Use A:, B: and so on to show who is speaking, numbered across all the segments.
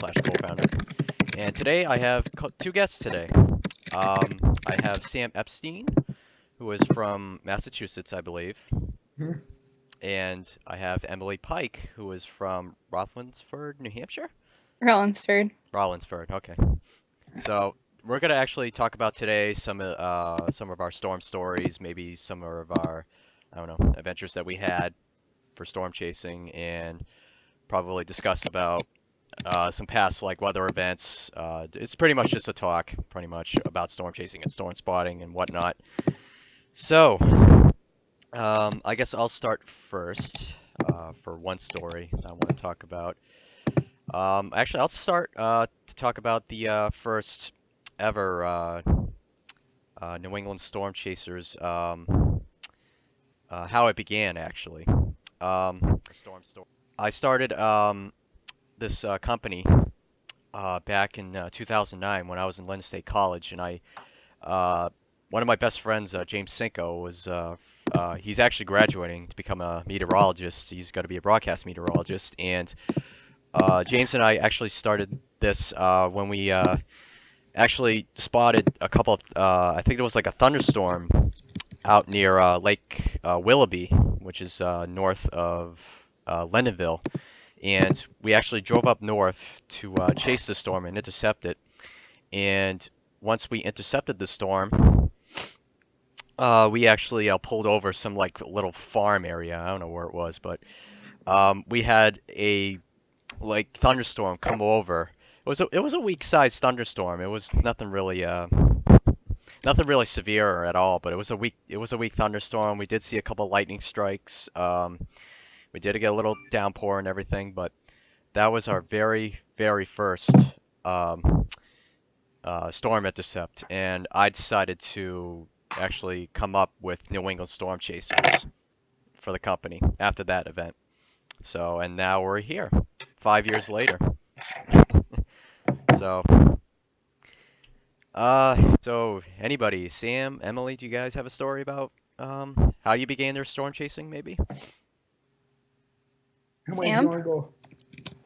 A: slash co-founder. And today I have two guests today. I have Sam Epstein, who is from Massachusetts, I believe.
B: Mhm.
A: And I have Emily Pike, who is from Rothlandsford, New Hampshire?
C: Rollinsford.
A: Rollinsford, okay. So we're gonna actually talk about today some of our storm stories, maybe some of our, I don't know, adventures that we had for storm chasing, and probably discuss about some past like weather events. It's pretty much just a talk, pretty much about storm chasing and storm spotting and whatnot. So, I guess I'll start first for one story I want to talk about. Actually, I'll start to talk about the first ever New England Storm Chasers, how it began actually. I started this company back in 2009 when I was in Lynn State College, and one of my best friends, James Cinco, he's actually graduating to become a meteorologist. He's going to be a broadcast meteorologist, and James and I actually started this when we actually spotted a couple of, I think it was like a thunderstorm out near Lake Willoughby, which is north of Lendenville. And we actually drove up north to chase the storm and intercept it. And once we intercepted the storm, we actually pulled over some like little farm area. I don't know where it was, but we had a like thunderstorm come over. It was a weak-sized thunderstorm. It was nothing really severe at all, but it was a weak thunderstorm. We did see a couple lightning strikes. We did get a little downpour and everything, but that was our very, very first um, storm intercept, and I decided to actually come up with New England Storm Chasers for the company after that event. So, and now we're here, 5 years later. So, so anybody, Sam, Emily, do you guys have a story about how you began their storm chasing, maybe?
B: How many do you
C: Sam?
B: want to go?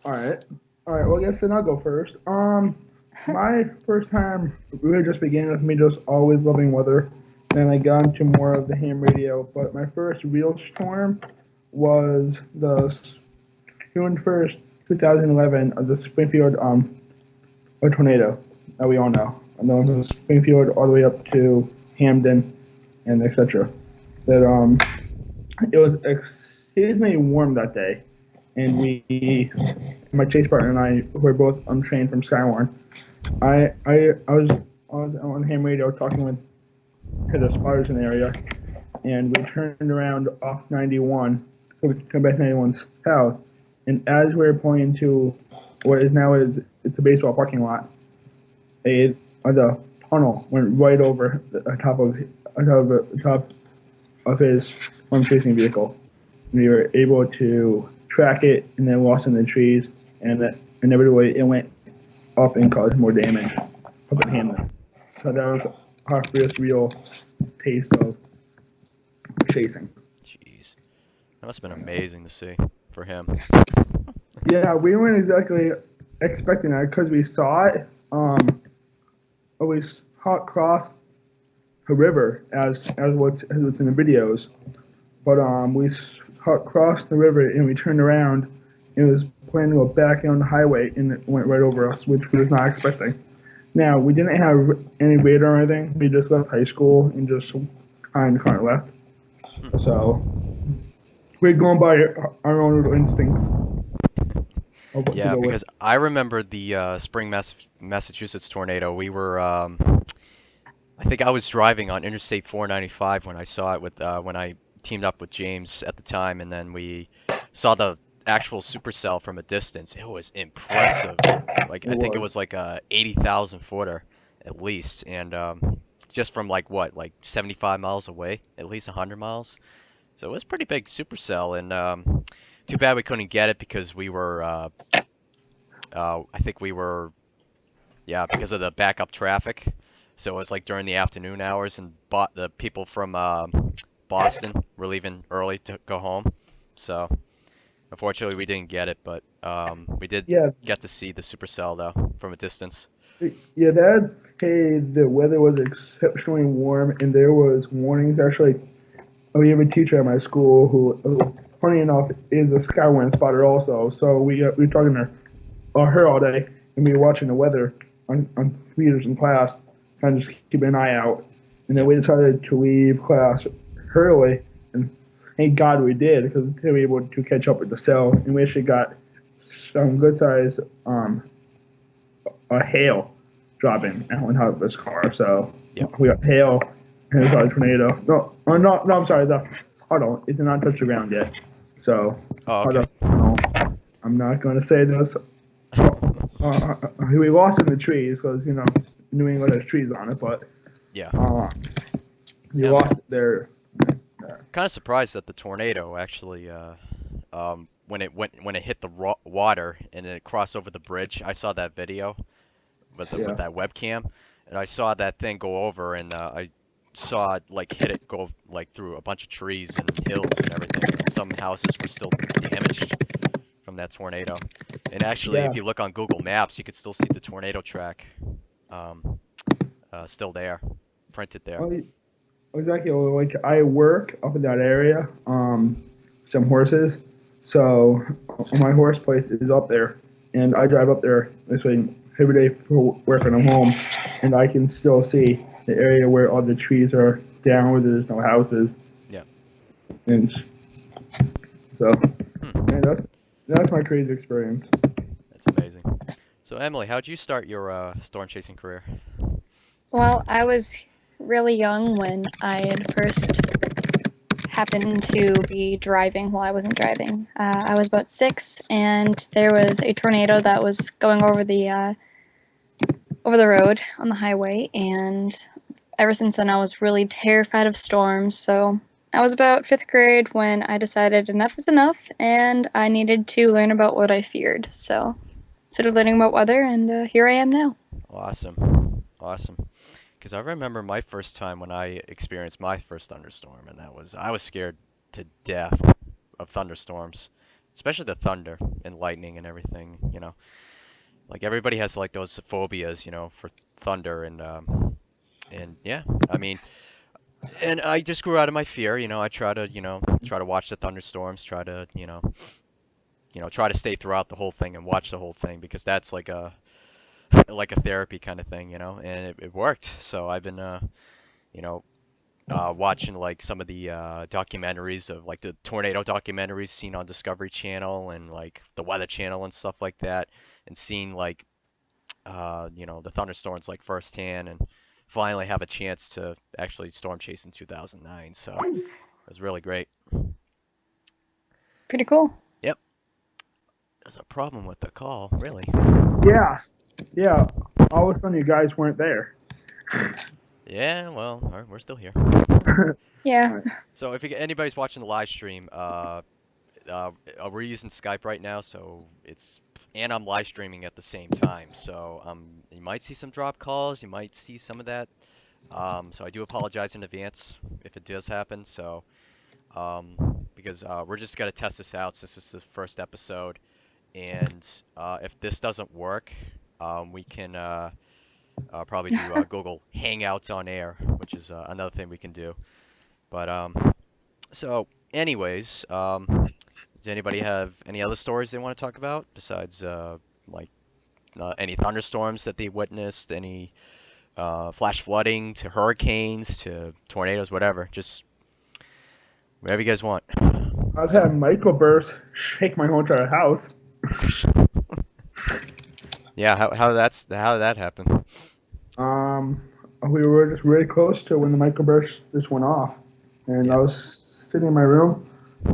B: All right. All right. Well, I guess then I'll go first. My first time really just began with me just always loving weather. Then I got into more of the ham radio. But my first real storm was the June 1st, 2011, of the Springfield a tornado that we all know. And then from Springfield all the way up to Hamden and etc. That it was exceedingly warm that day, and my chase partner and I, who were both untrained from Skywarn, I was on ham radio talking with to the spotters in the area, and we turned around off 91, so we come back 91 south, and as we were pulling into what is now it's a baseball parking lot, the tunnel went right over the top of his storm chasing vehicle. We were able to track it and then lost in the trees, and inevitably it went up and caused more damage up in Hamlin. So that was our first real taste of chasing.
A: Jeez, that must have been amazing to see for him.
B: Yeah, we weren't exactly expecting that because we saw it. We saw it cross a river as what's in the videos, but we crossed the river and we turned around and it was planning to go back on the highway and it went right over us, which we was not expecting. Now we didn't have any radar or anything. We just left high school and just kind of left. So we're going by our own little instincts of what to
A: Yeah,
B: go with.
A: because I remember the Massachusetts tornado. I think I was driving on Interstate 495 when I saw it when I teamed up with James at the time, and then we saw the actual supercell from a distance. It was impressive. Like I
B: It
A: think it
B: was.
A: was like a 80,000 footer at least, and just from like what, like 75 miles away, at least 100 miles. So it was pretty big supercell, and too bad we couldn't get it because I think we were, yeah, because of the backup traffic. So it was like during the afternoon hours, and the people from Boston were leaving early to go home. So Unfortunately, we didn't get it, but we did
B: Yeah,
A: get to see the supercell though from a distance.
B: yeah, that hey, the weather was exceptionally warm, and there was warnings actually. We have a teacher at my school who funny enough, is a Skyward spotter also. So we were talking to her all day, and we were watching the weather on computers in class, kind of just keeping an eye out. And then
A: Yeah.
B: we decided to leave class early, and thank God we did because we were able to catch up with the cell, and we actually got some good size hail dropping out on top of his car. So
A: Yep.
B: we got hail and we got a tornado. No, I'm sorry. Hold on, it did not touch the ground yet. So
A: Oh,
B: hold
A: okay.
B: on. No, I'm not going to say this. We lost in the trees because New England has trees on it, but
A: Yeah.
B: uh, we
A: Yeah, I'm
B: lost it there.
A: kind of surprised that the tornado actually, when it hit the water and then it crossed over the bridge. I saw that video with
B: Yeah,
A: that webcam, and I saw that thing go over, and I saw it like hit it go like through a bunch of trees and hills and everything, and some houses were still damaged from that tornado. And actually,
B: yeah.
A: if you look on Google Maps, you could still see the tornado track, um, still there, printed there.
B: Well, exactly. Like I work up in that area. Some horses. So my horse place is up there, and I drive up there this way every day for work when I'm home, and I can still see the area where all the trees are down, where there's no houses,
A: Yeah.
B: and so
A: Hmm.
B: man, that's my crazy experience.
A: That's amazing. So Emily, how'd you start your storm chasing career?
C: Well, I was really young when I had first happened to be driving while I wasn't driving. I was about 6, and there was a tornado that was going over the road on the highway, and ever since then I was really terrified of storms. So I was about 5th grade when I decided enough is enough, and I needed to learn about what I feared. So started learning about weather, and here I am now.
A: Awesome. Awesome. Because I remember my first time when I experienced my first thunderstorm, and that was I was scared to death of thunderstorms, especially the thunder and lightning and everything. Like everybody has like those phobias, for thunder and yeah, I mean, and I just grew out of my fear. I try to watch the thunderstorms, try to stay throughout the whole thing and watch the whole thing because that's like a like a therapy kind of thing, and it worked. So I've been you know, watching like some of the documentaries of like the tornado documentaries seen on Discovery Channel and like the Weather Channel and stuff like that, and seeing like the thunderstorms like firsthand, and finally have a chance to actually storm chase in 2009. So it was really great.
C: Pretty cool.
A: Yep, there's a problem with the call, really.
B: Yeah, yeah. All of a sudden, you guys weren't there.
A: Yeah, well, all right, we're still here.
C: Yeah.
B: All right.
A: So if anybody's watching the live stream, we're using Skype right now, so and I'm live streaming at the same time. So you might see some drop calls, you might see some of that. So I do apologize in advance if it does happen. So because we're just gonna test this out since this is the first episode, and if this doesn't work, we can probably do Google Hangouts on air, which is another thing we can do. But so anyways, does anybody have any other stories they want to talk about besides like any thunderstorms that they witnessed, any flash flooding to hurricanes to tornadoes, whatever, just whatever you guys want.
B: I've
A: So,
B: had microbursts shake my whole entire house.
A: yeah, how did that happen?
B: Um, we were just really close to when the microburst just went off, and I
A: Yeah,
B: was sitting in my room,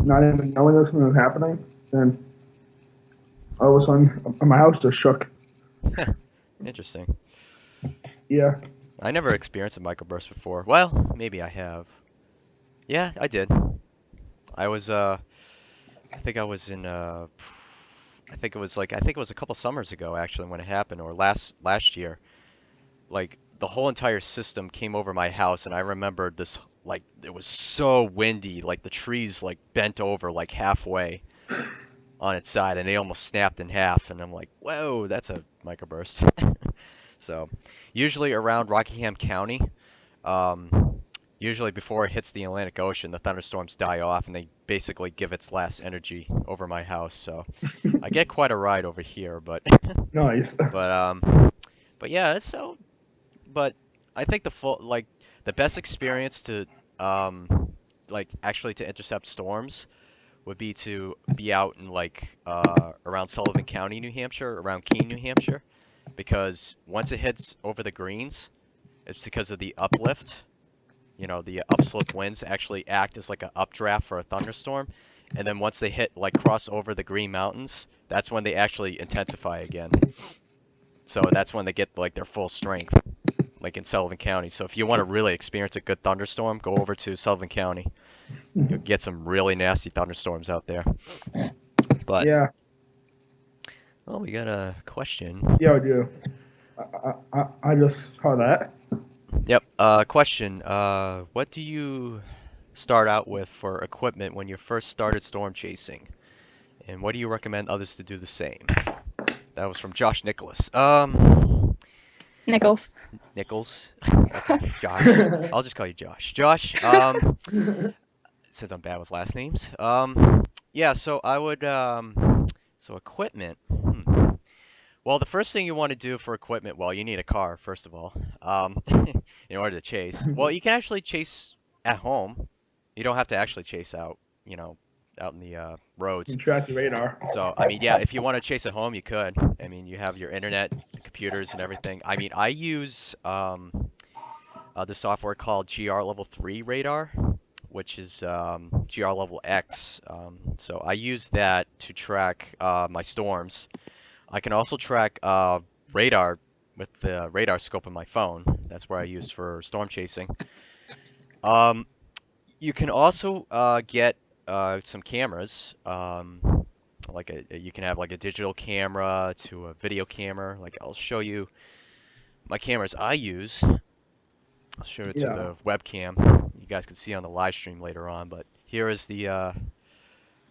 B: not even knowing this was happening, and all of a sudden, my house just shook.
A: interesting.
B: Yeah,
A: I never experienced a microburst before. Well, maybe I have. Yeah, I did. I was I think I was in I think it was a couple summers ago actually when it happened, or last year. Like the whole entire system came over my house, and I remember this, like it was so windy, like the trees like bent over like halfway, on its side, and they almost snapped in half. And I'm like, whoa, that's a microburst. So, usually around Rockingham County, usually before it hits the Atlantic Ocean, the thunderstorms die off, and they basically give its last energy over my house. So, I get quite a ride over here, but
B: Nice.
A: but yeah, it's so. But I think the best experience to like actually to intercept storms would be to be out in like around Sullivan County, New Hampshire, around Keene, New Hampshire, because once it hits over the greens, it's because of the uplift. You know, the upslope winds actually act as like an updraft for a thunderstorm, and then once they hit like cross over the Green Mountains, that's when they actually intensify again. So that's when they get like their full strength, like in Sullivan County. So if you want to really experience a good thunderstorm, go over to Sullivan County. You'll get some really nasty thunderstorms out there. But
B: Yeah.
A: oh, we got a question.
B: Yeah, I do. I just saw that.
A: Yep. Question. What do you start out with for equipment when you first started storm chasing, and what do you recommend others to do the same? That was from Josh Nicholas.
C: Nichols.
A: Nichols. Okay, Josh. I'll just call you Josh. Josh. Says I'm bad with last names. Yeah. So I would. So equipment. Well, the first thing you want to do for equipment, well, you need a car, first of all, in order to chase. Well, you can actually chase at home. You don't have to actually chase out, you know, out in the roads.
B: You track the radar.
A: So, I mean, yeah, if you want to chase at home, you could. I mean, you have your internet, computers, and everything. I mean, I use the software called GR Level 3 radar, which is GR Level X. So I use that to track my storms. I can also track radar with the radar scope on my phone. That's where I use for storm chasing. You can also get some cameras. You can have like a digital camera to a video camera. Like I'll show you my cameras I use. I'll show it to the webcam. You guys can see on the live stream later on. But here is the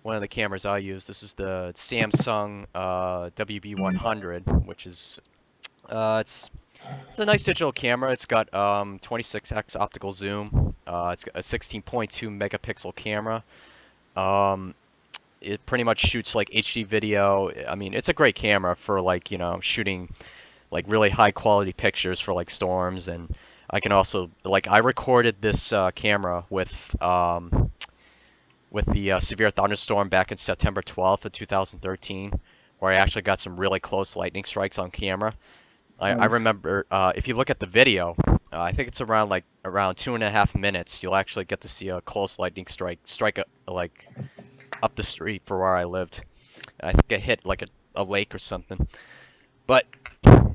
A: one of the cameras I use. This is the Samsung WB100, which is it's a nice digital camera. It's got 26x optical zoom. It's got a 16.2 megapixel camera. It pretty much shoots like HD video. I mean, it's a great camera for like, you know, shooting like really high quality pictures for like storms. And I can also like I recorded this camera with the severe thunderstorm back in September 12th of 2013, where I actually got some really close lightning strikes on camera. I remember if you look at the video, I think it's around 2.5 minutes. You'll actually get to see a close lightning strike like up the street for where I lived. I think it hit like a lake or something. But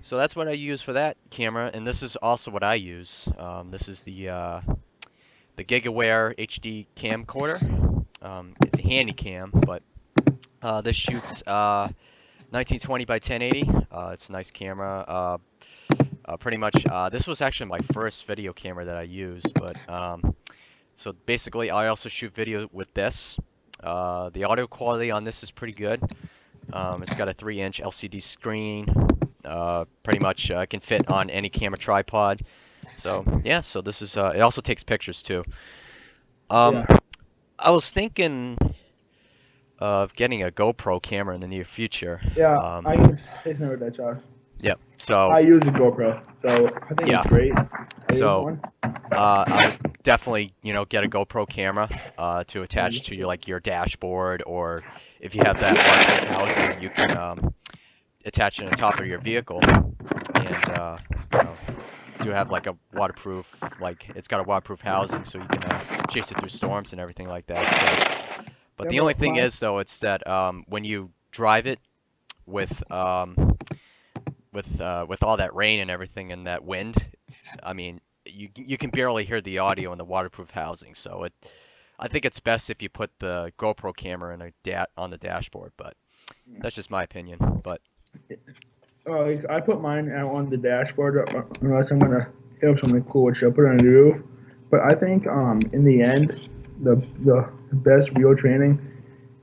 A: so that's what I use for that camera, and this is also what I use. This is the GigaWare HD camcorder. It's a handy cam, but this shoots 1920 by 1080. It's a nice camera. Pretty much, this was actually my first video camera that I used, but so basically I also shoot video with this. The audio quality on this is pretty good. It's got a 3-inch LCD screen. Pretty much can fit on any camera tripod. So yeah, so this is it also takes pictures too. I was thinking of getting a GoPro camera in the near future.
B: Yeah, I can know that, Josh.
A: Yep. So
B: I use a GoPro, so I think it's great.
A: I would definitely, you know, get a GoPro camera to attach to your dashboard, or if you have that waterproof housing, you can attach it on top of your vehicle, and you know, do have like a waterproof, like it's got a waterproof housing, so you can chase it through storms and everything like that. So, but the only thing is though, it's that when you drive it with all that rain and everything and that wind, I mean, you can barely hear the audio in the waterproof housing. So I think it's best if you put the GoPro camera in on the dashboard, but that's just my opinion. But
B: I put mine out on the dashboard unless I'm gonna have something cool, which I'll put it on the roof. But I think in the end, the best wheel training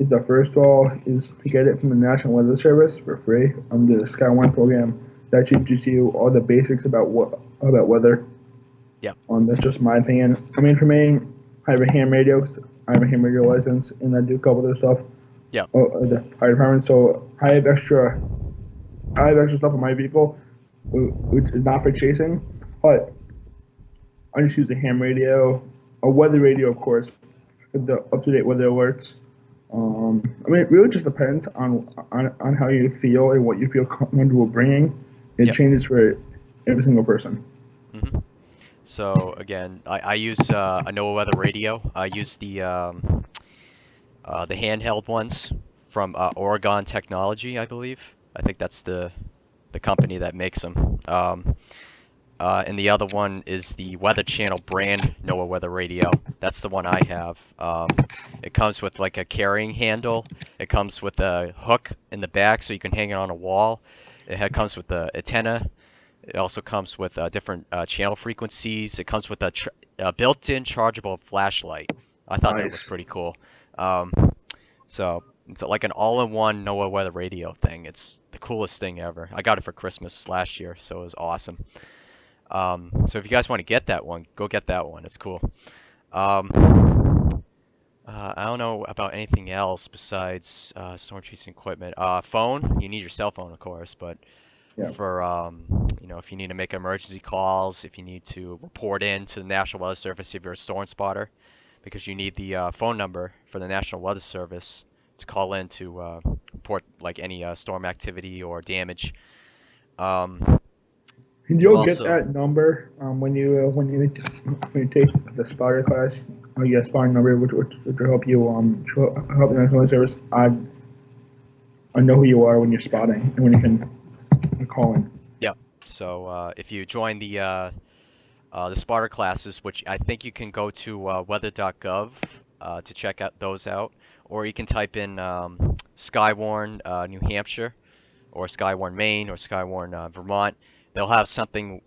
B: is the first of all is to get it from the National Weather Service for free under the Sky One program. That teaches you all the basics about weather.
A: Yep.
B: That's just my opinion. I mean, for me, I have a ham radio. I have a ham radio license, and I do a couple other stuff.
A: Yep.
B: The fire department. So I have extra stuff in my vehicle, which is not for chasing, but I just use a ham radio, a weather radio, of course, for the up-to-date weather alerts. I mean, it really just depends on how you feel and what you feel comfortable bringing. It
A: Yep.
B: changes for every single person.
A: Mm-hmm. So again, I use a NOAA weather radio. I use the handheld ones from Oregon Technology, I believe. I think that's the company that makes them. And the other one is the Weather Channel brand NOAA weather radio. That's the one I have. It comes with like a carrying handle. It comes with a hook in the back so you can hang it on a wall. Comes with the antenna. It also comes with different channel frequencies. It comes with a built-in chargeable flashlight. I thought that was pretty cool. So it's like an all-in-one NOAA weather radio thing. It's the coolest thing ever. I got it for Christmas last year, so it was awesome. So if you guys want to get that one, go get that one. It's cool. I don't know about anything else besides storm chasing equipment. Phone, you need your cell phone, of course, but for if you need to make emergency calls, if you need to report in to the National Weather Service if you're a storm spotter, because you need the phone number for the National Weather Service to call in to report like any storm activity or damage.
B: You'll get that number when you take the spotter class. You get a spotter number, which will help you help the National Weather Service. I know who you are when you're spotting and when you can call in.
A: Yep. So if you join the spotter classes, which I think you can go to weather.gov to check those out, or you can type in Skywarn New Hampshire, or Skywarn Maine, or Skywarn Vermont. They'll have something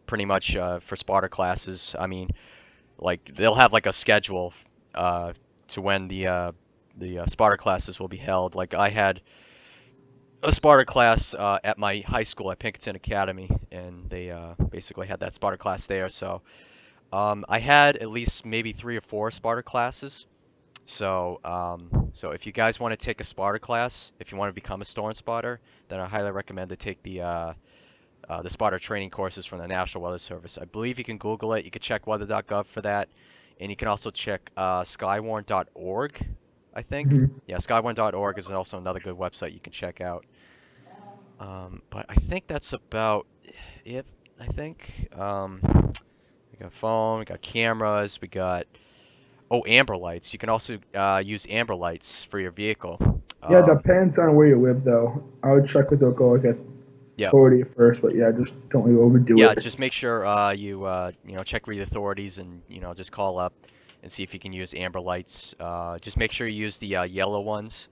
A: pretty much for spotter classes. I mean, like they'll have like a schedule to when the spotter classes will be held. Like I had a spotter class at my high school at Pinkerton Academy, and they basically had that spotter class there. So I had at least maybe 3 or 4 spotter classes. So so if you guys want to take a spotter class, if you want to become a storm spotter, then I highly recommend to take the spotter training courses from the National Weather Service. I believe you can Google it. You can check weather.gov for that, and you can also check skywarn.org. I think.
B: Mm-hmm.
A: Yeah, skywarn.org is also another good website you can check out. But I think that's about it. I think we got phone, we got cameras, we got amber lights. You can also use amber lights for your vehicle.
B: Yeah, depends on where you live, though. I would check with the local authority first, but yeah, just don't really overdo it.
A: Yeah, just make sure you check with the authorities and just call up and see if you can use amber lights. Just make sure you use the yellow ones.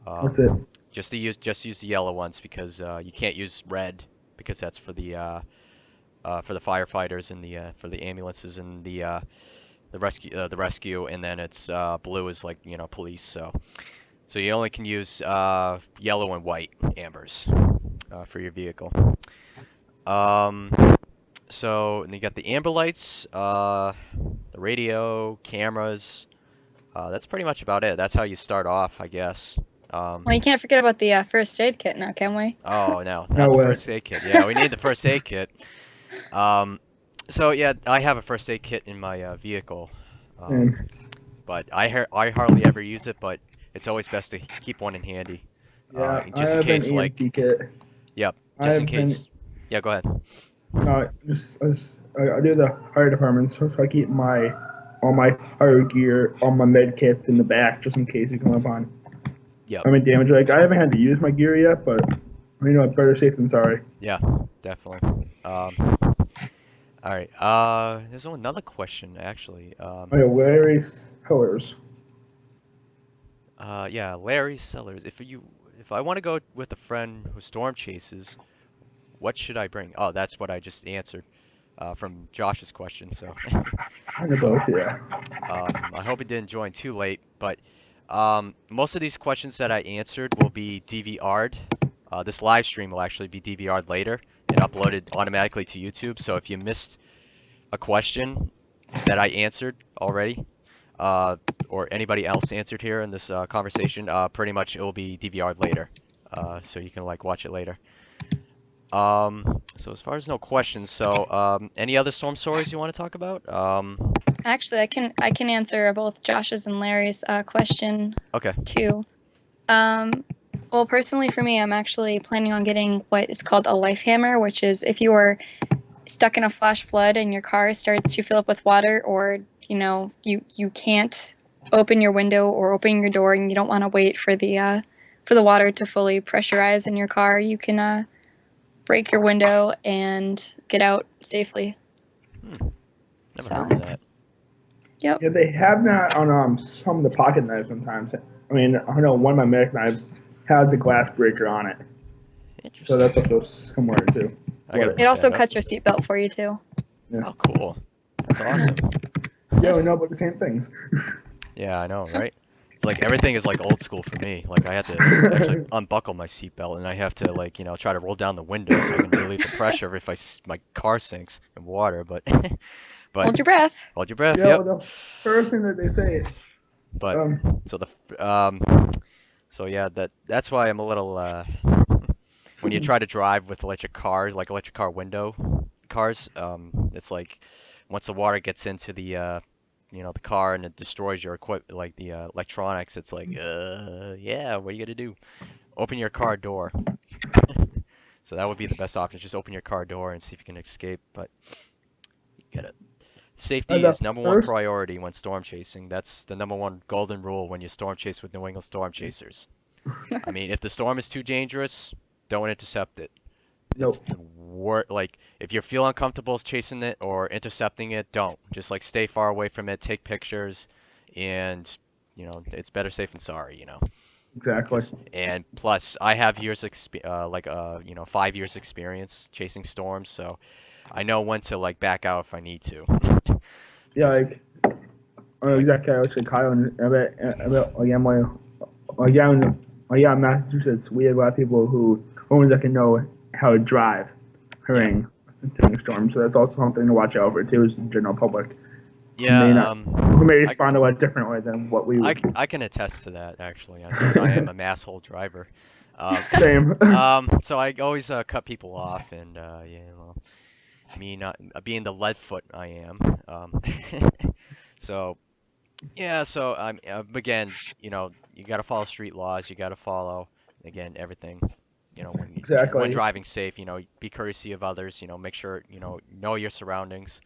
B: That's it.
A: Just use the yellow ones, because you can't use red, because that's for the firefighters and for the ambulances and the rescue, and then it's blue is like police. So you only can use yellow and white ambers for your vehicle. So and you got the amber lights, the radio, cameras. That's pretty much about it. That's how you start off, I guess.
C: Well, you can't forget about the first aid kit now, can we?
A: Oh no, not the first aid kit. Yeah, we need the first aid kit. So yeah, I have a first aid kit in my vehicle, but I hardly ever use it. But it's always best to keep one in handy.
B: Yeah,
A: just in case,
B: an
A: like.
B: kit.
A: Yep. Just in case. Yeah, go ahead.
B: I do the fire department, so I keep all my fire gear, all my med kits in the back, just in case you come upon.
A: Yep.
B: I mean, damage. Like I haven't had to use my gear yet, but it's better safe than sorry.
A: Yeah, definitely. All right. There's another question actually.
B: Larry Sellers.
A: Yeah, Larry Sellers. If I want to go with a friend who storm chases, what should I bring? Oh, that's what I just answered from Josh's question. So.
B: Both, yeah.
A: I hope it didn't join too late, but Most of these questions that I answered will be DVR'd. This live stream will actually be DVR'd later and uploaded automatically to YouTube. So if you missed a question that I answered already, or anybody else answered here in this conversation, pretty much it will be DVR'd later. So you can like watch it later. So as far as no questions, so any other storm stories you want to talk about?
C: Actually, I can answer both Josh's and Larry's question
A: Okay.
C: too. Well, personally for me, I'm actually planning on getting what is called a life hammer, which is if you are stuck in a flash flood and your car starts to fill up with water, or you can't open your window or open your door, and you don't want to wait for the water to fully pressurize in your car, you can break your window and get out safely.
A: Never
C: So,
A: heard of that.
C: Yep.
B: Yeah, they have that on some of the pocket knives sometimes. I mean, I know one of my medic knives has a glass breaker on it, so
A: Interesting.
B: that's also similar too.
C: It also cuts your seatbelt for you too.
B: Yeah.
A: Oh, cool. That's awesome.
B: Yeah, we know about the same things.
A: Yeah, I know, right? It's like everything is like old school for me. Like I have to actually unbuckle my seatbelt, and I have to like try to roll down the window so I can relieve the pressure if my car sinks in water. But
C: Hold your breath.
A: Hold your breath.
B: Yeah,
A: Yep.
B: well, the first thing that they say is,
A: But so so yeah, that's why I'm a little when you try to drive with electric cars, like electric car window cars, it's like once the water gets into the the car and it destroys your equipment, like the electronics, it's like yeah, what are you gonna do? Open your car door. So that would be the best option. Just open your car door and see if you can escape, but you get it. Safety is number one priority when storm chasing. That's the number one golden rule when you storm chase with New England storm chasers. I mean, if the storm is too dangerous, don't intercept it.
B: Nope.
A: Like, if you feel uncomfortable chasing it or intercepting it, don't. Just like stay far away from it, take pictures, and it's better safe than sorry.
B: Exactly.
A: And plus, I have 5 years experience chasing storms, so I know when to like back out if I need to.
B: Yeah, like exactly. I was like Kyle and about in Massachusetts, we have a lot of people who only that can know how to drive during a storm. So that's also something to watch out for too, is the general public.
A: Yeah,
B: who may respond a lot differently than what we would.
A: I can attest to that actually, since I am a masshole driver.
B: Same.
A: So I always cut people off, and well, me not being the lead foot I am. So yeah, so again, you got to follow street laws. You got to follow again everything. When driving safe, be courtesy of others. Make sure know your surroundings.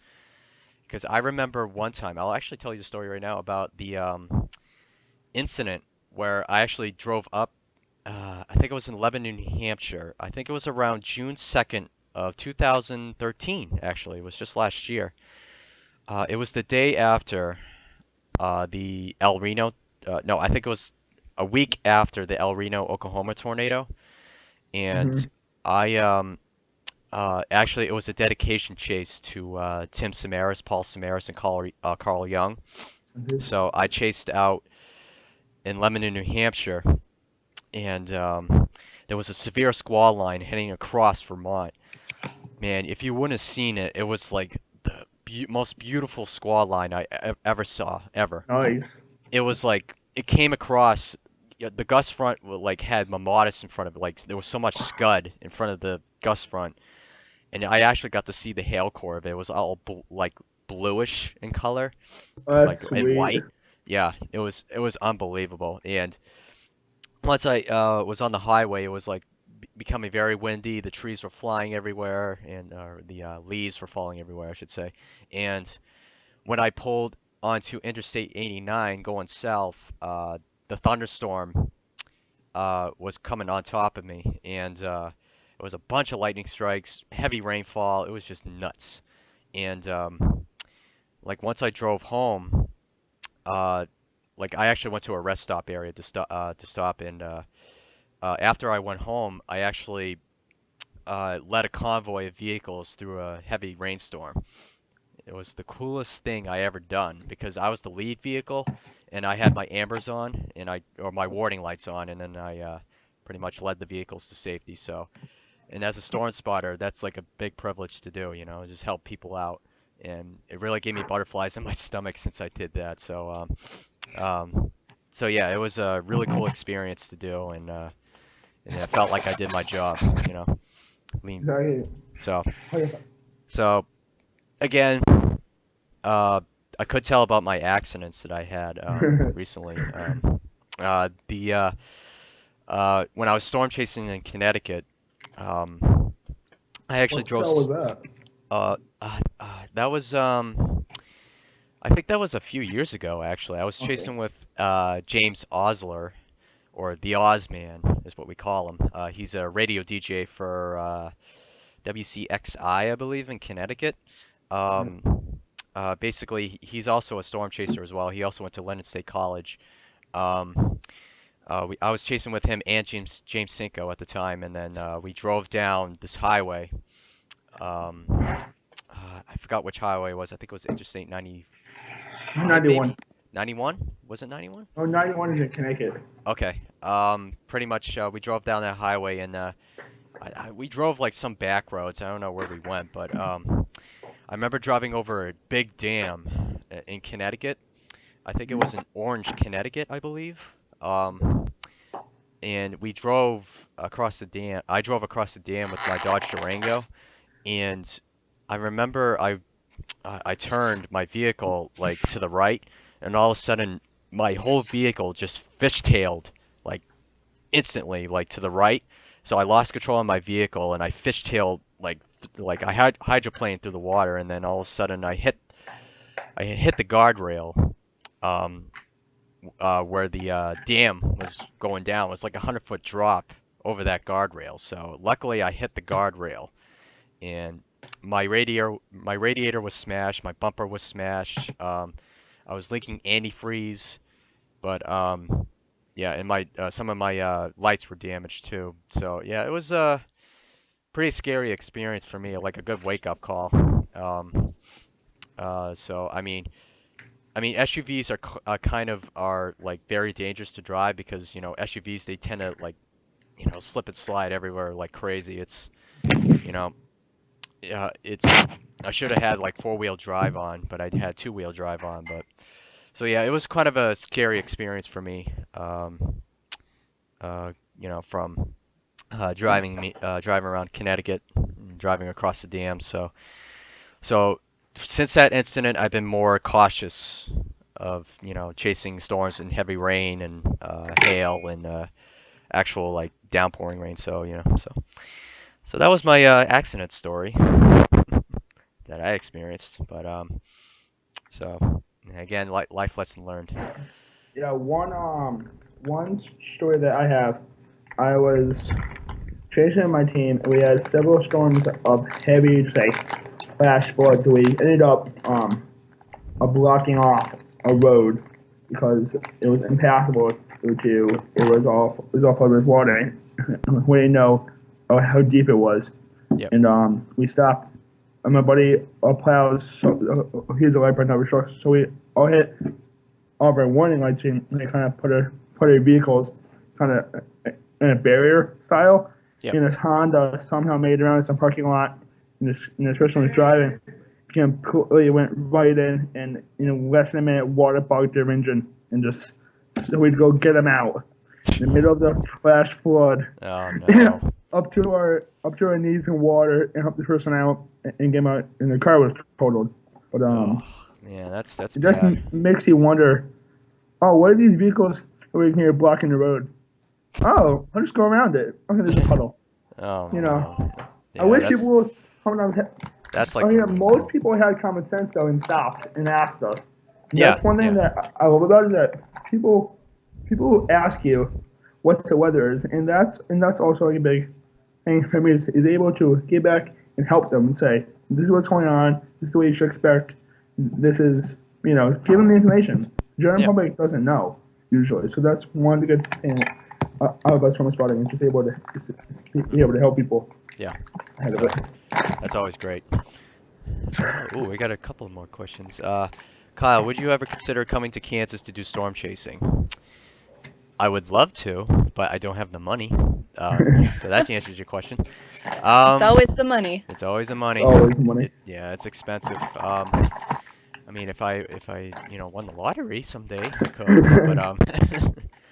A: Because I remember one time, I'll actually tell you the story right now about the incident where I actually drove up. I think it was in Lebanon, New Hampshire. I think it was around June 2nd of 2013. Actually, it was just last year. It was the day after the El Reno. No, I think it was a week after the El Reno, Oklahoma tornado, and I actually, it was a dedication chase to Tim Samaras, Paul Samaras, and Carl Young. So I chased out in Lebanon, New Hampshire, and there was a severe squall line heading across Vermont. Man, if you wouldn't have seen it, it was like the most beautiful squall line I ever saw, ever.
B: Nice.
A: It was like, it came across, the gust front like had Mamatis in front of it. Like, there was so much scud in front of the gust front. And I actually got to see the hail core of it. It was all like bluish in color, like and white. Yeah, it was unbelievable. And once I was on the highway, it was like becoming very windy. The trees were flying everywhere, and the leaves were falling everywhere, I should say. And when I pulled onto Interstate 89 going south, the thunderstorm was coming on top of me, and it was a bunch of lightning strikes, heavy rainfall. It was just nuts. And like once I drove home, like I actually went to a rest stop area to stop. And after I went home, I actually led a convoy of vehicles through a heavy rainstorm. It was the coolest thing I ever done because I was the lead vehicle, and I had my ambers on, and or my warning lights on, and then I pretty much led the vehicles to safety. So, and as a storm spotter, that's like a big privilege to do, you know, just help people out. And it really gave me butterflies in my stomach since I did that. Um, so yeah, it was a really cool experience to do, and it felt like I did my job, you know. I mean,
B: Sorry.
A: so
B: Okay.
A: so again, I could tell about my accidents that I had recently. When I was storm chasing in Connecticut, I actually
B: What
A: drove.
B: cell was that?
A: That was I think that was a few years ago actually. I was
B: Okay.
A: chasing with James Osler, or the Ozman is what we call him. He's a radio DJ for WCXI, I believe, in Connecticut.
B: Yeah.
A: Um, Basically, he's also a storm chaser as well. He also went to Leonard State College. Um, I was chasing with him and James Cinco at the time, and then we drove down this highway. Um, I forgot which highway it was. I think it was Interstate 95,
B: 91.
A: maybe? 91? Was it 91?
B: Oh, 91 is in Connecticut.
A: Okay. Pretty much we drove down that highway, and we drove like some back roads. I don't know where we went, but I remember driving over a big dam in Connecticut. I think it was in Orange, Connecticut, I believe. Um, and we drove across the dam. I drove across the dam with my Dodge Durango, and I remember I turned my vehicle like to the right, and all of a sudden my whole vehicle just fishtailed like instantly, like to the right. So I lost control of my vehicle, and I fishtailed like I had hydroplaned through the water, and then all of a sudden I hit the guardrail. Um, where the dam was going down. It was like a 100-foot drop over that guardrail. So luckily I hit the guardrail, and my radiator was smashed, my bumper was smashed. I was leaking antifreeze, but yeah, and my some of my lights were damaged too. So yeah, it was a pretty scary experience for me, like a good wake-up call. Um, so I mean, SUVs kind of are like very dangerous to drive because, you know, SUVs, they tend to like, you know, slip and slide everywhere like crazy. You know, it's I should have had like four-wheel drive on, but I had two-wheel drive on. But so yeah, it was kind of a scary experience for me. You know, from driving around Connecticut, and driving across the dam. So since that incident, I've been more cautious of, you know, chasing storms in heavy rain and hail and actual like downpouring rain. So, you know, so that was my accident story that I experienced. But so again, life lesson learned.
B: Yeah, one story that I have, I was chasing my team, and we had several storms of heavy, say, flash floods. We ended up blocking off a road because it was impassable due to it was all flooded with water. We didn't know how deep it was,
A: Yep.
B: and we stopped. And my buddy plows. He's a light number short, so we all hit all of our warning lights, and they kind of put our vehicles kind of in a barrier style.
A: Yep.
B: And this Honda somehow made it around some parking lot, and this person was driving, completely went right in, and less than a minute water bogged their engine, and just so we'd go get them out in the middle of the flash flood.
A: Oh no.
B: up to our knees in water, and help the person out and get them out, and the car was totaled. But
A: Oh man, that's
B: it just
A: bad.
B: makes you wonder. Oh, what are these vehicles over here blocking the road? Oh, I'll just go around it. Okay, there's a puddle.
A: Oh
B: You
A: no.
B: know,
A: Yeah,
B: I wish people would sometimes.
A: that's like
B: Most people had common sense though and stopped and asked us. And
A: Yeah,
B: that's one thing
A: yeah.
B: that I love about it, that people ask you what's the weather is, and that's also like a big thing for me is able to get back and help them and say, this is what's going on, this is the way you should expect, this is, give them the information. The general
A: Yeah.
B: public doesn't know usually, so that's one good thing about storm spotting, is just be able to help people
A: Yeah.
B: ahead of
A: So
B: it.
A: that's always great. Oh, we got a couple more questions. Kyle, would you ever consider coming to Kansas to do storm chasing? I would love to, but I don't have the money. So that answers your question.
C: It's always the money.
A: It's always the money.
B: Always money.
A: Yeah, it's expensive. I mean, if I won the lottery someday, I could. But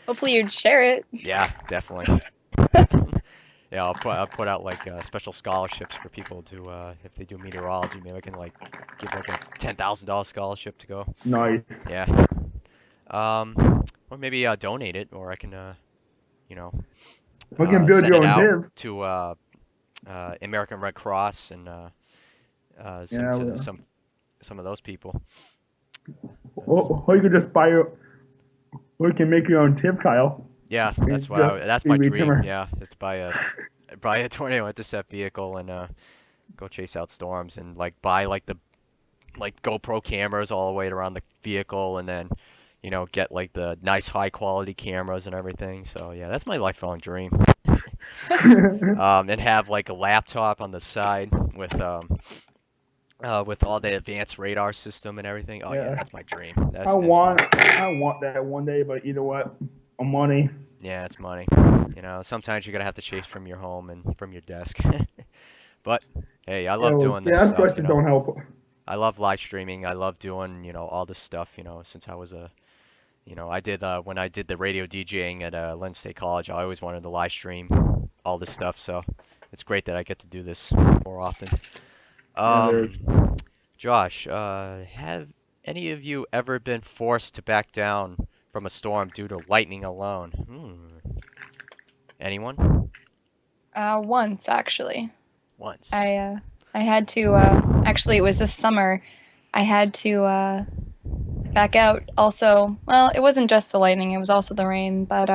C: Hopefully you'd share it.
A: yeah, definitely. Yeah, I'll put out like special scholarships for people to if they do meteorology. Maybe I can like give like a $10,000 scholarship to go.
B: Nice.
A: Yeah. Or maybe donate it, or I can you know
B: We can build
A: send
B: your
A: it
B: own
A: out
B: gym.
A: to American Red Cross and
B: Yeah,
A: some of those people.
B: or you could just buy your, or you can make your own tip, Kyle.
A: Yeah, that's that's my dream. Yeah, is to buy a tornado intercept vehicle and go chase out storms and like buy like the GoPro cameras all the way around the vehicle and then get like the nice high quality cameras and everything. So yeah, that's my lifelong dream. And have like a laptop on the side with all the advanced radar system and everything. Oh yeah, that's my dream.
B: I want that one day, but you know what? Money.
A: Yeah, it's money. Sometimes you're gonna have to chase from your home and from your desk. But hey, I love doing this.
B: Yeah, questions don't help.
A: I love live streaming. I love doing all this stuff. Since I was I did when I did the radio DJing at Lynn State College. I always wanted to live stream all this stuff. So it's great that I get to do this more often. Josh, have any of you ever been forced to back down from a storm due to lightning alone? Anyone?
C: Once actually.
A: Once.
C: I had to actually it was this summer. I had to back out. Also, well, it wasn't just the lightning; it was also the rain. But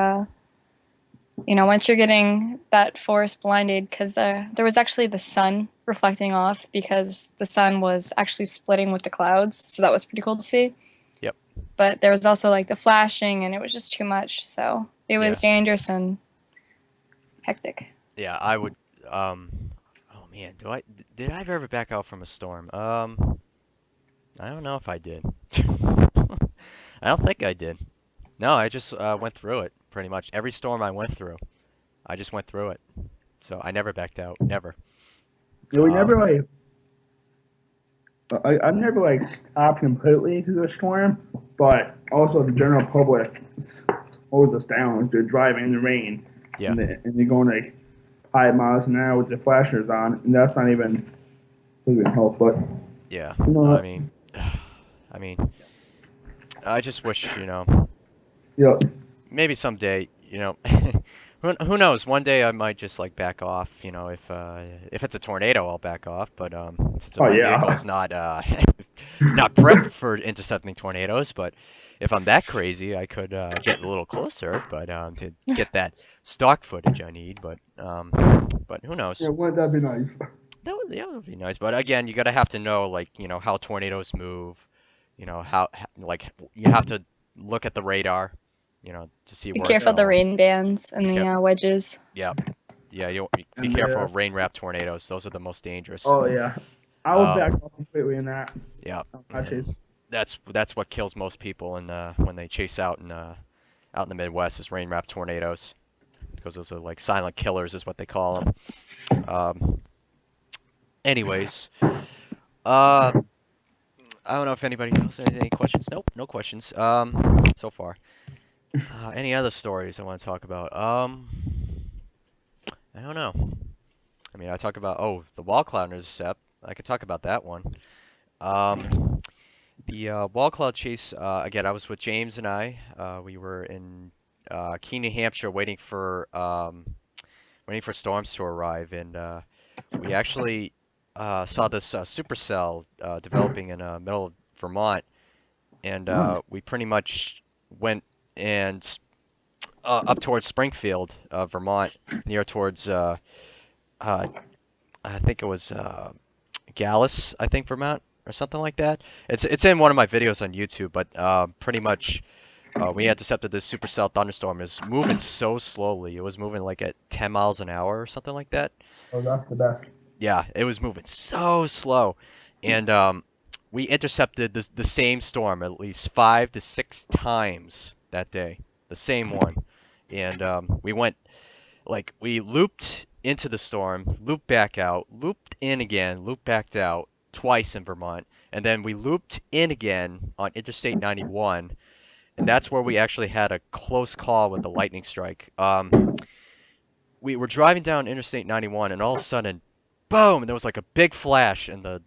C: once you're getting that forest blinded, because there was actually the sun reflecting off because the sun was actually splitting with the clouds, so that was pretty cool to see.
A: Yep.
C: But there was also like the flashing, and it was just too much. So it was dangerous and hectic.
A: Yeah, I would. Oh man, did I ever back out from a storm? I don't know if I did. I don't think I did. No, I just went through it pretty much. Every storm I went through, I just went through it. So I never backed out. Never.
B: Yeah, we never like. I've never like stopped completely to the storm, but also the general public slows us down. They're driving in the rain,
A: yeah,
B: and they're going like 5 miles an hour with the flashers on, and that's not even help. But
A: yeah, I mean, I just wish
B: Yeah.
A: Maybe someday, who knows? One day I might just like back off. If it's a tornado, I'll back off. But since my vehicle is not not prepped for intercepting tornadoes, but if I'm that crazy, I could get a little closer. But to get that stock footage I need. But who knows?
B: Yeah, wouldn't that be nice?
A: That would be nice. But again, you gotta have to know like how tornadoes move. How like you have to look at the radar. To see where.
C: Be careful of the rain bands and the wedges.
A: Yeah, you be careful of rain-wrapped tornadoes. Those are the most dangerous.
B: Oh yeah, I would back off completely in that.
A: Yeah, that's what kills most people when they chase out in the Midwest is rain-wrapped tornadoes, because those are like silent killers, is what they call them. Anyways, I don't know if anybody else has any questions. Nope, no questions. So far. Any other stories I want to talk about? I don't know. I mean, I talk about the wall cloud intercept. I could talk about that one. The wall cloud chase. Again, I was with James and I. We were in Keene, New Hampshire, waiting for storms to arrive, and we actually saw this supercell developing in the middle of Vermont, and we pretty much went and up towards Springfield, Vermont, near towards I think it was Gallus, I think, Vermont, or something like that. It's in one of my videos on YouTube, but pretty much we intercepted this supercell thunderstorm. It was moving so slowly. It was moving like at 10 miles an hour or something like that.
B: Oh, that's the best.
A: Yeah, it was moving so slow, and we intercepted the same storm at least 5 to 6 times that day, the same one, and we went like we looped into the storm, looped back out, looped in again, looped back out twice in Vermont, and then we looped in again on Interstate 91, and that's where we actually had a close call with a lightning strike. We were driving down Interstate 91, and all of a sudden, boom! And there was like a big flash, and the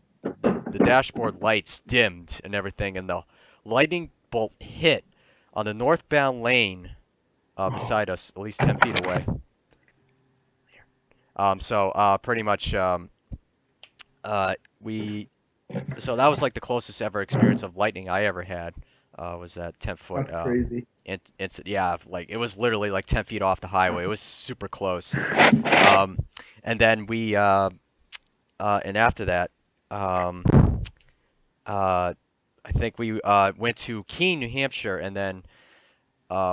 A: dashboard lights dimmed and everything, and the lightning bolt hit on the northbound lane beside us, at least 10 feet away. So pretty much we so that was like the closest ever experience of lightning I ever had. Was that 10-foot
B: That's crazy.
A: yeah, like it was literally like 10 feet off the highway. It was super close. And then we and after that, I think we went to Keene, New Hampshire, and then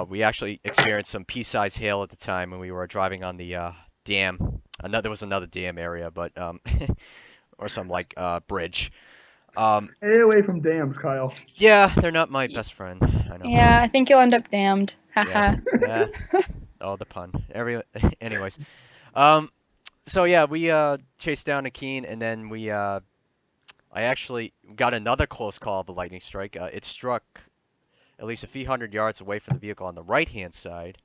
A: we actually experienced some pea-sized hail at the time when we were driving on the dam. There was another dam area, but or some like bridge.
B: Stay away from dams, Kyle.
A: Yeah, they're not my best friend. I know.
C: Yeah, I think you'll end up damned.
A: Yeah.
C: Haha.
A: Yeah. Oh, the pun. Anyways. So yeah, we chased down a Keene, and then we I actually got another close call of a lightning strike. It struck at least a few hundred yards away from the vehicle on the right-hand side.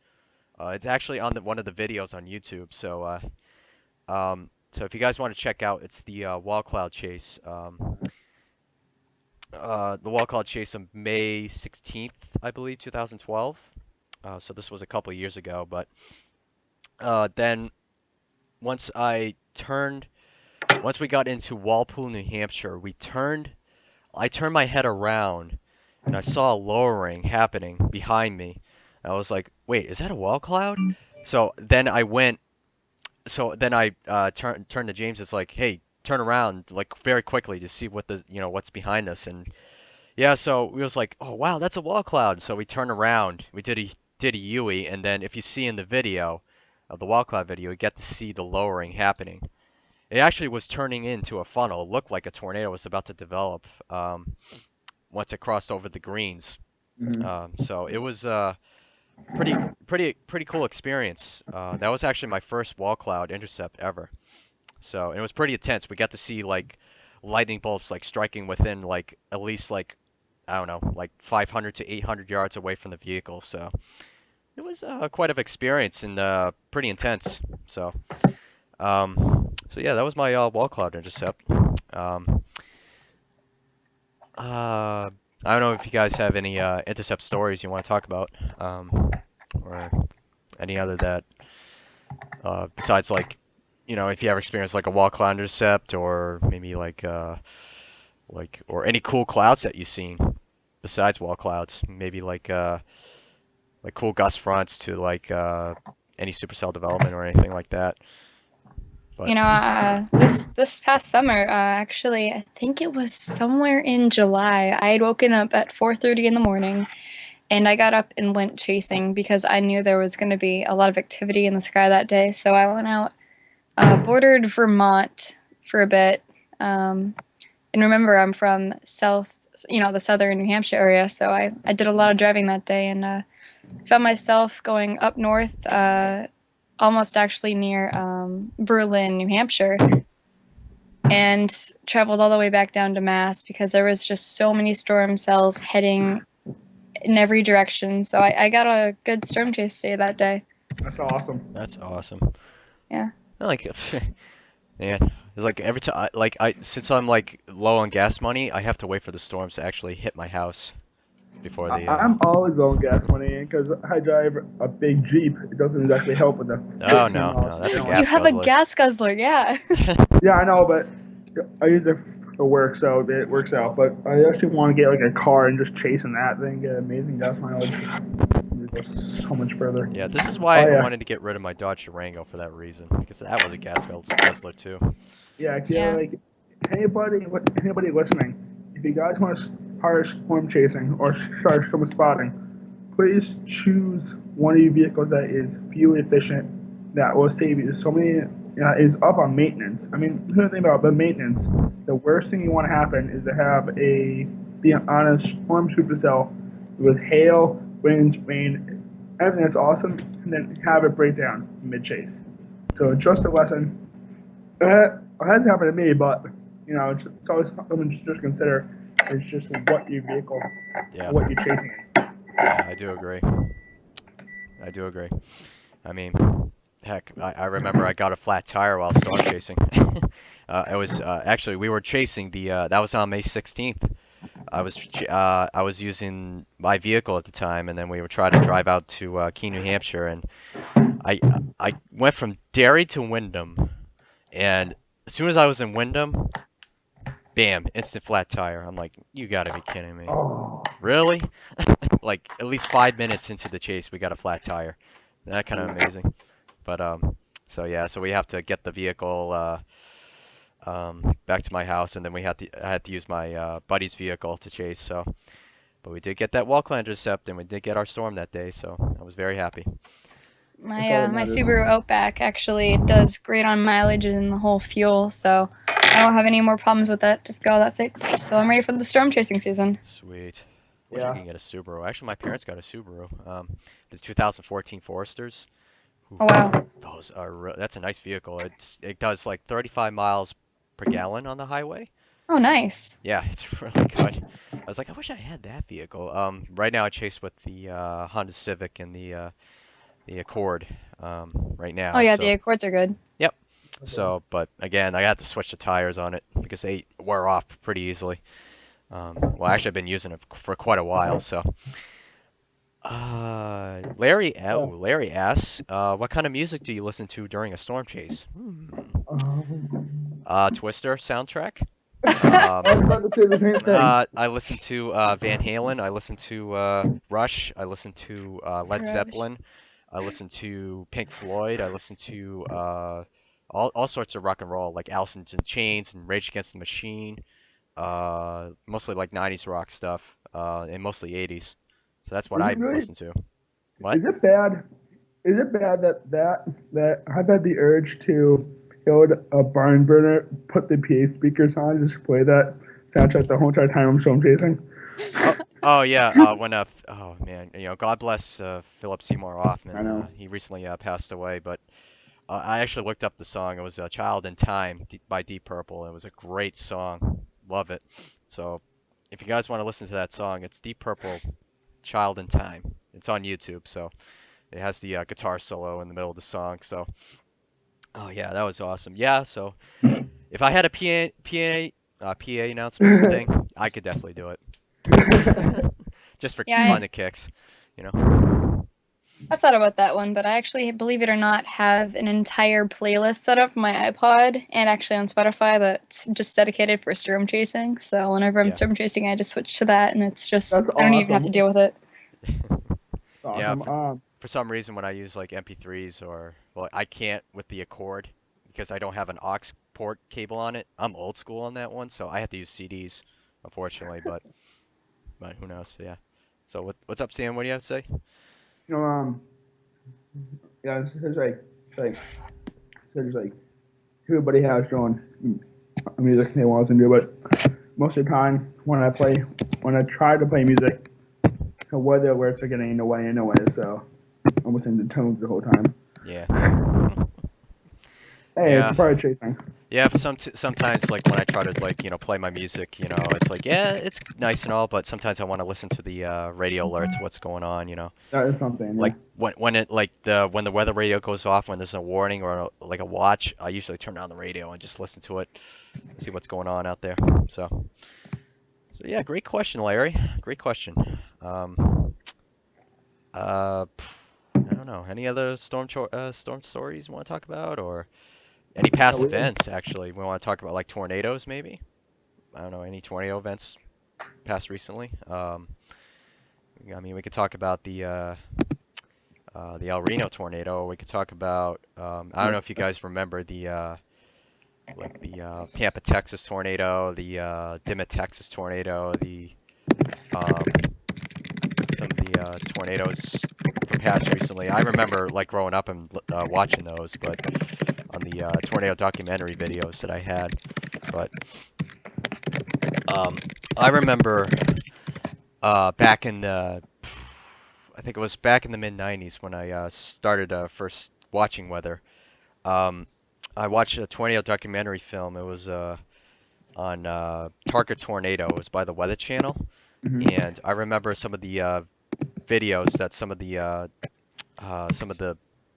A: It's actually on one of the videos on YouTube. So if you guys want to check out, it's the wall cloud chase. The wall cloud chase on May 16th, I believe, 2012. So this was a couple of years ago, but then once we got into Walpole, New Hampshire, I turned my head around and I saw a lowering happening behind me. I was like, wait, is that a wall cloud? So then I turned to James. It's like, hey, turn around like very quickly to see what's behind us. And yeah, so we was like, oh wow, that's a wall cloud. So we turned around, we did a U-ey, and then if you see in the video of the wall cloud video, you get to see the lowering happening. It actually was turning into a funnel. It looked like a tornado was about to develop once it crossed over the greens. So it was pretty cool experience. That was actually my first wall cloud intercept ever. So it was pretty intense. We got to see like lightning bolts like striking within like at least like I don't know, like 500 to 800 yards away from the vehicle. So it was quite an experience and pretty intense. So yeah, that was my wall cloud intercept. I don't know if you guys have any intercept stories you want to talk about, or any other that besides like, if you ever experienced like a wall cloud intercept, or maybe like or any cool clouds that you've seen besides wall clouds, maybe like cool gust fronts to like any supercell development or anything like that. But
C: This past summer, actually, I think it was somewhere in July. I had woken up at 4:30 in the morning, and I got up and went chasing because I knew there was going to be a lot of activity in the sky that day. So I went out, bordered Vermont for a bit, and remember I'm from the southern New Hampshire area, so I did a lot of driving that day, and found myself going up north, almost actually near Berlin, New Hampshire, and traveled all the way back down to Mass because there was just so many storm cells heading in every direction. So I got a good storm chase day that day.
B: That's awesome.
A: That's awesome.
C: Yeah.
A: I like it. Man, it's like every time, since I'm like low on gas money, I have to wait for the storms to actually hit my house before the.
B: I'm always low on gas money because I drive a big Jeep. It doesn't exactly help with the.
A: Oh no, that's a gas.
C: You have a gas guzzler, yeah.
B: Yeah, I know, but I use it for work, so it works out. But I actually want to get like a car and just chasing that thing, get amazing gas mileage. It goes so much further.
A: Yeah, this is why I wanted to get rid of my Dodge Durango for that reason, because that was a gas guzzler too.
B: Yeah, like anybody listening, if you guys want to start storm chasing or start storm spotting, please choose one of your vehicles that is fuel efficient, that will save you so many is up on maintenance. I mean, the thing about the maintenance, the worst thing you want to happen is to have be on a storm super cell with hail, winds, rain, everything that's awesome, and then have it break down mid chase. So just a lesson. It hasn't happened to me, but it's always something to just consider. It's just what your vehicle, what you're chasing.
A: Yeah, I do agree. I do agree. I mean, heck, I remember I got a flat tire while storm chasing. It was actually we were chasing the that was on May 16th. I was using my vehicle at the time, and then we were trying to drive out to Keene, New Hampshire, and I I went from Derry to Windham, and as soon as I was in Windham, bam, instant flat tire. I'm like, you gotta be kidding me.
B: Oh.
A: Really? Like at least 5 minutes into the chase, we got a flat tire. That kind of amazing. But so yeah, so we have to get the vehicle back to my house, and then I had to use my buddy's vehicle to chase. So, but we did get that wall intercept, and we did get our storm that day. So I was very happy.
C: My Subaru Outback actually does great on mileage and the whole fuel, so I don't have any more problems with that. Just got all that fixed, so I'm ready for the storm chasing season.
A: Sweet. Wish I could get a Subaru. Actually, my parents got a Subaru. The 2014 Foresters.
C: Oh wow.
A: Those are that's a nice vehicle. It does like 35 miles per gallon on the highway.
C: Oh nice.
A: Yeah, it's really good. I was like, I wish I had that vehicle. Right now I chase with the Honda Civic and the Accord. Right now.
C: Oh yeah,
A: so.
C: the Accords are good.
A: Yep. So, but again, I had to switch the tires on it because they wear off pretty easily. Well, actually, I've been using it for quite a while, so. Larry asks, what kind of music do you listen to during a storm chase? Twister soundtrack.
B: I was about to say the same thing.
A: I listen to Van Halen. I listen to Rush. I listen to Led Zeppelin. I listen to Pink Floyd. I listen to all sorts of rock and roll, like Alice in Chains and Rage Against the Machine. Mostly like 90s rock stuff, and mostly 80s. So that's what I listen to. What?
B: Is it bad? Is it bad that I've had the urge to build a barn burner, put the PA speakers on, just play that soundtrack the whole entire time I'm storm chasing?
A: Oh yeah, oh man, God bless Philip Seymour Hoffman.
B: I know.
A: He recently passed away, but I actually looked up the song. It was "Child in Time" by Deep Purple. It was a great song. Love it. So if you guys want to listen to that song, it's Deep Purple, "Child in Time." It's on YouTube, so it has the guitar solo in the middle of the song. So, oh yeah, that was awesome. Yeah, so if I had a PA announcement thing, I could definitely do it. Just for fun and kicks,
C: I've thought about that one, but I actually, believe it or not, have an entire playlist set up on my iPod and actually on Spotify that's just dedicated for storm chasing. So whenever I'm storm chasing, I just switch to that, and it's just, I don't even have to deal with it.
B: Awesome.
A: Yeah, for some reason when I use like MP3s well, I can't with the Accord because I don't have an aux port cable on it. I'm old school on that one, so I have to use CDs, unfortunately, but who knows, yeah. So what's up, Sam? What do you have to say?
B: Yeah, it's like everybody has their own music they want to do, but most of the time when I try to play music, the weather alerts are getting in the way anyway, so I'm listening to tones the whole time.
A: Yeah.
B: Hey, it's part of chasing.
A: Yeah, sometimes like when I try to play my music, it's like it's nice and all, but sometimes I want to listen to the radio alerts, what's going on,
B: That is something.
A: Like when the weather radio goes off, when there's a warning or like a watch, I usually turn on the radio and just listen to it, see what's going on out there. So yeah, great question, Larry. Great question. I don't know. Any other storm stories you want to talk about, or any past events? Actually, we want to talk about like tornadoes, maybe. I don't know, any tornado events passed recently. I mean, we could talk about the El Reno tornado. Or we could talk about I don't know if you guys remember the Pampa, Texas tornado, the Dimmitt, Texas tornado, some of the tornadoes from past recently. I remember like growing up and watching those, but on the tornado documentary videos that I had. But I remember back in the, I think it was back in the mid '90s when I started first watching weather. Um, I watched a tornado documentary film. It was on Target Tornado. It was by the Weather Channel,
B: Hmm.
A: and I remember some of the videos that some of the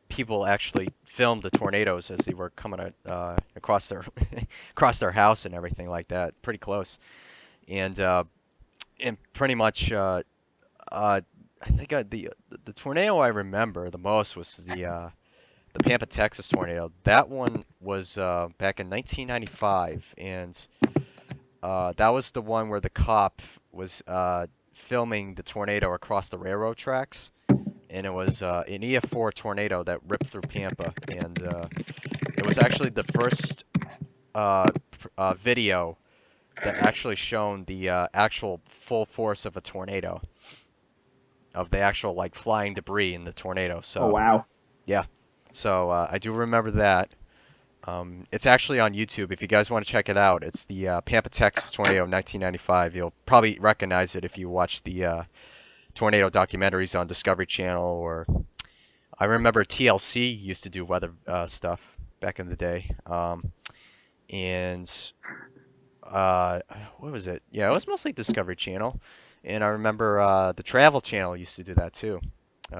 A: people actually filmed the tornadoes as they were coming across their across their house and everything like that. Pretty close, and pretty much I think the tornado I remember the most was the Pampa, Texas tornado. That one was back in 1995, and that was the one where the cop was filming the tornado across the railroad tracks, and it was an EF4 tornado that ripped through Pampa, and it was actually the first video that actually shown the actual full force of a tornado, of the actual like flying debris in the tornado.
B: Oh
A: So
B: wow.
A: yeah, so I do remember that. It's actually on YouTube if you guys want to check it out. It's the Pampa, Texas tornado of 1995. You'll probably recognize it if you watch the tornado documentaries on Discovery Channel, or I remember TLC used to do weather stuff back in the day. And uh, what was it? Yeah, it was mostly Discovery Channel. And I remember the Travel Channel used to do that too.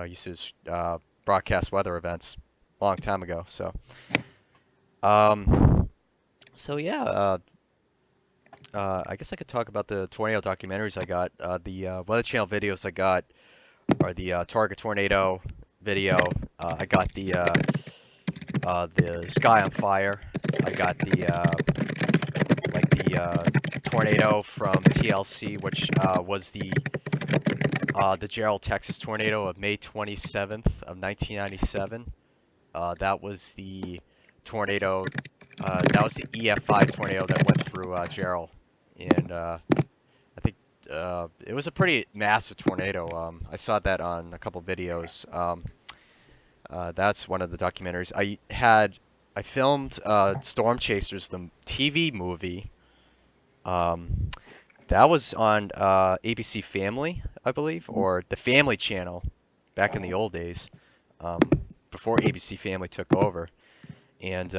A: Used to broadcast weather events a long time ago. Um, so yeah, I guess I could talk about the tornado documentaries I got. The Weather Channel videos I got are the Target Tornado video. I got the Sky on Fire. I got the tornado from TLC, which was the Gerald, Texas tornado of May 27th of 1997. That was the tornado. That was the EF5 tornado that went through Gerald, and I think it was a pretty massive tornado. I saw that on a couple videos. That's one of the documentaries. I filmed Storm Chasers, the TV movie. Um, that was on ABC Family, I believe, or the Family Channel back in the old days, um, before ABC Family took over. And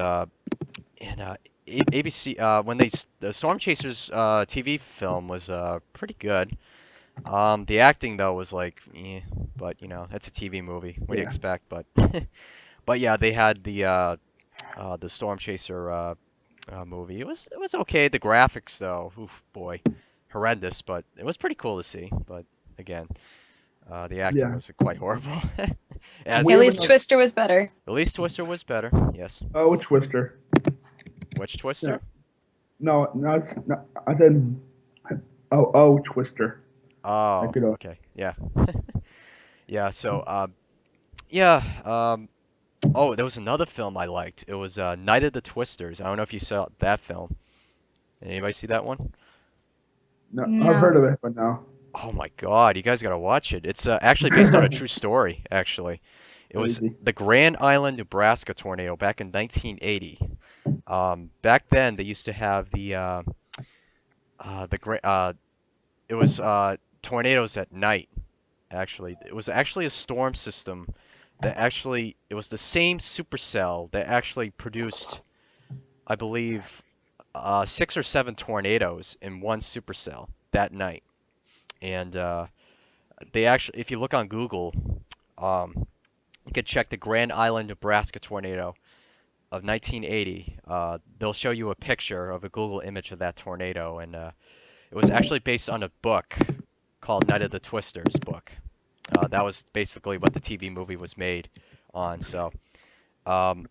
A: ABC when the Storm Chasers TV film was pretty good. The acting though was like, but you know, it's a TV movie. What do you
B: Yeah.
A: expect? But but yeah, they had the Storm Chaser movie. It was okay. The graphics though, oof, boy, horrendous. But it was pretty cool to see. But again, the acting
B: Yeah.
A: was quite horrible. As
B: We
C: At
B: have
C: least
B: another.
C: Twister was better.
A: at least Twister was better. Yes.
B: Oh, Twister.
A: Which
B: Yeah.
A: Twister?
B: No, no. I said. Oh, Twister.
A: Oh,
B: Like it.
A: okay. Yeah. Yeah. So yeah. Oh, there was another film I liked. It was Night of the Twisters. I don't know if you saw that film. Anybody see that one?
B: No, I've
C: No.
B: heard of it, but no.
A: Oh my God, you guys gotta watch it. It's actually based on a true story, actually. It was
B: Crazy.
A: the Grand Island, Nebraska tornado back in 1980. Back then they used to have the great it was tornadoes at night. Actually, it was actually a storm system that actually it was the same supercell that actually produced, I believe, 6 or 7 tornadoes in one supercell that night. And they actually, if you look on Google, you can check the Grand Island, Nebraska tornado of 1980. They'll show you a picture of a Google image of that tornado, and it was actually based on a book called Night of the Twisters book. That was basically what the TV movie was made on. Um,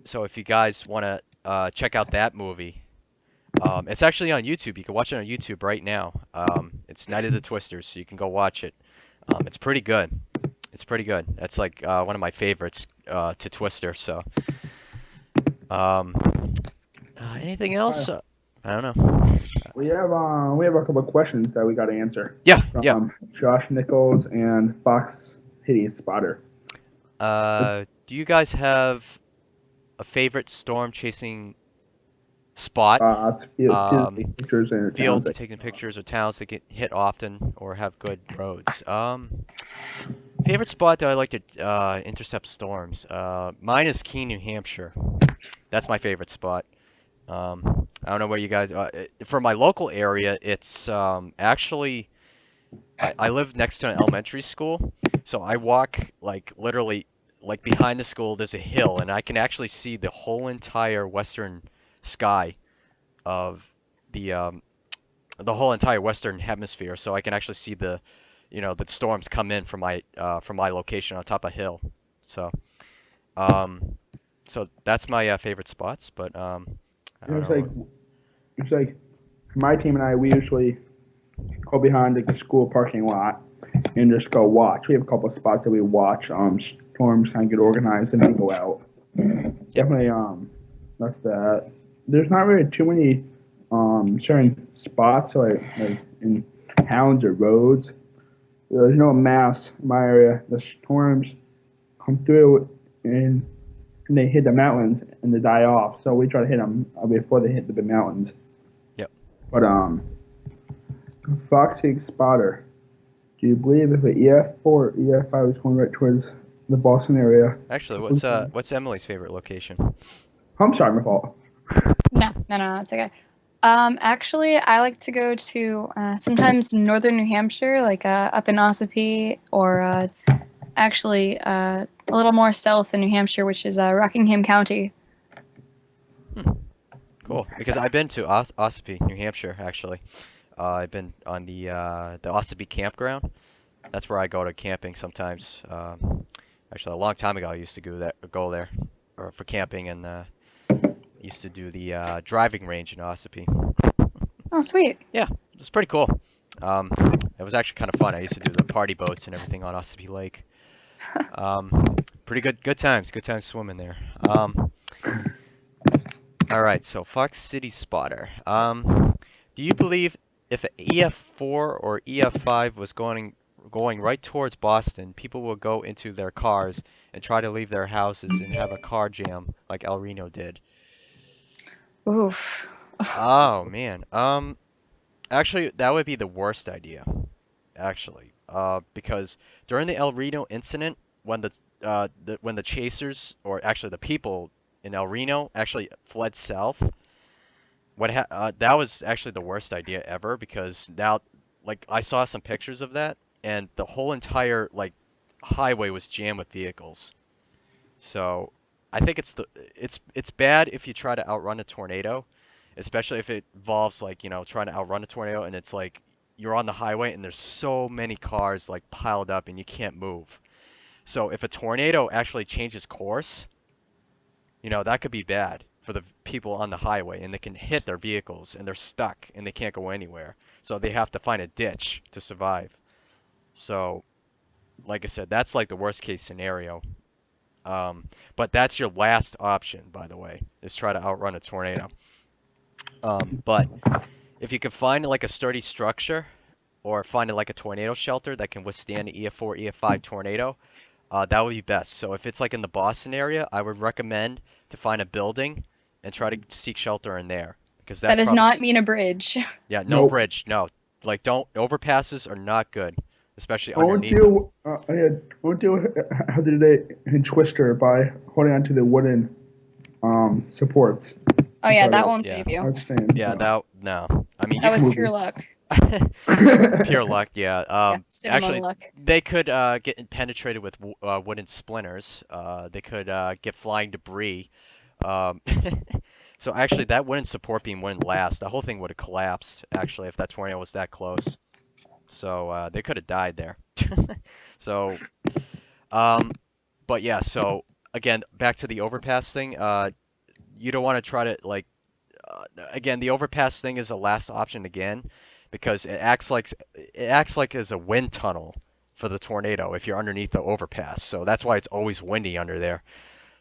A: so if you guys want to check out that movie, it's actually on YouTube. You can watch it on YouTube right now. It's Night of the Twisters, so you can go watch it. It's pretty good. It's pretty good. That's like one of my favorites to Twister. So, um, anything else?
B: Kyle,
A: I don't know.
B: we have a couple of questions that we got to answer
A: Yeah, yeah.
B: from Josh Nichols and Fox Hideous Spotter.
A: Do you guys have a favorite storm chasing spot.
B: Fields
A: Um,
B: take pictures in towns.
A: Fields and taking pictures of towns that get hit often or have good roads. Favorite spot that I like to intercept storms. Mine is Keene, New Hampshire. That's my favorite spot. I don't know where you guys. For my local area, it's actually I live next to an elementary school, so I walk like literally like behind the school. There's a hill, and I can actually see the whole entire western sky of the whole entire western hemisphere. So I can actually see the the storms come in from my location on top of a hill. So um so that's my favorite spots, but I
B: It
A: don't
B: was like
A: know.
B: it's like my team and I. We usually go behind like the school parking lot and just go watch. We have a couple of spots that we watch. Storms kind of get organized and then go out.
A: Yep.
B: Definitely. That's that. There's not really too many certain spots like in towns or roads. There's no mass in my area. The storms come through and they hit the mountains and they die off. So we try to hit them before they hit the big mountains.
A: Yep.
B: But Foxy Spotter. Do you believe if an EF4 or EF5 was going right towards the Boston area?
A: Actually, what's Emily's favorite location?
B: I'm sorry, my fault.
C: No, it's okay. Actually, I like to go to sometimes northern New Hampshire, like up in Ossipee, or actually a little more south in New Hampshire, which is Rockingham County.
A: Cool. Because I've been to Ossipee, New Hampshire, actually. I've been on the Ossipee campground. That's where I go to camping sometimes. Actually, a long time ago, I used to go there for camping, and used to do the driving range in Ossipee.
C: Oh, sweet.
A: Yeah, it's pretty cool. It was actually kind of fun. I used to do the party boats and everything on Ossipee Lake. Pretty good times. Good times swimming there. All right, so Fox City Spotter. Do you believe if an EF4 or EF5 was going right towards Boston, people will go into their cars and try to leave their houses and have a car jam like El Reno did?
C: Oof.
A: Oh man. Actually, that would be the worst idea. Actually, because during the El Reno incident, when when the chasers, or actually the people in El Reno actually fled south, that was actually the worst idea ever, because now, like, I saw some pictures of that, and the whole entire like highway was jammed with vehicles. So I think it's bad if you try to outrun a tornado, especially if it involves, like, trying to outrun a tornado and it's like you're on the highway and there's so many cars like piled up and you can't move. So if a tornado actually changes course, that could be bad for the people on the highway, and they can hit their vehicles and they're stuck and they can't go anywhere. So they have to find a ditch to survive. So like I said, that's like the worst case scenario. But that's your last option, by the way, is try to outrun a tornado. But if you can find like a sturdy structure, or find like a tornado shelter that can withstand an EF4, EF5 tornado, that would be best. So if it's like in the Boston area, I would recommend to find a building and try to seek shelter in there, because
C: That
A: that's
C: does
A: probably,
C: not mean a bridge.
A: yeah, no
B: Nope.
A: bridge, no. Like, don't, overpasses are not good, especially
B: I won't
A: underneath them.
B: do. Won't do how they did it in Twister by holding onto the wooden supports.
C: Oh yeah,
B: But,
C: that won't
A: Yeah.
C: save you.
B: Outstanding.
A: Yeah, no. I mean,
C: That
A: you
C: was
A: can
C: pure luck.
A: pure luck, yeah.
C: Yeah, cinema
A: Actually,
C: luck.
A: they could get penetrated with wooden splinters. They could get flying debris. Um, so actually, that wooden support beam wouldn't last. The whole thing would have collapsed, actually, if that tornado was that close. So they could have died there. So, but yeah. So again, back to the overpass thing. You don't want to try to, like, again, the overpass thing is a last option again, because it acts like as a wind tunnel for the tornado if you're underneath the overpass. So that's why it's always windy under there.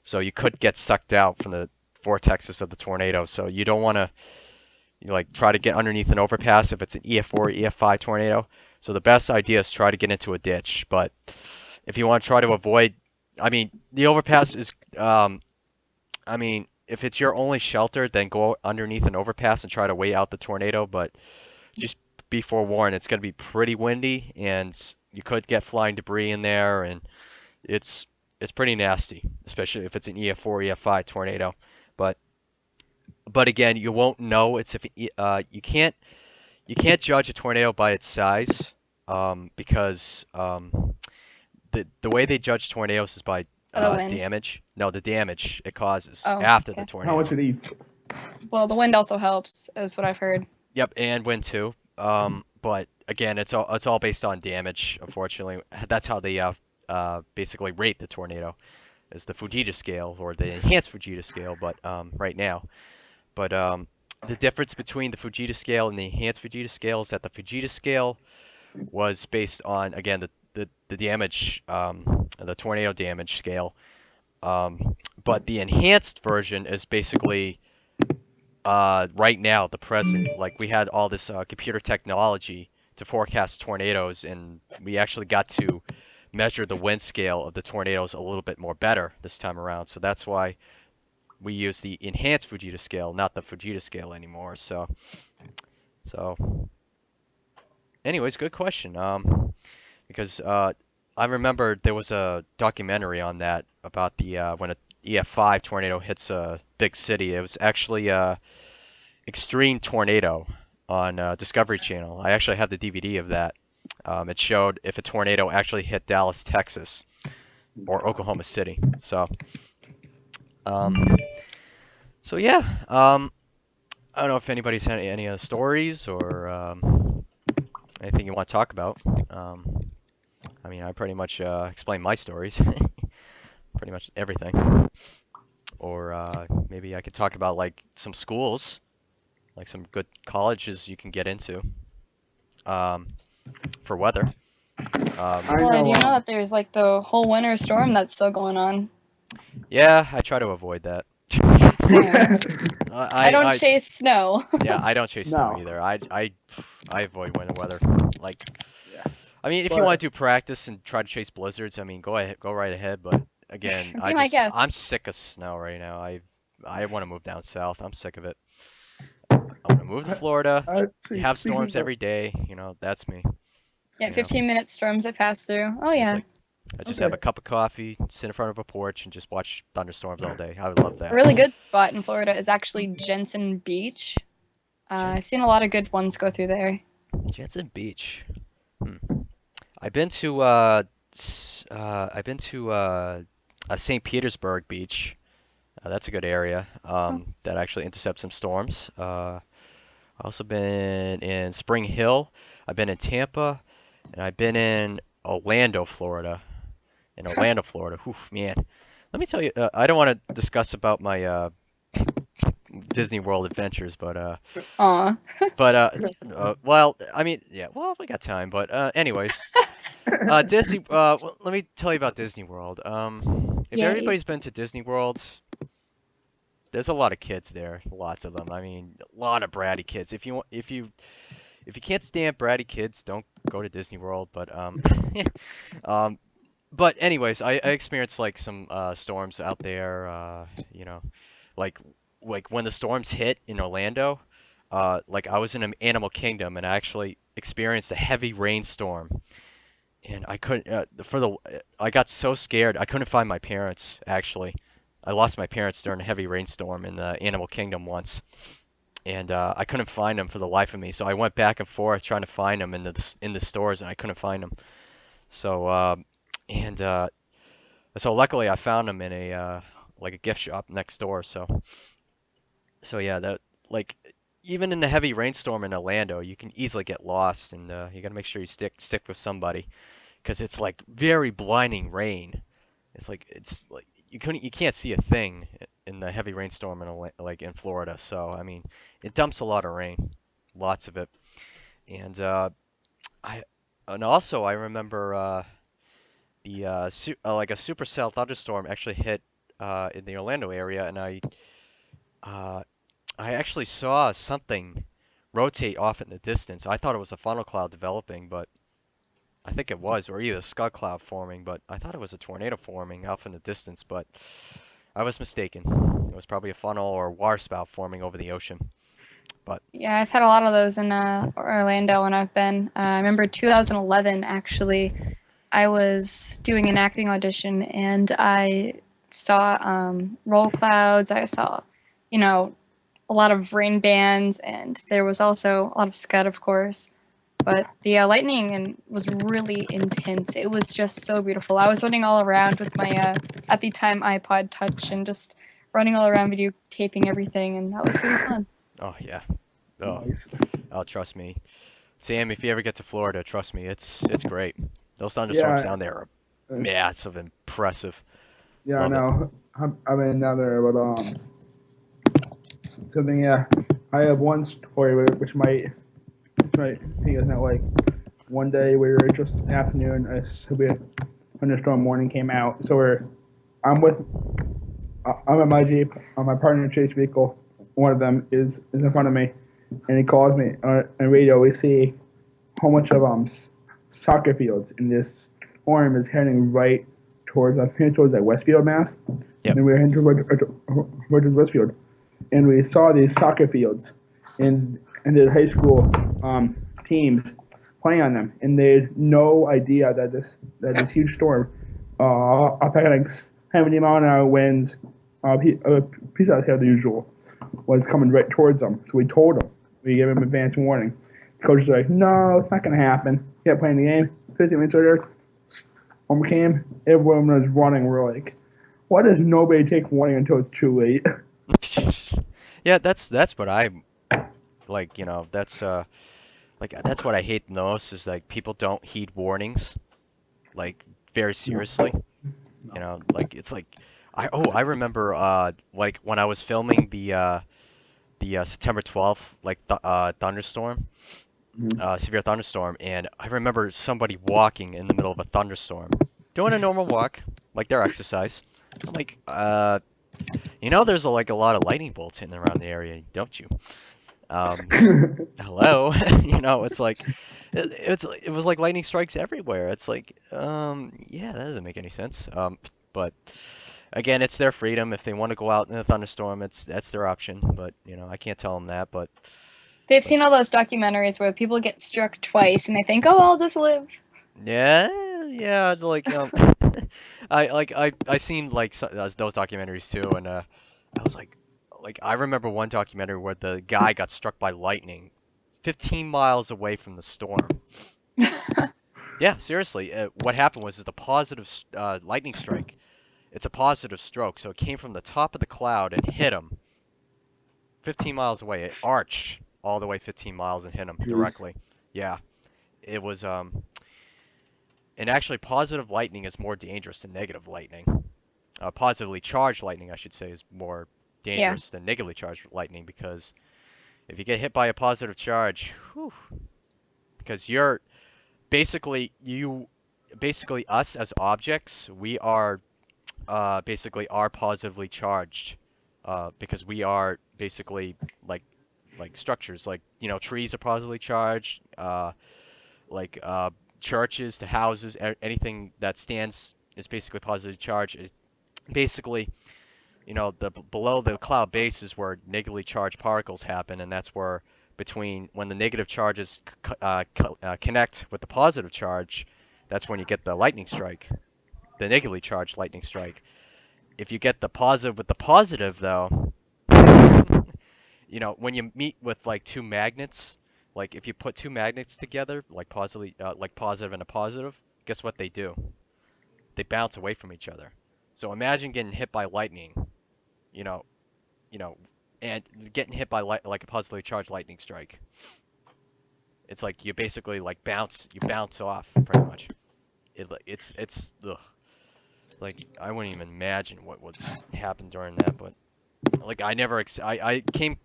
A: So you could get sucked out from the vortexes of the tornado. So you don't want to, like, try to get underneath an overpass if it's an EF4, EF5 tornado. So the best idea is try to get into a ditch. But if you want to try to avoid, I mean, the overpass is I mean, if it's your only shelter, then go underneath an overpass and try to wait out the tornado. But just be forewarned, it's going to be pretty windy, and you could get flying debris in there, and it's it's pretty nasty, especially if it's an EF4, EF5 tornado. But but again, you won't know. It's if you can't judge a tornado by its size, because the way they judge tornadoes is by
C: The wind.
A: damage. No, the damage it causes
C: Oh,
A: after the
C: okay.
B: How much
A: tornado.
B: it eats.
C: Well, the wind also helps, is what I've heard.
A: Yep, and wind too. But again, it's all based on damage. Unfortunately, that's how they basically rate the tornado, is the Fujita scale or the enhanced Fujita scale. But right now, but the difference between the Fujita scale and the enhanced Fujita scale is that the Fujita scale was based on, again, the damage, the tornado damage scale. But the enhanced version is basically right now, the present. Like, we had all this computer technology to forecast tornadoes, and we actually got to measure the wind scale of the tornadoes a little bit more better this time around. So that's why we use the enhanced Fujita scale, not the Fujita scale anymore. So anyways, good question. Because I remember there was a documentary on that about the when a EF5 tornado hits a big city. It was actually Extreme Tornado on Discovery Channel. I actually have the DVD of that. It showed if a tornado actually hit Dallas, Texas, or Oklahoma City. Um, so yeah. I don't know if anybody's had any other stories or anything you want to talk about. I mean, I pretty much explained my stories, pretty much everything. Or maybe I could talk about like some schools, like some good colleges you can get into um, for weather.
B: I
C: Well, I
B: know.
C: do know that there's like the whole winter storm that's still going on.
A: Yeah, I try to avoid that.
C: Same. I don't
A: I
C: chase snow.
A: yeah, I don't chase snow
B: No.
A: either. I avoid winter weather. Like,
B: Yeah.
A: I mean, if you
B: But
A: want to do practice and try to chase blizzards, I mean, go ahead, go right ahead. But again,
C: Be my guest.
A: I'm sick of snow right now. I want to move down south. I'm sick of it. I want to move to Florida. You have storms
B: speaking of,
A: every day. That's me.
C: Yeah,
A: You know,
C: 15-minute storms that pass through. Oh
A: it's
C: yeah.
A: like I just have
B: okay,
A: a cup of coffee, sit in front of a porch, and just watch thunderstorms all day. I would love
C: A
A: that.
C: really good spot in Florida is actually Jensen Beach.
A: Jen-
C: I've seen a lot of good ones go through there.
A: Jensen Beach. Hmm. I've been to St. Petersburg Beach. That's a good area.
C: Oh,
A: That actually intercepts some storms. I've also been in Spring Hill. I've been in Tampa, and I've been in Orlando, Florida. In Orlando, Florida. Whew, man. Let me tell you, I don't want to discuss about my Disney World adventures,
C: aw.
A: well, I mean, yeah, well, we got time, but anyways, Disney. Well, let me tell you about Disney World. If
C: Yay.
A: everybody's been to Disney World, there's a lot of kids there, lots of them. I mean, a lot of bratty kids. If you can't stand bratty kids, don't go to Disney World. Um, but anyways, I experienced like some storms out there. You know, like like when the storms hit in Orlando. Like I was in an Animal Kingdom and I actually experienced a heavy rainstorm. And I couldn't I got so scared I couldn't find my parents actually. I lost my parents during a heavy rainstorm in the Animal Kingdom once, and I couldn't find them for the life of me. So I went back and forth trying to find them in the stores, and I couldn't find them. So and so luckily I found them in a like a gift shop next door. So yeah, that like even in the heavy rainstorm in Orlando, you can easily get lost, and you gotta make sure you stick with somebody, because it's like very blinding rain. It's like you can't see a thing in the heavy rainstorm like in Florida. So I mean, it dumps a lot of rain, lots of it. And I and also I remember like a supercell thunderstorm actually hit in the Orlando area, and uh, I actually saw something rotate off in the distance. I thought it was a funnel cloud developing, but I think it was, or either a scud cloud forming, but I thought it was a tornado forming off in the distance. But I was mistaken. It was probably a funnel or water spout forming over the ocean. But
C: Yeah, I've had a lot of those in Orlando when I've been. I remember 2011 actually. I was doing an acting audition and I saw roll clouds. I saw, you know, a lot of rain bands, and there was also a lot of scud, of course. But the lightning was really intense. It was just so beautiful. I was running all around with my, at the time, iPod Touch and just running all around videotaping everything, and that was pretty fun.
A: oh yeah. Oh,
B: Nice.
A: oh, trust me. Sam, if you ever get to Florida, trust me, it's great. Those thunderstorms
B: Yeah.
A: down there are
B: uh,
A: massive, impressive.
B: Yeah, I
A: Love it.
B: know. I'm in another, but something. Yeah, I have one story which might take us out. Like one day we were just afternoon. A thunderstorm warning came out. So I'm with I'm in my Jeep. My partner Chase vehicle. One of them is in front of me, and he calls me on radio. We see a whole bunch of soccer fields, and this storm is heading right towards towards like Westfield, Mass.
A: Yep.
B: And we were heading towards Westfield, and we saw these soccer fields, and the high school teams playing on them, and they had no idea that this huge storm, up at like 70-mile-an-hour winds, peace out here the usual, was coming right towards them. So we told them, we gave them advance warning. The coach was like, "No, it's not gonna happen." Kept playing the game. 15 minutes later, home came. Everyone was running. We're like, "Why does nobody take warning until it's too late?"
A: Yeah, that's what I like, that's what I hate the most is like people don't heed warnings like very
B: No,
A: seriously.
B: no.
A: Like it's like I remember like when I was filming the September 12th thunderstorm,
B: Mhm.
A: severe thunderstorm, and I remember somebody walking in the middle of a thunderstorm, doing a normal walk, like their exercise. I'm like, there's like a lot of lightning bolts in around the area, don't you? Um, hello, it's like it was like lightning strikes everywhere. It's like, yeah, that doesn't make any sense. But again, it's their freedom. If they want to go out in a thunderstorm, that's their option. But I can't tell them that.
C: They've
A: But
C: seen all those documentaries where people get struck twice and they think, oh, I'll just live.
A: yeah, yeah, like I seen like those documentaries too, and I was like I remember one documentary where the guy got struck by lightning 15 miles away from the storm. Yeah, seriously. What happened was the positive lightning strike. It's a positive stroke, so it came from the top of the cloud and hit him 15 miles away. It arched all the way 15 miles and hit him
B: Jeez.
A: directly. Yeah, it was and actually positive lightning is more dangerous than negative lightning. Positively charged lightning, I should say, is more
C: Yeah.
A: dangerous than negatively charged lightning because if you get hit by a positive charge, whew, because basically us as objects, we are basically are positively charged because we are basically like structures like trees are positively charged like churches to houses anything that stands is basically positively charged. Basically the below the cloud base is where negatively charged particles happen, and that's where between when the negative charges connect with the positive charge, that's when you get the lightning strike, the negatively charged lightning strike. If you get the positive with the positive, though, when you meet with like two magnets, like if you put two magnets together, like positive and a positive, guess what they do? They bounce away from each other. So imagine getting hit by lightning, you know, you know, and getting hit by like a positively charged lightning strike. It's like you basically like you bounce off pretty much. It's ugh. Like I wouldn't even imagine what would happen during that, but like I never I came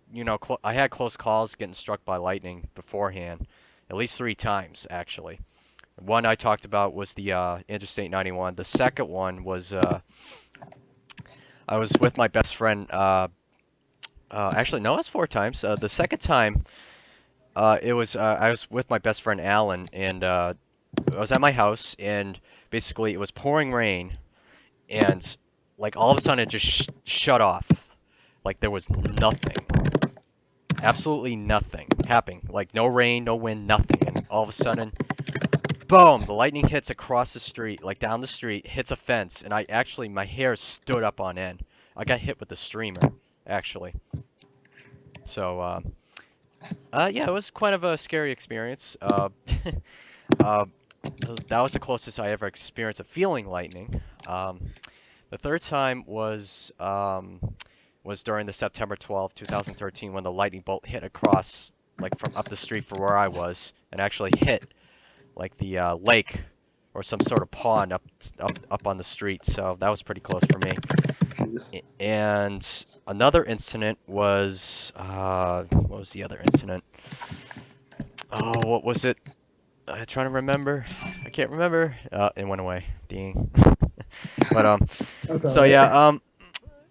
A: I had close calls getting struck by lightning beforehand, at least 3 times actually. One I talked about was the Interstate 91. The second one was I was with my best friend. Actually, no, it's 4 times. The second time, it was I was with my best friend Alan, and I was at my house, and basically it was pouring rain, and like all of a sudden it just shut off. Like there was nothing. Absolutely nothing happening. Like no rain, no wind, nothing. And all of a sudden, boom, the lightning hits across the street, like down the street, hits a fence, and my hair stood up on end. I got hit with the streamer, actually. So, yeah, it was quite of a scary experience. Uh, that was the closest I ever experienced of feeling lightning. The third time was during the September 12th, 2013, when the lightning bolt hit across, like from up the street from where I was, and actually hit like the lake or some sort of pond up on the street. So that was pretty close for me. And another incident was what was the other incident? Oh, what was it? I'm trying to remember. I can't remember. It went away. Dang. But
B: That's all
A: so
B: right.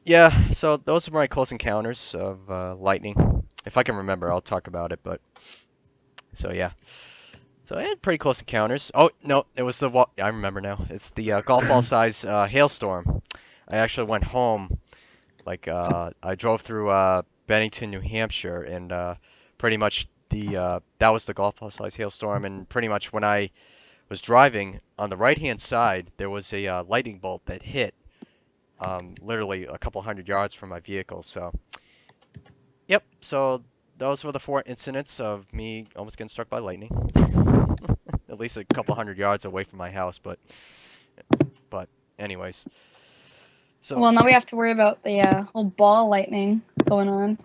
A: yeah. So those are my close encounters of lightning. If I can remember, I'll talk about it. But so yeah. So I had pretty close encounters. Oh no, it was I remember now. It's the golf ball size hailstorm. I actually went home. Like I drove through Bennington, New Hampshire, and pretty much that was the golf ball size hailstorm. And pretty much when I was driving on the right-hand side, there was a lightning bolt that hit literally a couple hundred yards from my vehicle. So yep. So those were the 4 incidents of me almost getting struck by lightning. At least a couple hundred yards away from my house, but anyways. So
C: Well, now we have to worry about the whole ball lightning going on.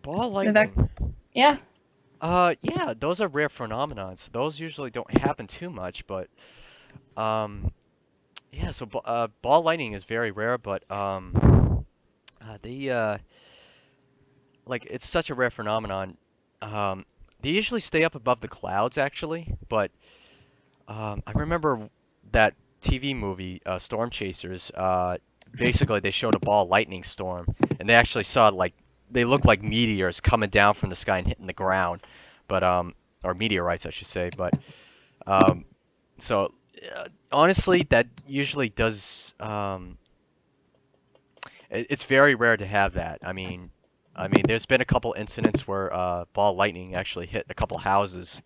A: ball lightning.
C: Yeah.
A: Yeah, those are rare phenomenons. Those usually don't happen too much, but yeah. So ball lightning is very rare, but they like it's such a rare phenomenon. They usually stay up above the clouds actually, but I remember that TV movie, Storm Chasers. Basically, they showed a ball lightning storm, and they actually saw they looked like meteors coming down from the sky and hitting the ground, but or meteorites, I should say. But so honestly, that usually does. It's very rare to have that. There's been a couple incidents where ball lightning actually hit a couple houses.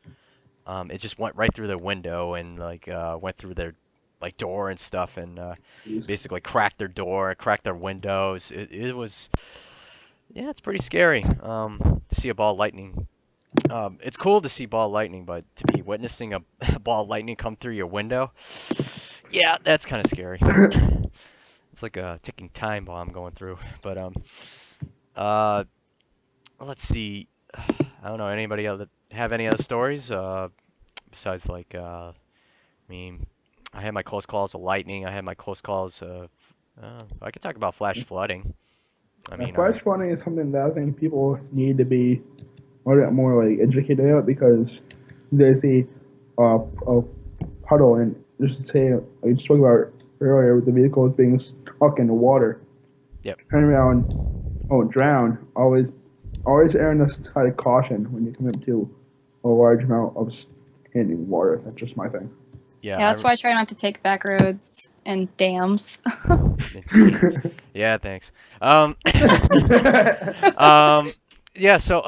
A: It just went right through their window and went through their door and stuff and basically cracked their door, cracked their windows. It was yeah, it's pretty scary to see a ball lightning. It's cool to see ball lightning, but to be witnessing a ball lightning come through your window, yeah, that's kind of scary. It's like a ticking time bomb going through. But uh, let's see. I don't know. Anybody else have any other stories? Besides I mean, I had my close calls of lightning. I had my close calls of. I could talk about flash flooding. I mean,
B: Flash flooding is something that I think people need to be a little bit more like educated about because they see a puddle and just to say I just spoke about earlier with the vehicles being stuck in the water.
A: Yep.
B: Turn around, drown. Always err on the side of caution when you come into a large amount of standing water. That's just my thing.
A: Yeah,
C: That's why I try not to take back roads and dams.
A: Yeah, thanks. Yeah, so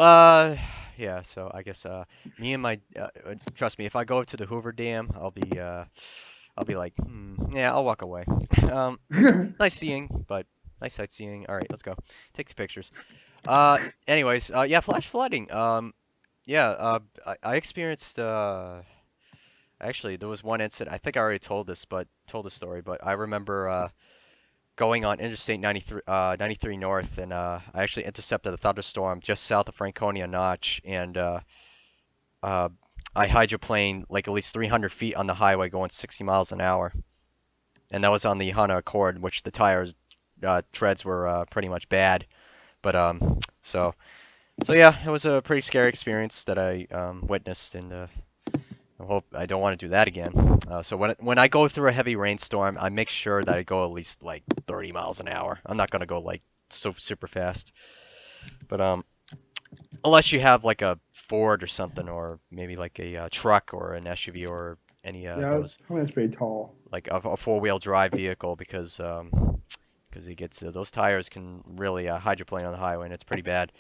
A: yeah, so I guess me and my trust me, if I go to the Hoover Dam, I'll be like, yeah, I'll walk away. Nice seeing, but nice sightseeing. All right, let's go. Take the pictures. Anyways, yeah, flash flooding. Yeah, I experienced actually there was one incident. I think I already told the story, but I remember going on Interstate 93 North, and I actually intercepted a thunderstorm just south of Franconia Notch, and I hydroplaned like at least 300 feet on the highway going 60 miles an hour, and that was on the Honda Accord, which the tires treads were pretty much bad, but so yeah, it was a pretty scary experience that I witnessed, and I hope I don't want to do that again. So when I go through a heavy rainstorm, I make sure that I go at least like 30 miles an hour. I'm not gonna go like so super fast. But unless you have like a Ford or something, or maybe like a truck or an SUV or any
B: yeah,
A: those
B: that's pretty tall.
A: like a four-wheel drive vehicle, because because it gets those tires can really hydroplane on the highway, and it's pretty bad.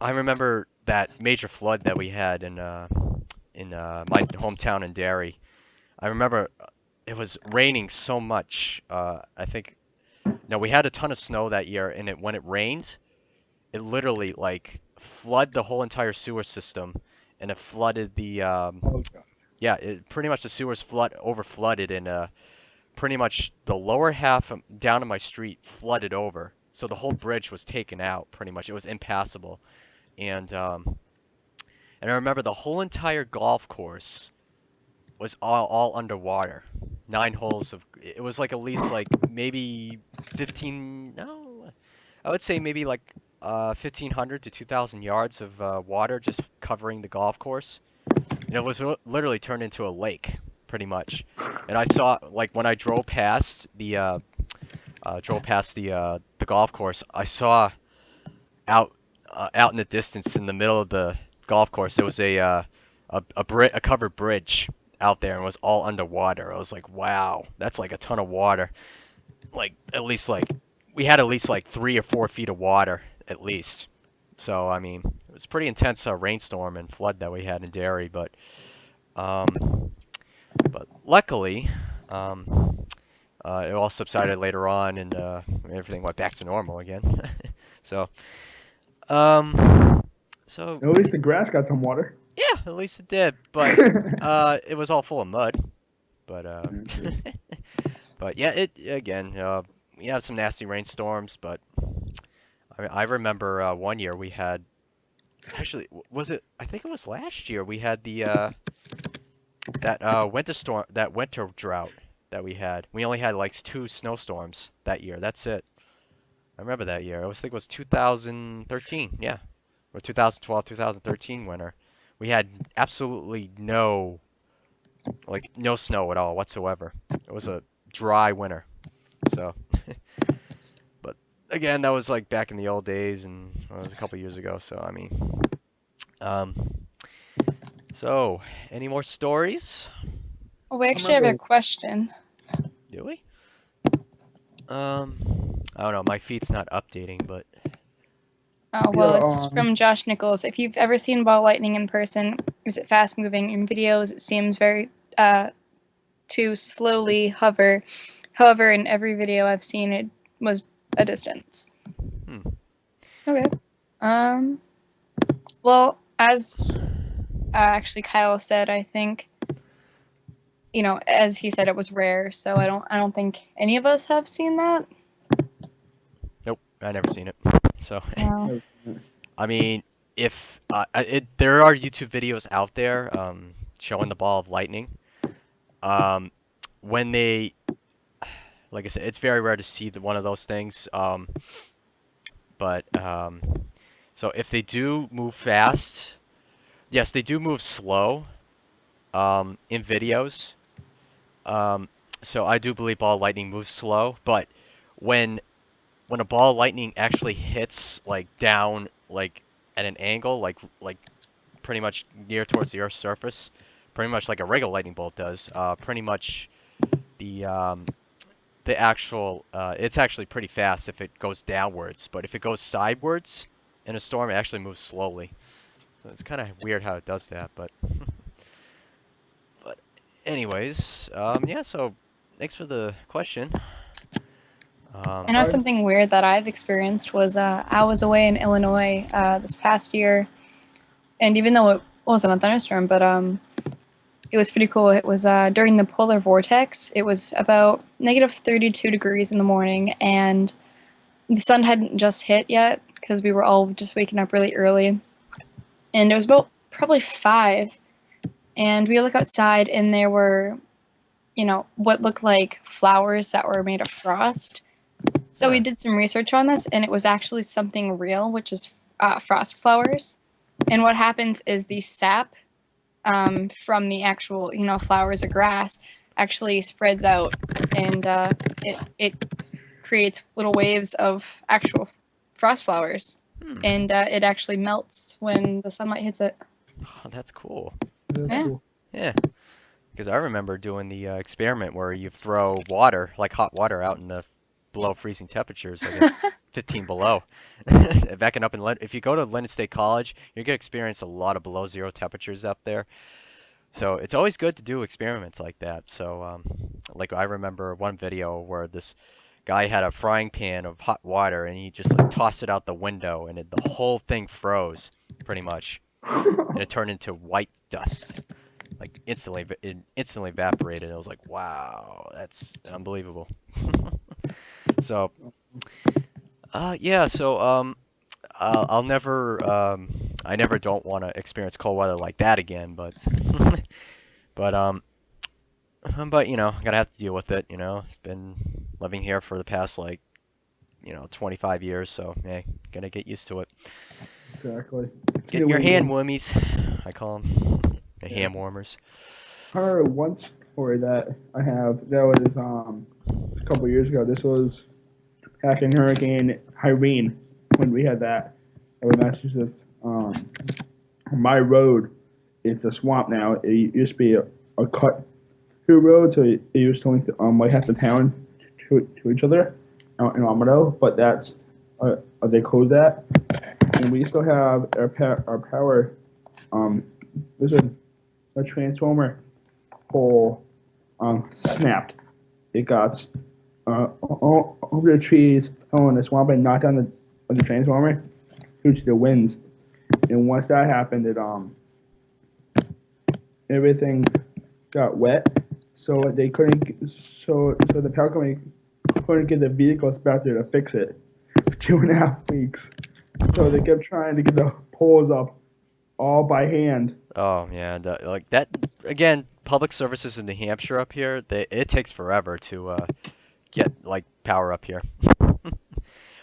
A: I remember that major flood that we had in my hometown in Derry. I remember it was raining so much. I think no, we had a ton of snow that year, and when it rained, it literally like flooded the whole entire sewer system, and it flooded the
B: Oh, God.
A: yeah, pretty much the sewers over flooded, and pretty much the lower half down to my street flooded over. So the whole bridge was taken out. Pretty much, it was impassable, and I remember the whole entire golf course was all underwater. 9 holes of it was like at least like maybe 15. No, I would say maybe like 1,500 to 2,000 yards of water just covering the golf course. And it was literally turned into a lake, pretty much. And I saw like when I drove past the golf course, I saw out out in the distance in the middle of the golf course there was a covered bridge out there and it was all underwater. I was like, wow, that's like a ton of water. Like at least like we had at least like 3 or 4 feet of water at least. So I mean, it was a pretty intense rainstorm and flood that we had in Derry, um, but luckily, it all subsided later on, and everything went back to normal again. So, um, so
B: At least the grass got some water.
A: yeah, at least it did, but it was all full of mud. But but yeah, it again, we had some nasty rainstorms, but I remember one year we had actually was it? I think it was last year we had that winter drought that we had. We only had like 2 snowstorms that year. That's it. I remember that year. I think it was 2013, yeah, or 2012, 2013 winter. We had absolutely no snow at all whatsoever. It was a dry winter. So, but again, that was like back in the old days, and well, it was a couple years ago. So I mean, um, so any more stories?
C: Well, we actually have a question.
A: Do we? I don't know. My feed's not updating, but
C: Oh, well,
B: Yeah,
C: it's from Josh Nichols. If you've ever seen ball lightning in person, is it fast moving? In videos, it seems very to slowly hover. However, in every video I've seen, it was a distance. Okay. Well, as actually Kyle said, I think, as he said, it was rare. So I don't think any of us have seen that.
A: Nope, I never seen it. So,
C: No.
A: I mean, if there are YouTube videos out there showing the ball of lightning. When they, like I said, it's very rare to see one of those things. But so if they do move fast, yes, they do move slow in videos. So I do believe ball of lightning moves slow, but when a ball of lightning actually hits like down like at an angle, like pretty much near towards the Earth's surface, pretty much like a regular lightning bolt does, pretty much the actual it's actually pretty fast if it goes downwards, but if it goes sidewards in a storm, it actually moves slowly. So it's kind of weird how it does that, but but anyways, yeah. So thanks for the question.
C: I know something weird that I've experienced was I was away in Illinois this past year, and even though it wasn't a thunderstorm, but it was pretty cool. It was during the polar vortex. It was about -32 degrees in the morning, and the sun hadn't just hit yet because we were all just waking up really early. And it was about probably 5, and we look outside, and there were, what looked like flowers that were made of frost. So we did some research on this, and it was actually something real, which is frost flowers. And what happens is the sap from the actual, flowers or grass actually spreads out, and it creates little waves of actual frost flowers, and it actually melts when the sunlight hits it.
A: Oh, that's cool.
C: Yeah.
B: Cool.
A: Yeah, because I remember doing the experiment where you throw water, like hot water, out in the below freezing temperatures, like 15 below. Backing up in if you go to London State College, you're gonna experience a lot of below zero temperatures up there. So it's always good to do experiments like that. So like I remember one video where this guy had a frying pan of hot water and he just like tossed it out the window and the whole thing froze pretty much, and it turned into white dust. Like instantly, it instantly evaporated. I was like, wow, that's unbelievable. So, yeah. So, I'll never, I never don't want to experience cold weather like that again. But, but, but you know, I'm gonna have to deal with it. You know, it's been living here for the past like, 25 years. So, hey, gonna get used to it.
B: Exactly.
A: Get your hand warmies, I call them, hand warmers.
B: I remember one story that I have that was a couple years ago. This was back in Hurricane Irene when we had that in Massachusetts. My road is a swamp now. It used to be a cut through road, so it used to link like half the town to each other out in Amado, but that's they closed that, and we still have our power. There's a transformer pole snapped. It got over the trees, fell in the swamp, and knocked down the transformer due to the winds. And once that happened, it everything got wet, so they couldn't. So the power company couldn't get the vehicles back there to fix it for 2.5 weeks. So they kept trying to get the poles up all by hand.
A: Oh yeah, like that again. Public services in New Hampshire up here, it takes forever to get like power up here.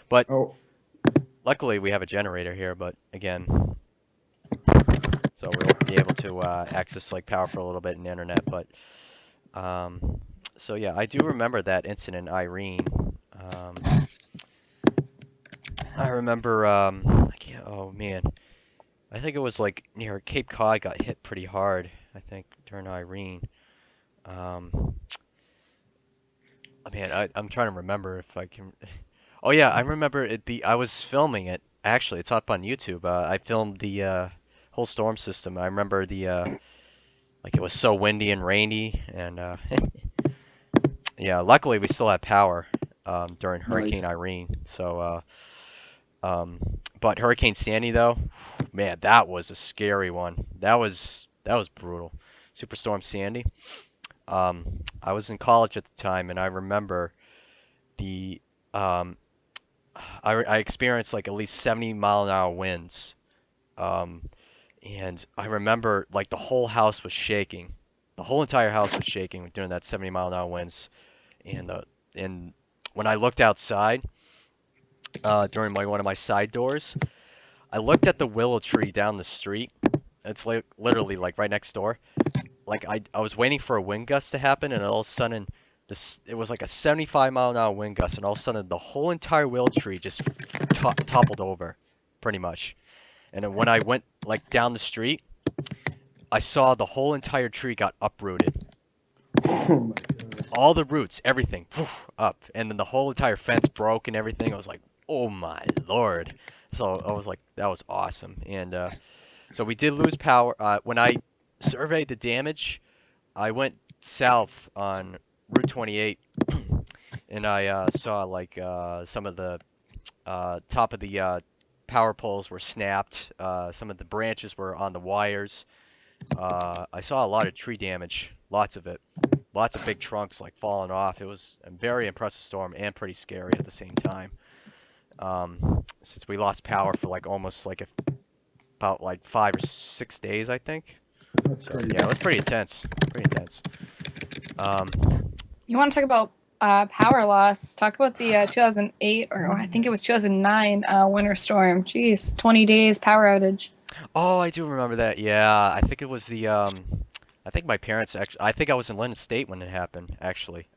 A: But
B: Oh,
A: luckily we have a generator here. But again, so we'll be able to access like power for a little bit and internet. But so yeah, I do remember that incident, Irene. I remember. I can't. Oh man. I think it was like near Cape Cod got hit pretty hard, I think, during Irene. I'm trying to remember if I can. Oh yeah, I remember I was filming it. Actually, it's up on YouTube. I filmed the whole storm system. I remember like it was so windy and rainy, and yeah, luckily we still had power during Hurricane Irene. So but Hurricane Sandy though, man, that was a scary one. That was brutal. Superstorm Sandy. I was in college at the time, and I remember the I experienced like at least 70-mile-an-hour winds. And I remember like the whole house was shaking. The whole entire house was shaking during that 70-mile-an-hour winds. And when I looked outside during one of my side doors, I looked at the willow tree down the street. It's like literally like right next door. Like I was waiting for a wind gust to happen, and all of a sudden it was like a 75-mile-an-hour wind gust, and all of a sudden the whole entire willow tree just toppled over, pretty much. And then when I went like down the street, I saw the whole entire tree got uprooted.
B: oh my God.
A: All the roots, everything, up, and then the whole entire fence broke and everything. I was like, oh my lord. So I was like, that was awesome. And so we did lose power. When I surveyed the damage, I went south on Route 28, and I saw like some of the top of the power poles were snapped. Some of the branches were on the wires. I saw a lot of tree damage, lots of it. Lots of big trunks like falling off. It was a very impressive storm and pretty scary at the same time. Since we lost power for like almost like about like 5 or 6 days, I think.
B: That's
A: So
B: crazy.
A: yeah, it was pretty intense. Pretty intense.
C: You want to talk about power loss? Talk about the 2008 or I think it was 2009 winter storm. Jeez, 20 days power outage.
A: Oh, I do remember that. Yeah, I think it was the I think my parents actually. I think I was in London State when it happened. Actually,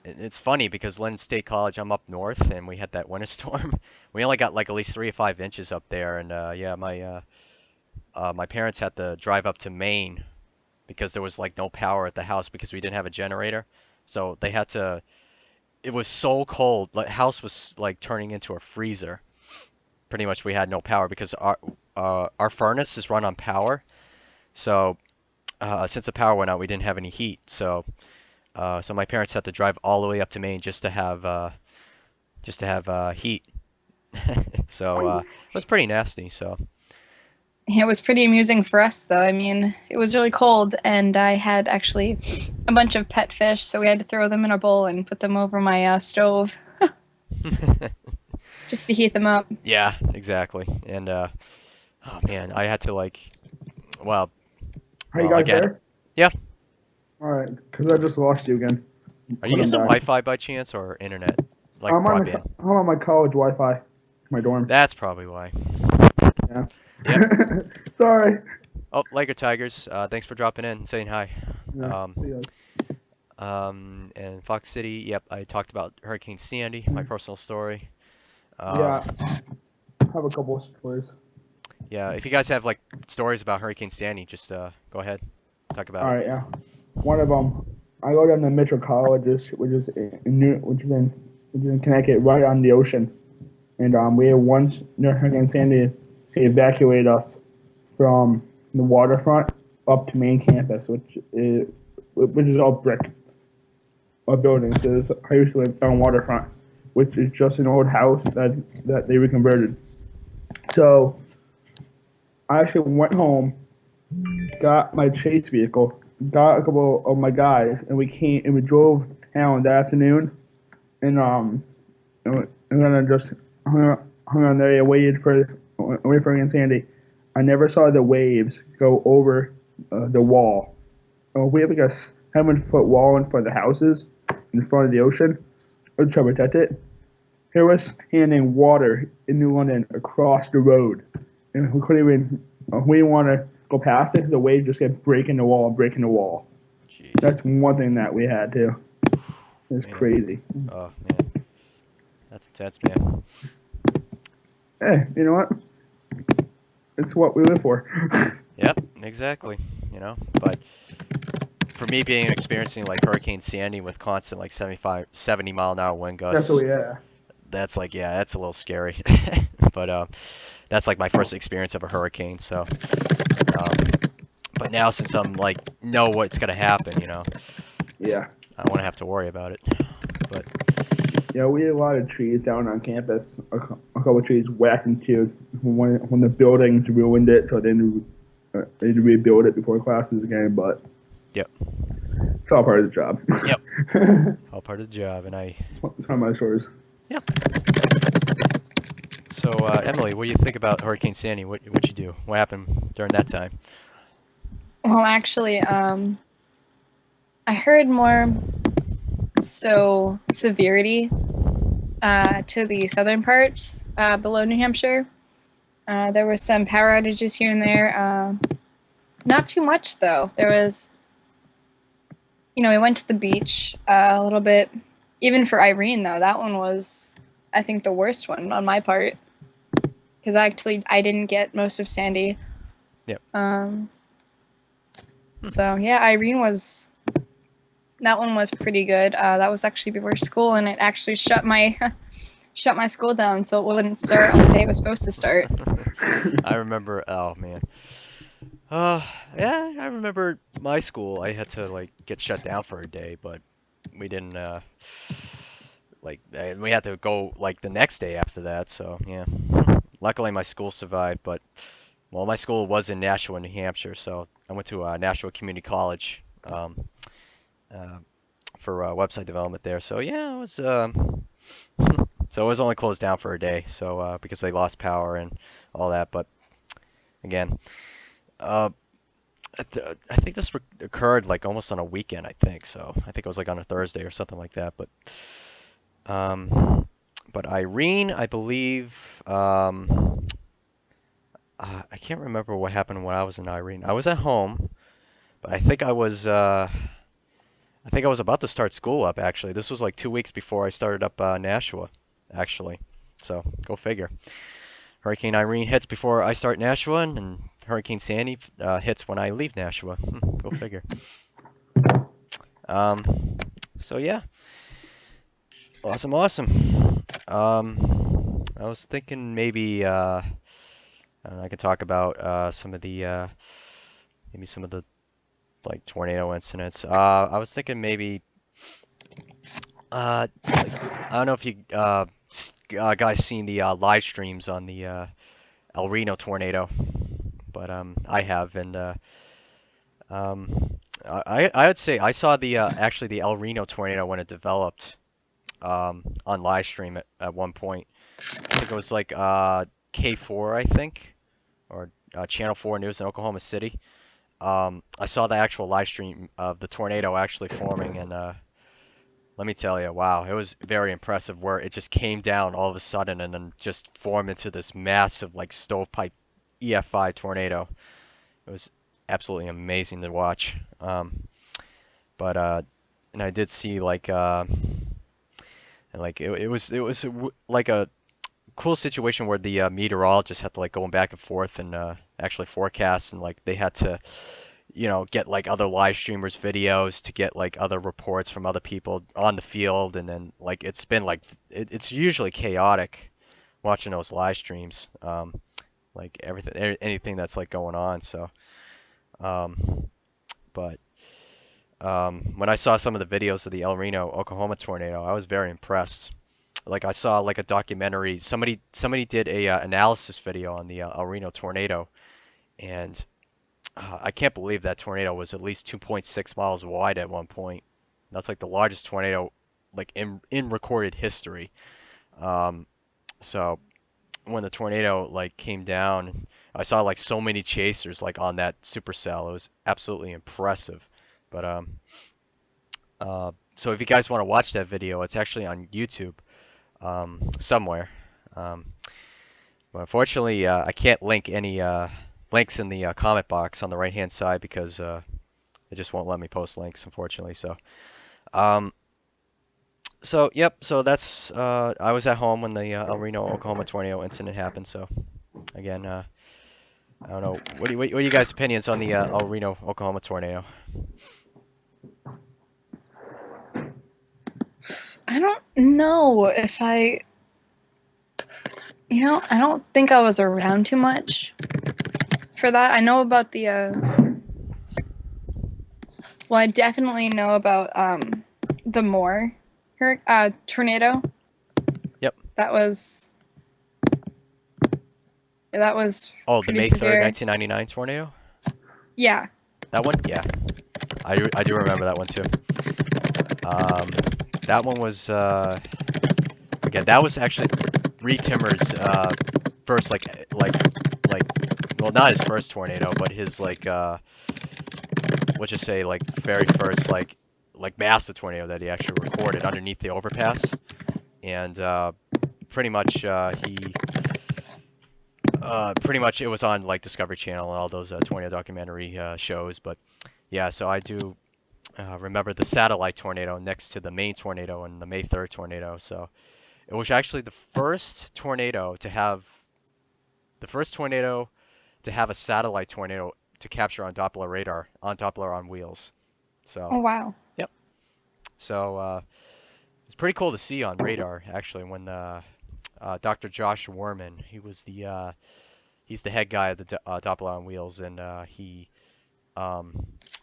A: it's funny because London State College, I'm up north, and we had that winter storm. We only got like at least 3 or 5 inches up there, and yeah, my parents had to drive up to Maine because there was like no power at the house because we didn't have a generator. So they had to it was so cold. Like house was like turning into a freezer. Pretty much we had no power because our furnace is run on power. So since the power went out, we didn't have any heat. So my parents had to drive all the way up to Maine just to have heat. So it was pretty nasty. So
C: It was pretty amusing for us, though. I mean, it was really cold, and I had actually a bunch of pet fish, so we had to throw them in a bowl and put them over my stove just to heat them up.
A: yeah, exactly. And oh man, I had to like, well,
B: Are you guys
A: again,
B: there?
A: yeah.
B: All right, because I just lost you again.
A: Are you
B: But I'm
A: using
B: back.
A: Wi-Fi by chance or internet, like broadband?
B: I'm on my college Wi-Fi, my dorm.
A: That's probably why.
B: Yeah.
A: Yep.
B: Sorry.
A: Oh, Laker Tigers, thanks for dropping in, saying hi.
B: Yeah. See ya.
A: And Fox City, yep, I talked about Hurricane Sandy, my personal story.
B: Yeah. I have a couple of stories.
A: Yeah, if you guys have like stories about Hurricane Sandy, just go ahead, talk about
B: All
A: it.
B: right. Yeah. One of them, I go down to Mitchell College, which is in Connecticut, right on the ocean, and we had once Hurricane Sandy to evacuate us from the waterfront up to main campus, which is all brick buildings. I used to live on waterfront, which is just an old house that they reconverted. So I actually went home, got my chase vehicle, got a couple of my guys, and we drove town that afternoon, and then I just hung on there, waited for Hurricane Sandy. I never saw the waves go over the wall. We have like a 7-foot wall in front of the houses, in front of the ocean, to try to protect it. There was standing water in New London across the road, and we couldn't even. We didn't want to go past it. The waves just kept breaking the wall, breaking the wall.
A: Jeez.
B: That's one thing that we had to. It's
A: Man.
B: crazy.
A: Oh man, that's intense, man.
B: Hey, you know what? It's what we live for.
A: Yep, exactly. You know, but for me being experiencing like Hurricane Sandy with constant like 70 mile an hour wind gusts,
B: That's what we had.
A: that's like, yeah, that's a little scary. But that's like my first experience of a hurricane. So, but now since I'm like know what's gonna happen, you know,
B: Yeah.
A: I don't want to have to worry about it. But
B: Yeah, we had a lot of trees down on campus. A couple of trees whacked into when the buildings ruined it, so they had to rebuild it before classes again. But
A: yep,
B: it's all part of the job.
A: Yep. All part of the job, and I.
B: It's one of my stories.
A: Yep. So Emily, what do you think about Hurricane Sandy? What you do? What happened during that time?
C: Well, actually, I heard more severity to the southern parts below New Hampshire. There were some power outages here and there. Not too much, though. There was, we went to the beach a little bit. Even for Irene, though, that one was, I think, the worst one on my part. Because I didn't get most of Sandy.
A: Yep.
C: So, yeah, that one was pretty good. That was actually before school, and it actually shut my school down so it wouldn't start on the day it was supposed to start.
A: I remember. Oh man. Yeah, I remember my school. I had to like get shut down for a day, but we didn't. We had to go like the next day after that. So yeah. Luckily, my school survived, but well, my school was in Nashua, New Hampshire, so I went to Nashua Community College. For website development there. So yeah, it was so it was only closed down for a day. So because they lost power and all that. But again, I think this occurred like almost on a weekend. I think so. I think it was like on a Thursday or something like that. But Irene, I believe. I can't remember what happened when I was in Irene. I was at home, but I think I was about to start school up, actually. This was like 2 weeks before I started up Nashua, actually. So, go figure. Hurricane Irene hits before I start Nashua, and Hurricane Sandy hits when I leave Nashua. Go figure. So, yeah. Awesome, awesome. I was thinking maybe I could talk about some of the maybe some of the like tornado incidents. I was thinking maybe like I don't know if you guys seen the live streams on the El Reno tornado, but I have, and I would say I saw the actually the El Reno tornado when it developed on live stream at one point. I think it was like K4, I think, or Channel 4 News in Oklahoma City. I saw the actual live stream of the tornado actually forming, and let me tell you, wow, it was very impressive where it just came down all of a sudden and then just formed into this massive like stovepipe EFI tornado. It was absolutely amazing to watch. But and I did see like like a cool situation where the meteorologist had to like going back and forth and actually forecast, and like they had to get like other live streamers videos to get like other reports from other people on the field, and then like it's been like it's usually chaotic watching those live streams, like everything anything that's like going on. So um, but when I saw some of the videos of the El Reno Oklahoma tornado, I was very impressed. Like I saw like a documentary, somebody did a analysis video on the El Reno tornado, and I can't believe that tornado was at least 2.6 miles wide at one point. That's like the largest tornado like in recorded history. Um, so when the tornado like came down, I saw like so many chasers like on that supercell. It was absolutely impressive. But so if you guys want to watch that video, it's actually on YouTube somewhere. Um, but unfortunately, I can't link any links in the comment box on the right hand side because it just won't let me post links, unfortunately. Um, yep. So that's I was at home when the El Reno, Oklahoma tornado incident happened. So again, I don't know. What are you guys' opinions on the El Reno, Oklahoma tornado?
C: I don't know if I don't think I was around too much for that. I know about the, well, I definitely know about the Moore tornado.
A: Yep.
C: That was
A: Oh, the
C: pretty
A: May 3rd,
C: severe.
A: 1999 tornado?
C: Yeah.
A: That one? Yeah. I do remember that one too. That one was again, that was actually Reed Timmer's first like well, not his first tornado, but his like let's just say like very first like massive tornado that he actually recorded underneath the overpass. And pretty much he pretty much it was on like Discovery Channel and all those tornado documentary shows. But yeah, so I do remember the satellite tornado next to the main tornado and the May 3rd tornado. So it was actually the first tornado to have a satellite tornado to capture on Doppler radar, on Doppler on wheels. So
C: Oh wow.
A: yep. So it's pretty cool to see on radar actually when Dr. Josh Werman, he's the head guy of the Doppler on wheels, and he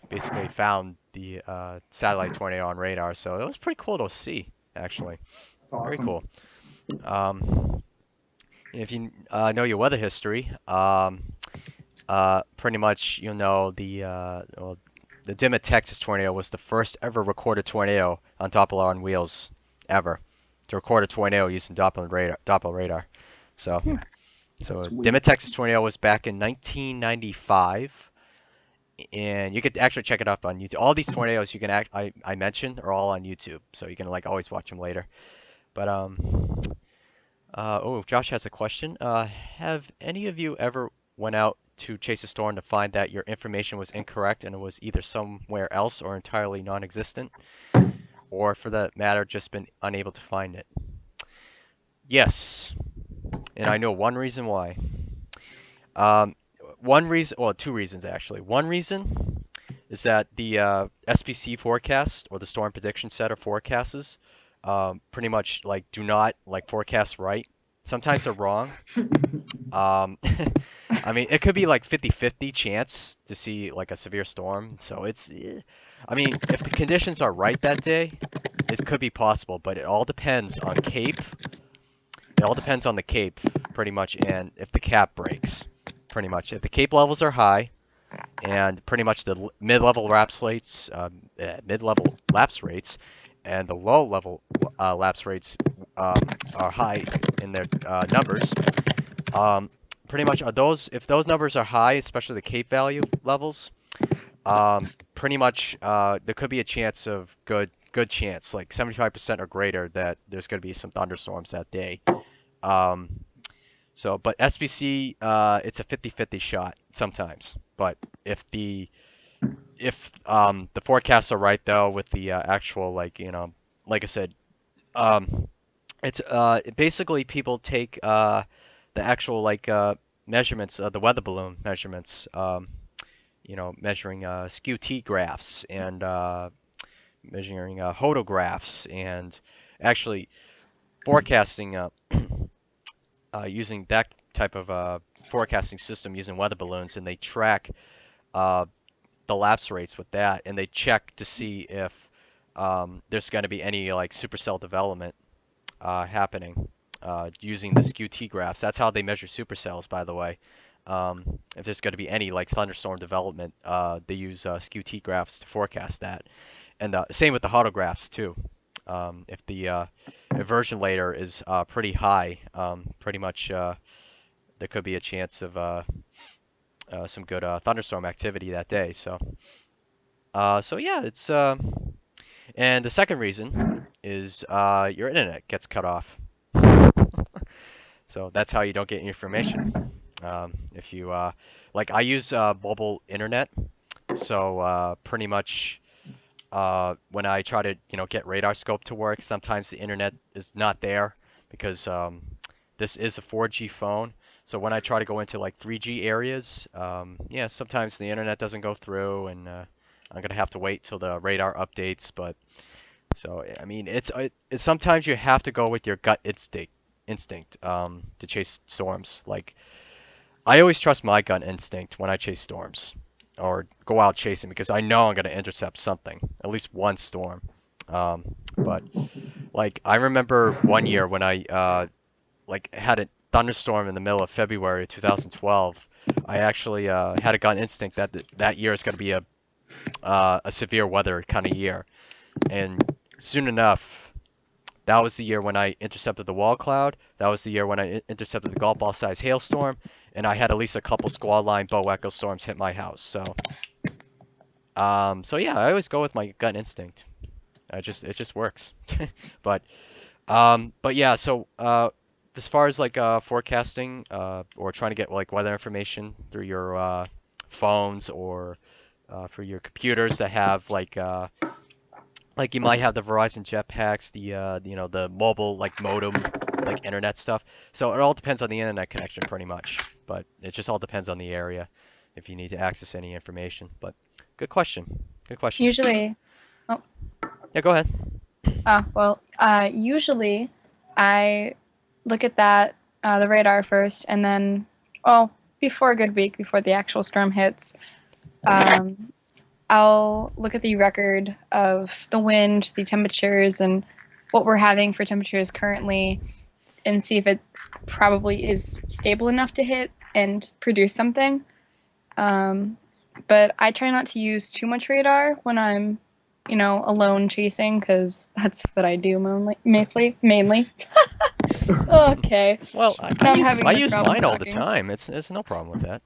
A: basically found the satellite tornado on radar. So it was pretty cool to see actually. Very cool. If you know your weather history, pretty much you'll know the Dimmitt, Texas tornado was the first ever recorded tornado on Doppler on wheels ever to record a tornado using Doppler radar. So, Dimmitt, Texas tornado was back in 1995, and you could actually check it up on YouTube. All these tornadoes I mentioned are all on YouTube, so you can like always watch them later. But oh, Josh has a question. Have any of you ever went out to chase a storm to find that your information was incorrect and it was either somewhere else or entirely non-existent? Or for that matter, just been unable to find it? Yes. And I know one reason why. One reason, well, two reasons actually. One reason is that the SPC forecast or the Storm Prediction Center forecasts pretty much like do not like forecast right. Sometimes they're wrong. Um, I mean, it could be like 50-50 chance to see like a severe storm. So I mean, if the conditions are right that day, it could be possible, but it all depends on Cape. It all depends on the Cape, pretty much, and if the cap breaks, pretty much. If the Cape levels are high, and pretty much the mid-level lapse rates, and the low-level lapse rates are high in their numbers. Um, Pretty much if those numbers are high, especially the Cape value levels, pretty much there could be a chance of good chance, like 75% or greater, that there's going to be some thunderstorms that day. Um, but SVC, it's a 50-50 shot sometimes. But if the forecasts are right though, with the actual, like, like I said, um, it's basically people take the actual, like, measurements, the weather balloon measurements, measuring skew T graphs, and measuring hodographs, and actually forecasting using that type of forecasting system using weather balloons, and they track uh, the lapse rates with that, and they check to see if there's going to be any like supercell development happening using the skew T graphs. That's how they measure supercells, by the way. If there's going to be any like thunderstorm development, they use skew T graphs to forecast that, and same with the hodographs too. If the inversion layer is pretty high, pretty much there could be a chance of some good thunderstorm activity that day. So yeah, it's and the second reason is your internet gets cut off. So that's how you don't get information. If you like, I use mobile internet, so pretty much when I try to get radar scope to work, sometimes the internet is not there because this is a 4G phone. So when I try to go into like 3G areas, yeah, sometimes the internet doesn't go through, and I'm gonna have to wait till the radar updates. But so I mean, it's sometimes you have to go with your gut instinct to chase storms. Like, I always trust my gut instinct when I chase storms or go out chasing, because I know I'm gonna intercept something, at least one storm. But like, I remember one year when I like had a thunderstorm in the middle of February 2012. I actually had a gut instinct that that year is going to be a severe weather kind of year, and soon enough, that was the year when I intercepted the wall cloud. That was the year when I intercepted the golf ball size hailstorm, and I had at least a couple squall line bow echo storms hit my house. So yeah, I always go with my gut instinct. It just works. But but yeah, so as far as like forecasting or trying to get like weather information through your phones, or for your computers that have like you might have the Verizon jetpacks, the mobile like modem like internet stuff. So it all depends on the internet connection pretty much, but it just all depends on the area if you need to access any information. But good question. Good question.
C: Usually, oh,
A: Yeah, go ahead.
C: usually I look at the radar first, and then, before a good week before the actual storm hits, um, I'll look at the record of the wind, the temperatures, and what we're having for temperatures currently, and see if it probably is stable enough to hit and produce something. But I try not to use too much radar when I'm, alone chasing, because that's what I do mainly. Okay.
A: Well,
C: Now I'm having
A: I
C: enough
A: use
C: problems
A: mine all the
C: talking.
A: time. It's no problem with that.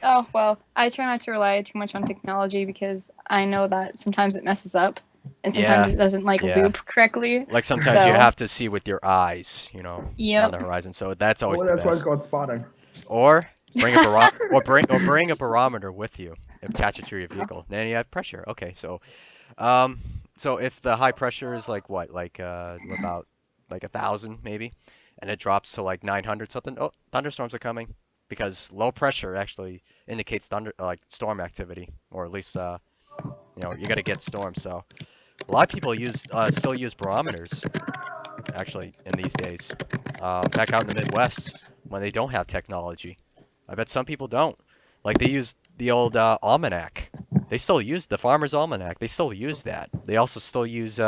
C: Oh, well, I try not to rely too much on technology, because I know that sometimes it messes up, and sometimes
A: Yeah,
C: it doesn't
A: yeah.
C: loop correctly.
A: Like sometimes you
C: So,
A: have to see with your eyes, on
C: yep.
A: the horizon. So that's always
B: Well,
A: the
B: that's why it's
A: best.
B: called spotting.
A: Or bring a barometer with you. Attach it to your vehicle. Then you have pressure. Okay, um so if the high pressure is like what, like about like 1,000 maybe, and it drops to like 900 something, oh, thunderstorms are coming, because low pressure actually indicates storm activity, or at least you're gonna get storms. So A lot of people still use barometers, actually, in these days. Back out in the Midwest, when they don't have technology. I bet some people don't. Like, they use the old almanac. They still use the farmer's almanac. They still use that. They also still use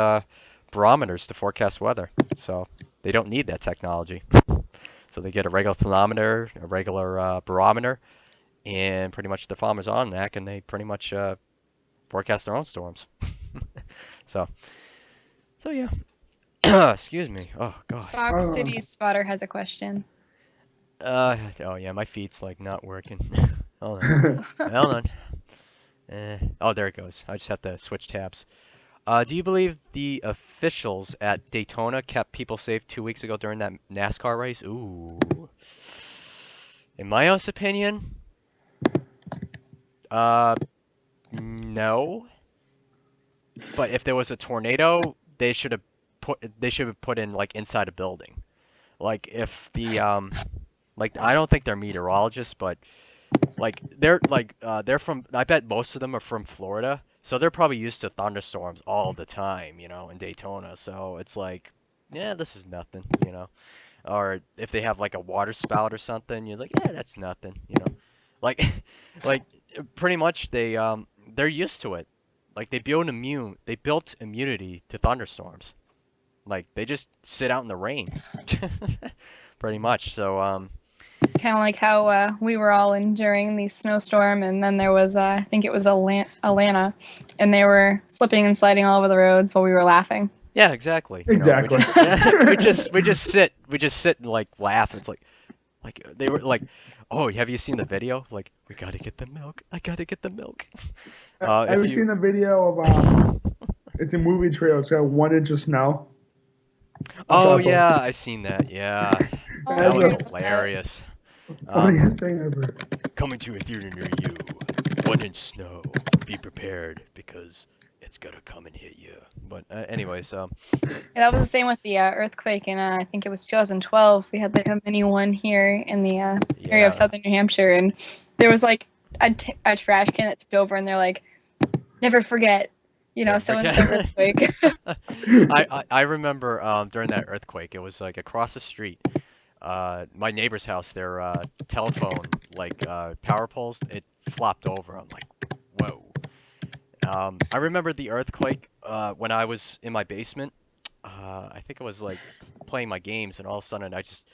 A: barometers to forecast weather. So they don't need that technology. So they get a regular thermometer, a regular barometer, and pretty much the farmer's almanac, and they pretty much forecast their own storms. So, so yeah. Excuse me. Oh God.
C: Fox City Spotter has a question.
A: Oh yeah, my feet's like not working. Hold on. Hold on. Oh, there it goes. I just have to switch tabs. Do you believe the officials at Daytona kept people safe 2 weeks ago during that NASCAR race? Ooh. In my honest opinion, no. But if there was a tornado, they should have put in like inside a building. Like if the like I don't think they're meteorologists, but like they're from I bet most of them are from Florida, so they're probably used to thunderstorms all the time, in Daytona. So it's like, yeah, this is nothing, Or if they have like a water spout or something, you're like, yeah, that's nothing. Like like pretty much they're used to it. Like they built immunity to thunderstorms. Like they just sit out in the rain. Pretty much. So
C: Kind of like how we were all enduring the snowstorm, and then there was, I think it was Atlanta, and they were slipping and sliding all over the roads while we were laughing.
A: yeah, exactly.
B: Exactly.
A: We just sit and like laugh. It's like they were like, oh, have you seen the video? Like, we gotta get the milk. I gotta get the milk.
B: Have you seen the video of it's a movie trailer. It's got 1 inch of snow.
A: Oh
B: awful.
A: yeah, I seen that. Yeah,
C: Oh,
A: that
C: I
A: was
C: heard about that.
A: hilarious.
B: Funniest thing ever.
A: Coming to a theater near you. 1 inch snow. Be prepared because it's gonna come and hit you. But anyways,
C: Yeah, that was the same with the earthquake in, I think it was 2012. We had like a mini one here in the area
A: yeah.
C: of southern New Hampshire, and there was like a trash can that tipped over, and they're like, never forget, so-and-so earthquake.
A: I remember during that earthquake, it was like across the street. My neighbor's house, their telephone power poles, it flopped over. I'm like, whoa. I remember the earthquake when I was in my basement. I think I was like playing my games, and all of a sudden I just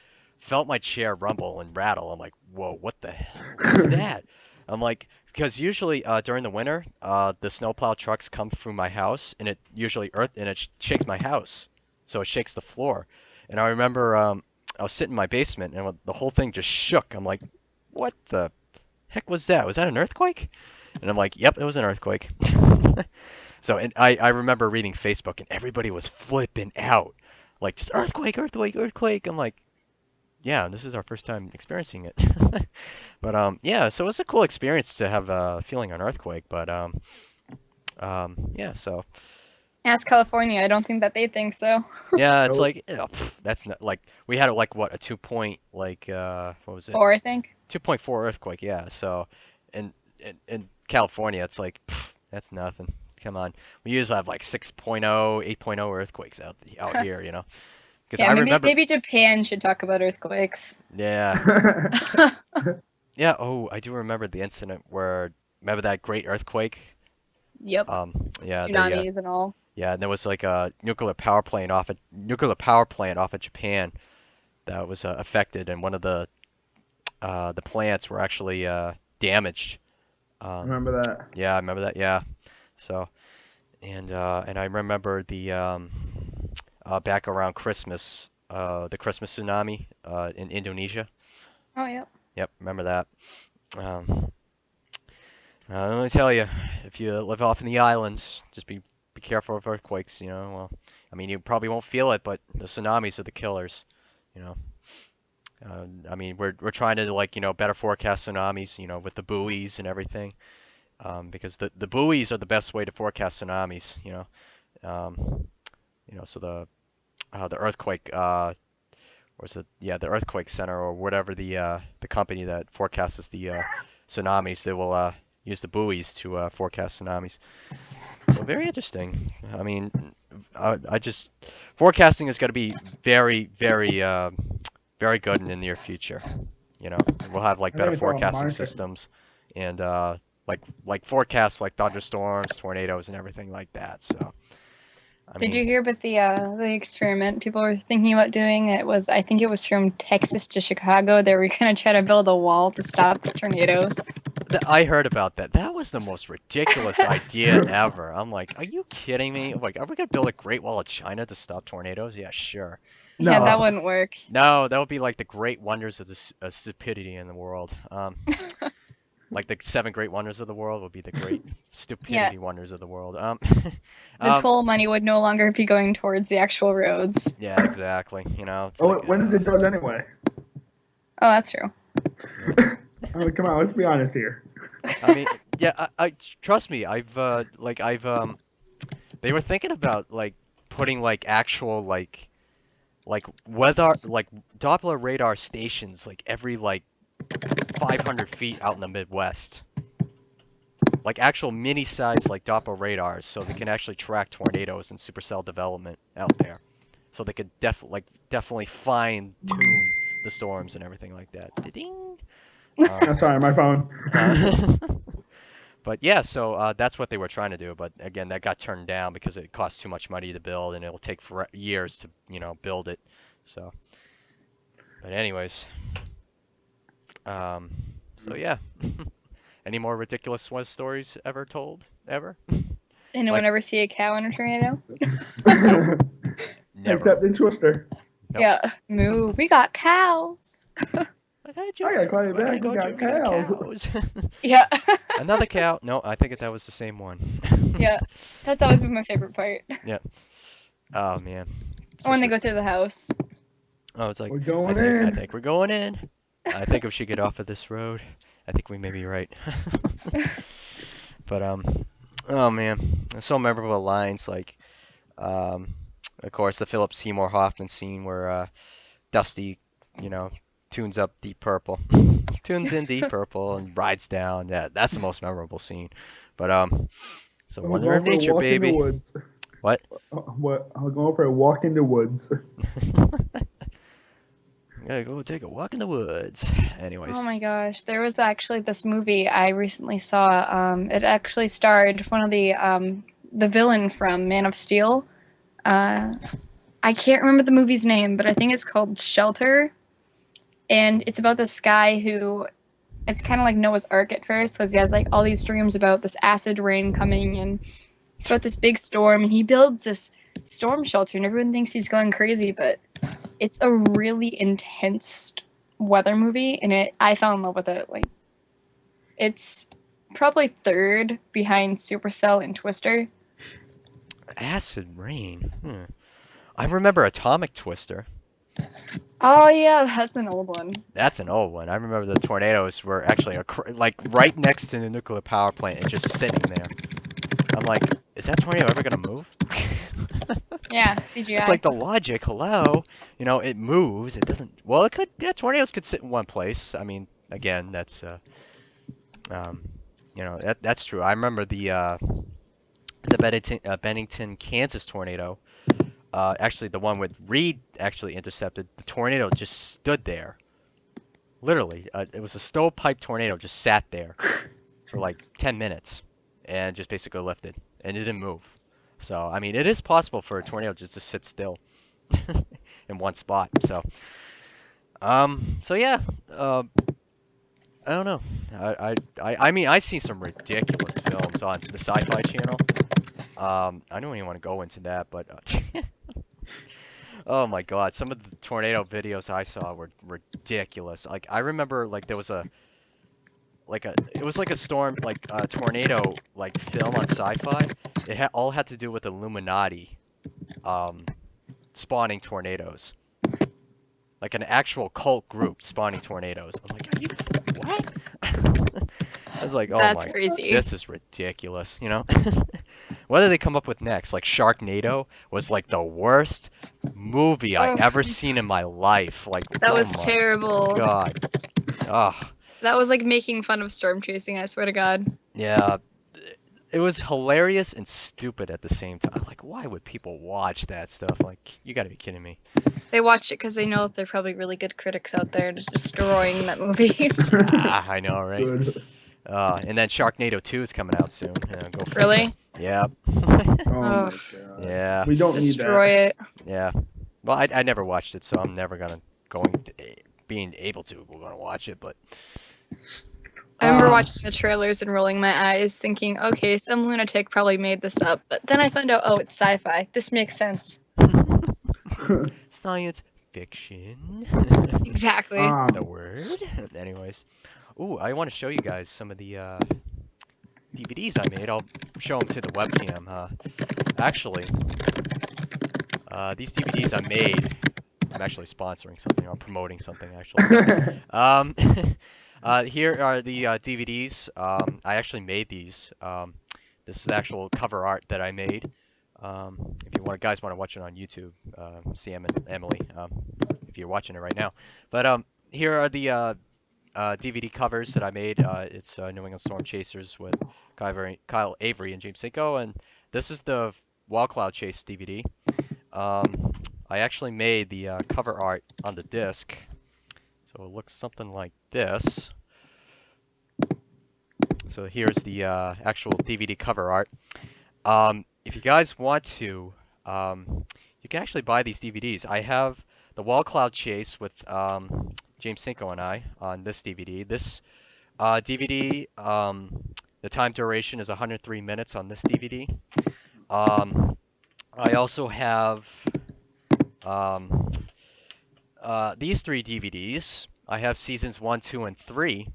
A: felt my chair rumble and rattle. I'm like, whoa, what the hell was that? I'm like, because usually during the winter, the snowplow trucks come through my house, and it usually shakes my house, so it shakes the floor. And I remember I was sitting in my basement, and the whole thing just shook. I'm like, what the heck was that? Was that an earthquake? And I'm like, yep, it was an earthquake. So, and I remember reading Facebook, and everybody was flipping out. Like, just earthquake, earthquake, earthquake. I'm like, yeah, this is our first time experiencing it. But, yeah, so it's a cool experience to have a feeling an earthquake. But, yeah, so.
C: Ask California. I don't think that they think so.
A: Yeah, it's
B: Nope.
A: like, that's not, like, we had, like, what, a 2 point, what was it?
C: 4, I think.
A: 2.4 earthquake, yeah. So, in California, it's like, that's nothing. Come on. We usually have like 6.0, 8.0 earthquakes out here, Because
C: Yeah,
A: I
C: maybe
A: remember,
C: maybe Japan should talk about earthquakes.
A: yeah, yeah. Oh, I do remember the incident where, remember that great earthquake?
C: Yep.
A: Yeah,
C: Tsunamis and all.
A: yeah, and there was like a nuclear power plant off of Japan that was affected, and one of the plants were actually damaged.
B: Remember that?
A: Yeah, I remember that. Yeah. So, and I remember the back around Christmas, the Christmas tsunami in Indonesia.
C: Oh, yep.
A: Yep, remember that. Um, let me tell you, if you live off in the islands, just be careful of earthquakes. Well, I mean, you probably won't feel it, but the tsunamis are the killers. You know. I mean, we're trying to better forecast tsunamis, with the buoys and everything. Because the buoys are the best way to forecast tsunamis. So the earthquake or is it the earthquake center or whatever the company that forecasts the tsunamis, they will use the buoys to forecast tsunamis. So very interesting. I mean, I just forecasting is going to be very, very, very good in the near future. You know, we'll have like
B: I
A: better
B: think it's all
A: forecasting
B: monitoring.
A: systems and like forecasts like thunderstorms, tornadoes, and everything like that. So, I
C: Did
A: mean,
C: you hear about the experiment people were thinking about doing? I think it was from Texas to Chicago. They were gonna try to build a wall to stop the tornadoes.
A: I heard about that. That was the most ridiculous idea ever. I'm like, are you kidding me? Like, are we gonna build a Great Wall of China to stop tornadoes? Yeah, sure.
C: Yeah, that
B: No.
C: wouldn't work.
A: No, that would be like the great wonders of the stupidity in the world. Like the seven great wonders of the world would be the great
C: Yeah,
A: stupidity wonders of the world.
C: the
A: Um,
C: toll money would no longer be going towards the actual roads.
A: yeah, exactly. You know, it's
B: Oh,
A: like,
B: when does it does anyway?
C: Oh, that's true.
B: I mean, come on, let's be honest here.
A: I mean, yeah, I trust me. They were thinking about like putting like actual like weather like Doppler radar stations like every like 500 feet out in the Midwest. Like actual mini-sized like Doppler radars, so they can actually track tornadoes and supercell development out there. So they could definitely fine-tune the storms and everything like that. Ding.
B: I'm sorry, my phone.
A: But yeah, so that's what they were trying to do. But again, that got turned down because it costs too much money to build, and it'll take years to build it. So, but anyways, so yeah. Any more ridiculous stories ever told? Ever?
C: Anyone
A: Like-
C: ever see a cow in a tornado?
A: Never.
B: Except in Twister.
A: Nope.
C: Yeah, moo. We got cows.
A: I gotta
B: I gotta call you
A: I gotta
B: back.
A: go
B: We got
A: we got
B: cows.
A: cows.
C: Yeah.
A: Another cow. No, I think that was the same one.
C: Yeah, that's always been my favorite part.
A: Oh man.
C: When they go through the house.
A: Oh, it's like
B: We're going
A: I
B: in.
A: think we're going in. I think we should get off of this road. I think we may be right. But oh man, so memorable lines like, of course the Philip Seymour Hoffman scene where Dusty, tunes up Deep Purple, tunes in Deep Purple and rides down. Yeah, that's the most memorable scene. But it's a
B: I'm
A: wonder of
B: going for a
A: nature,
B: walk in the
A: baby.
B: woods.
A: What?
B: What? I'm going for a walk in the woods.
A: Gotta go take a walk in the woods. Anyways.
C: Oh my gosh, there was actually this movie I recently saw. It actually starred one of the villain from Man of Steel. I can't remember the movie's name, but I think it's called Shelter. And it's about this guy who, it's kind of like Noah's Ark at first, because he has like all these dreams about this acid rain coming, and it's about this big storm, and he builds this storm shelter, and everyone thinks he's going crazy, but it's a really intense weather movie, and I fell in love with it. Like, it's probably third behind Supercell and Twister.
A: Acid rain. I remember Atomic Twister.
C: Oh yeah, that's an old one.
A: That's an old one. I remember the tornadoes were actually like right next to the nuclear power plant and just sitting there. I'm like, is that tornado ever gonna move?
C: Yeah, CGI.
A: It's like the logic. Hello, it moves. It doesn't. Well, it could. Yeah, tornadoes could sit in one place. I mean, again, that's that's true. I remember the Bennington, Kansas tornado. Actually, the one with Reed actually intercepted. The tornado just stood there. Literally, it was a stovepipe tornado. Just sat there for like 10 minutes, and just basically lifted, and it didn't move. So, I mean, it is possible for a tornado just to sit still in one spot. So, so yeah, I don't know. I mean, I've seen some ridiculous films on the Sci-Fi Channel. I don't even want to go into that, but oh my God, some of the tornado videos I saw were ridiculous. Like, I remember, like, there was it was like a storm, like a tornado, like film on Sci-Fi. It all had to do with Illuminati, spawning tornadoes. Like an actual cult group spawning tornadoes. I'm like, are you what? I was like, oh
C: That's
A: my,
C: crazy.
A: this is ridiculous, What did they come up with next? Like Sharknado was like the worst movie I've ever seen in my life. Like
C: That
A: oh
C: was
A: my
C: terrible.
A: God. Oh.
C: That was like making fun of storm chasing, I swear to God.
A: Yeah, it was hilarious and stupid at the same time. Like, why would people watch that stuff? Like, you gotta be kidding me.
C: They watch it because they know that they're probably really good critics out there just destroying that movie.
A: I know, right?
B: Good.
A: And then Sharknado 2 is coming out soon. Go figure.
C: Really?
A: Yep.
B: Oh
C: Ugh.
B: my god.
A: Yeah.
B: We don't need
C: Destroy
B: that.
C: it.
A: Yeah. Well, I never watched it, so I'm never being able to. We're gonna watch it, but
C: I remember
B: Um,
C: watching the trailers and rolling my eyes, thinking, okay, some lunatic probably made this up. But then I found out, oh, it's sci-fi. This makes sense.
A: science fiction.
C: Exactly.
A: The word. Anyways, ooh, I want to show you guys some of the DVDs I made. I'll show them to the webcam. Actually, these DVDs I made. I'm actually sponsoring something. I'm promoting something actually. Um, here are the DVDs. I actually made these. This is the actual cover art that I made. If you guys want to watch it on YouTube, Sam and Emily, if you're watching it right now. But here are the DVD covers that I made. It's New England Storm Chasers with Kyle Avery and James Cinco, and this is the Wall Cloud Chase DVD. I actually made the cover art on the disc, so it looks something like this. So here's the actual DVD cover art. If you guys want to, you can actually buy these DVDs. I have the Wall Cloud Chase with James Cinco and I on this DVD. This DVD, the time duration is 103 minutes on this DVD. I also have um, these 3 DVDs. I have seasons 1, 2, and 3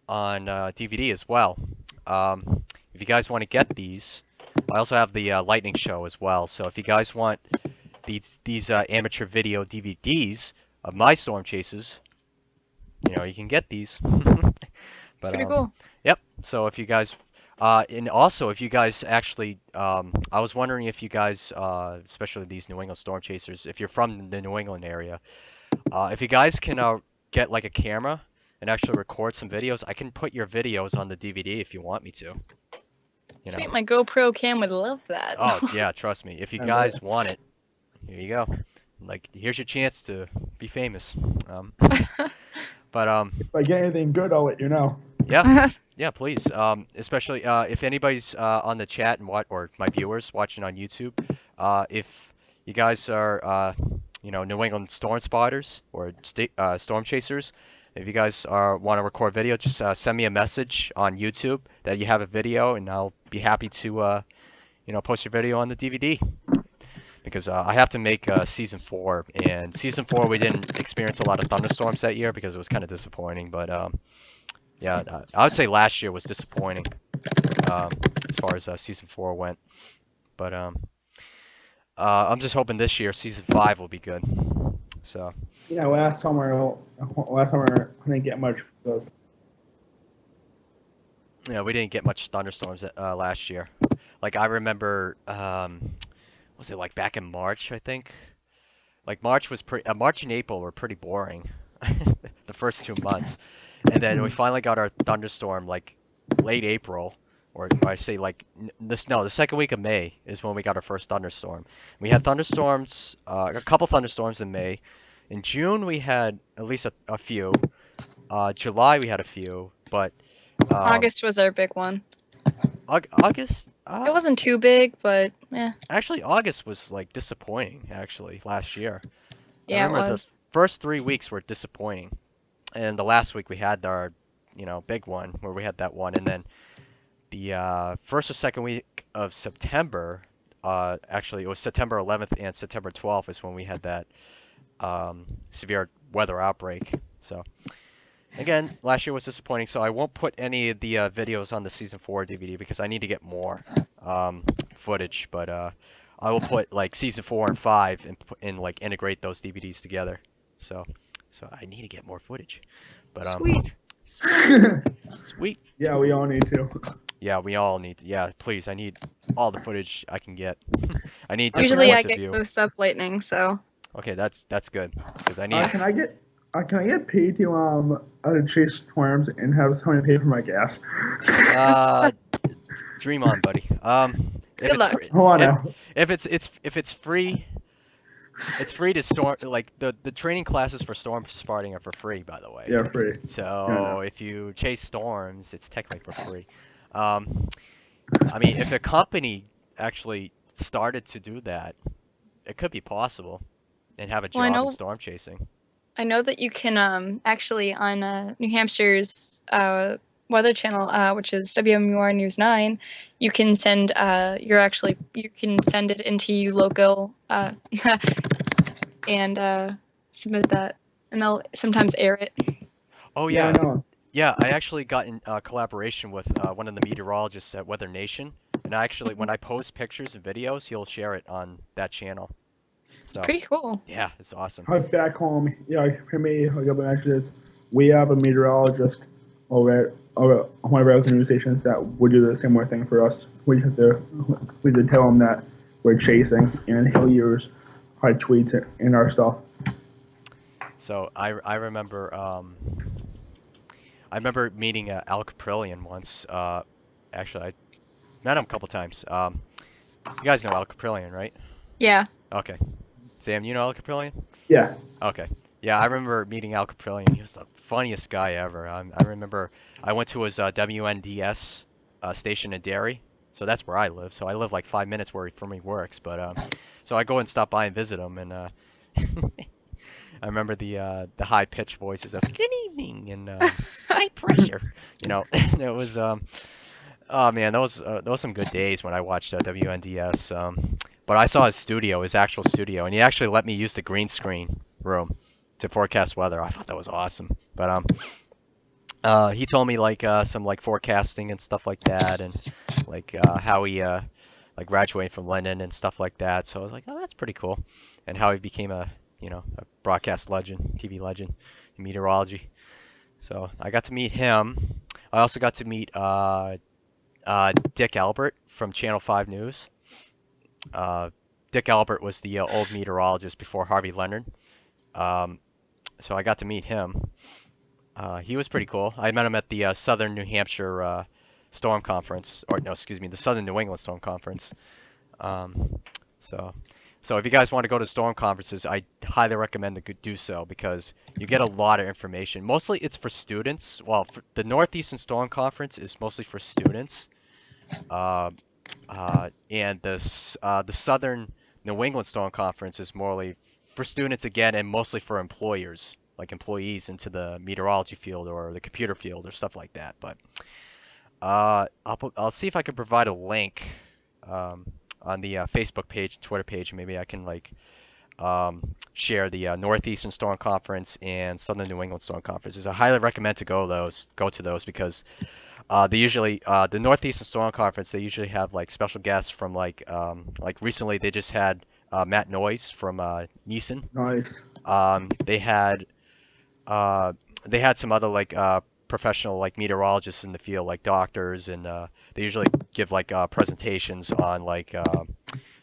A: on DVD as well. If you guys want to get these, I also have the Lightning Show as well. So if you guys want these amateur video DVDs of my storm chases, you can get these.
C: It's
A: But
C: pretty cool.
A: yep. So if you guys, and also if you guys actually, I was wondering if you guys, especially these New England storm chasers, if you're from the New England area, if you guys can get like a camera and actually record some videos, I can put your videos on the DVD if you want me to.
C: Sweet, my GoPro cam would love that.
A: Oh yeah, trust me. If you
B: I
A: guys want it, here you go. Like, here's your chance to be famous. But
B: if I get anything good, I'll let you know.
A: yeah, yeah, please. Especially if anybody's on the chat and or my viewers watching on YouTube, if you guys are New England storm spotters or storm chasers, if you guys want to record video, just send me a message on YouTube that you have a video, and I'll be happy to post your video on the DVD. Because I have to make season 4, and season 4 we didn't experience a lot of thunderstorms that year because it was kind of disappointing. But yeah, I would say last year was disappointing as far as season 4 went. But I'm just hoping this year season 5 will be good. So.
B: Yeah, last summer I didn't get much.
A: Yeah, we didn't get much thunderstorms last year. Like I remember, was it like back in March? I think. Like March and April were pretty boring, the first 2 months, and then we finally got our thunderstorm like late April, or I say like the second week of May is when we got our first thunderstorm. We had thunderstorms, a couple thunderstorms in May. In June we had at least a few. July we had a few, but
C: August was our big one.
A: August.
C: It wasn't too big, but yeah.
A: Actually, August was like disappointing. Actually, last year.
C: Yeah,
A: I remember
C: it was.
A: the first 3 weeks were disappointing, and the last week we had our, big one where we had that one, and then the first or second week of September, actually it was September 11th and September 12th is when we had that severe weather outbreak. So. Again, last year was disappointing, so I won't put any of the videos on the Season 4 DVD because I need to get more footage, but I will put like Season 4 and 5 and like integrate those DVDs together. So I need to get more footage. But
C: Sweet.
A: Sweet.
B: Yeah, we all need to.
A: Yeah, we all need to. Yeah, please, I need all the footage I can get. I need different
C: Usually I
A: points of
C: get
A: view.
C: close up lightning, so.
A: Okay, that's good because I need.
B: Can I get can I get paid to chase storms and have someone pay for my gas?
A: Uh, dream on, buddy. If
C: Good
A: it's
C: luck.
A: free,
B: Hold on
A: if
B: now.
A: if it's free, it's free to storm. Like the training classes for storm spotting are for free, by the way.
B: Yeah, free. Yeah, no.
A: So if you chase storms, it's technically for free. Um, I mean, if a company actually started to do that, it could be possible and have a
C: Well,
A: job in storm chasing.
C: I know that you can actually on New Hampshire's Weather Channel, which is WMUR News 9, you can send you can send it into you local and submit that, and they'll sometimes air it.
A: Oh
B: Yeah, I
A: yeah,
B: know.
A: yeah. I actually got in collaboration with one of the meteorologists at Weather Nation, and I actually, when I post pictures and videos, he'll share it on that channel.
C: It's
A: So
C: pretty cool.
A: yeah, it's awesome.
B: Back home, yeah, for me, like up in Exodus, we have a meteorologist over one of our news stations that would do the similar thing for us. We have to tell him that we're chasing, and he'll use our tweets and our stuff.
A: So I remember meeting Al Caprillion once. Actually, I met him a couple times. You guys know Al Caprillion, right?
C: Yeah.
A: Okay. Sam, you know Al Caprillion?
B: Yeah.
A: Okay. Yeah, I remember meeting Al Caprillion. He was the funniest guy ever. I remember I went to his WNDS station in Derry, so that's where I live. So I live like 5 minutes where from he works. But so I go and stop by and visit him, and I remember the high pitched voices of "Good evening" and "High pressure." You know, it was oh man, those some good days when I watched WNDS. But I saw his studio, his actual studio, and he actually let me use the green screen room to forecast weather. I thought that was awesome. But he told me like some like forecasting and stuff like that, and like how he like graduated from London and stuff like that. So I was like, oh, that's pretty cool, and how he became a a broadcast legend, TV legend in meteorology. So I got to meet him. I also got to meet Dick Albert from Channel 5 News. Uh, Dick Albert was the old meteorologist before Harvey Leonard. Um, so I got to meet him. He was pretty cool. I met him at the Southern New Hampshire Storm Conference, or no, excuse me, the Southern New England Storm Conference. Um, so, so if you guys want to go to storm conferences, I highly recommend to do so because you get a lot of information. Mostly it's for students. Well, for the Northeastern Storm Conference is mostly for students. Uh, and the Southern New England Storm Conference is morely for students again, and mostly for employers, like employees into the meteorology field or the computer field or stuff like that. But I'll see if I can provide a link um, on the Facebook page, Twitter page. Maybe I can like share the Northeastern Storm Conference and Southern New England Storm Conferences. I highly recommend to go to those because they usually the Northeastern Storm Conference. They usually have like special guests from like recently they just had Matt Noyes from Neeson.
B: Nice.
A: They had they had some other like professional like meteorologists in the field, like doctors, and they usually give like presentations on like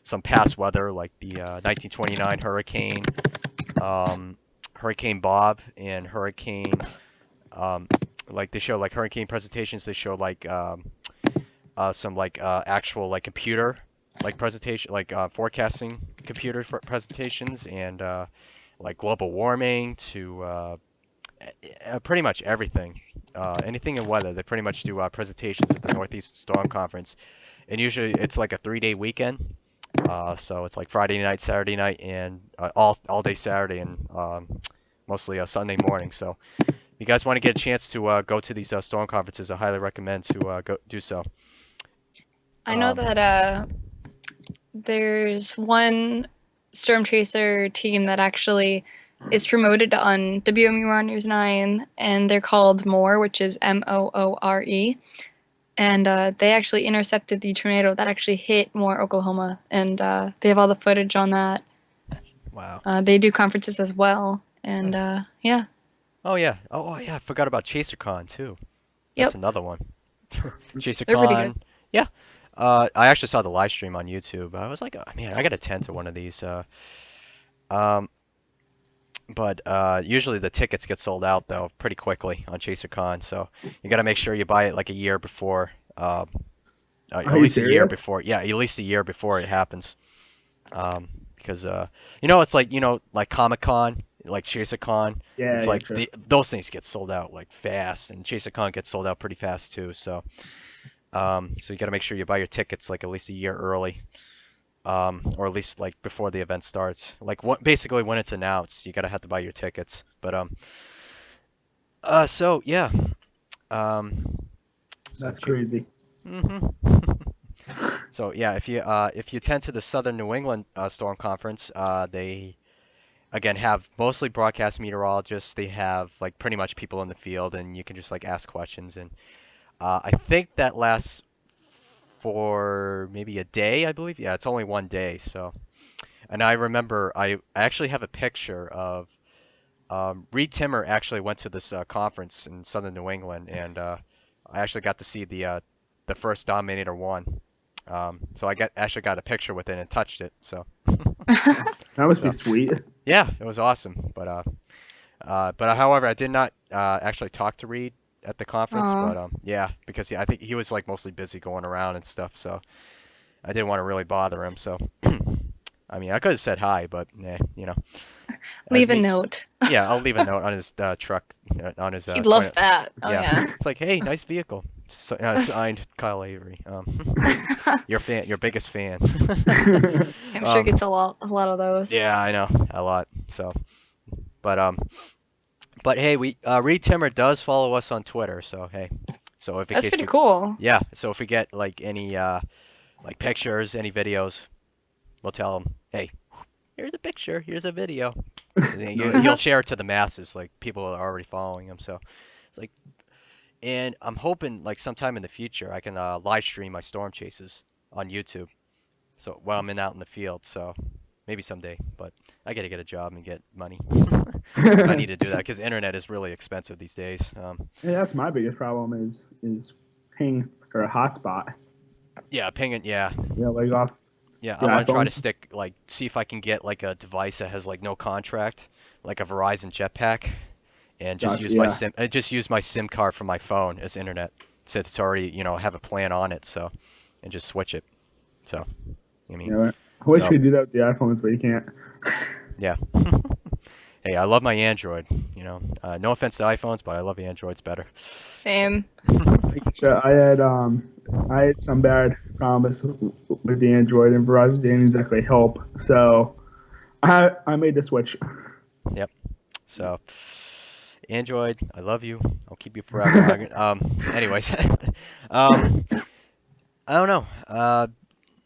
A: some past weather, like the 1929 hurricane, Hurricane Bob, and Hurricane. Um, like they show like hurricane presentations. They show like some like actual like computer like presentation, like forecasting computer presentations, and like global warming to pretty much everything. Anything in weather, they pretty much do presentations at the Northeast Storm Conference, and usually it's like a 3-day weekend. So it's like Friday night, Saturday night, and all day Saturday, and mostly a Sunday morning. So if you guys want to get a chance to go to these storm conferences, I highly recommend to go do so.
C: I know that there's one storm chaser team that actually is promoted on WMUR News 9, and they're called Moore, which is Moore. And they actually intercepted the tornado that actually hit Moore, Oklahoma, and they have all the footage on that.
A: Wow.
C: They do conferences as well, and yeah.
A: Oh yeah. Oh yeah. I forgot about ChaserCon too.
C: Yep.
A: That's another one. ChaserCon.
C: They're pretty good.
A: Yeah. I actually saw the live stream on YouTube. I was like, oh, man, I gotta attend to one of these. Um, But usually the tickets get sold out though pretty quickly on ChaserCon, so you got to make sure you buy it like a year before, at
B: Are you
A: least a year
B: serious?
A: before. Yeah, at least a year before it happens. Because you know, it's like like Comic-Con, like ChaserCon.
B: Yeah,
A: It's
B: yeah,
A: like
B: true.
A: those things get sold out like fast, and ChaserCon gets sold out pretty fast too. So so you got to make sure you buy your tickets like at least a year early. Or at least like before the event starts. Like basically when it's announced, you gotta have to buy your tickets. But so yeah, um, so
B: That's crazy.
A: hmm So yeah, if you attend to the Southern New England Storm Conference, they again have mostly broadcast meteorologists. They have like pretty much people in the field, and you can just like ask questions. And I think that lasts for maybe a day, I believe. Yeah, it's only one day, so. And I remember I actually have a picture of Reed Timmer actually went to this conference in Southern New England, and I actually got to see the first Dominator one. So I actually got a picture with it and touched it. So
B: That must be
A: so
B: sweet.
A: yeah, it was awesome. But however, I did not actually talk to Reed at the conference.
C: Aw.
A: But yeah, because I think he was like mostly busy going around and stuff. So I didn't want to really bother him. So I mean, I could have said hi, but nah, as
C: Leave a
A: me.
C: note.
A: Yeah, I'll leave a note on his truck, on his
C: He'd
A: point
C: love
A: of,
C: that. Oh
A: yeah.
C: yeah.
A: It's like, hey, nice vehicle. Signed Kyle Avery. Your biggest fan.
C: I'm sure he
A: Um,
C: gets a lot of those.
A: yeah, I know, a lot. So, but but hey, we Reed Timmer does follow us on Twitter, so hey, so if in
C: That's
A: case
C: pretty
A: we,
C: cool.
A: yeah, so if we get like any like pictures, any videos, we'll tell him, hey, here's a picture, here's a video.
B: Nice.
A: He'll share it to the masses, like people are already following him. So it's like, and I'm hoping like sometime in the future I can live stream my storm chases on YouTube. So while I'm out in the field, so maybe someday. But I gotta get a job and get money if I need to do that, because internet is really expensive these days.
B: Yeah, that's my biggest problem is ping for a hotspot.
A: Yeah, pinging. Yeah,
B: Yeah, like off
A: yeah. I
B: your
A: want to try
B: iPhone.
A: to stick like see if I can get like a device that has like no contract, like a Verizon Jetpack, and just
B: Gotcha.
A: use my
B: Yeah.
A: sim. I just use my SIM card from my phone as internet, since it's already have a plan on it. So, and just switch it. So, I mean,
B: Yeah. I wish
A: so
B: you could do that with the iPhones, but you can't.
A: yeah. Hey, I love my Android. No offense to iPhones, but I love Androids better.
C: Same.
B: So I had some bad problems with the Android, and Verizon didn't exactly help. So I made the switch.
A: Yep. So, Android, I love you. I'll keep you forever. Anyways, um, I don't know.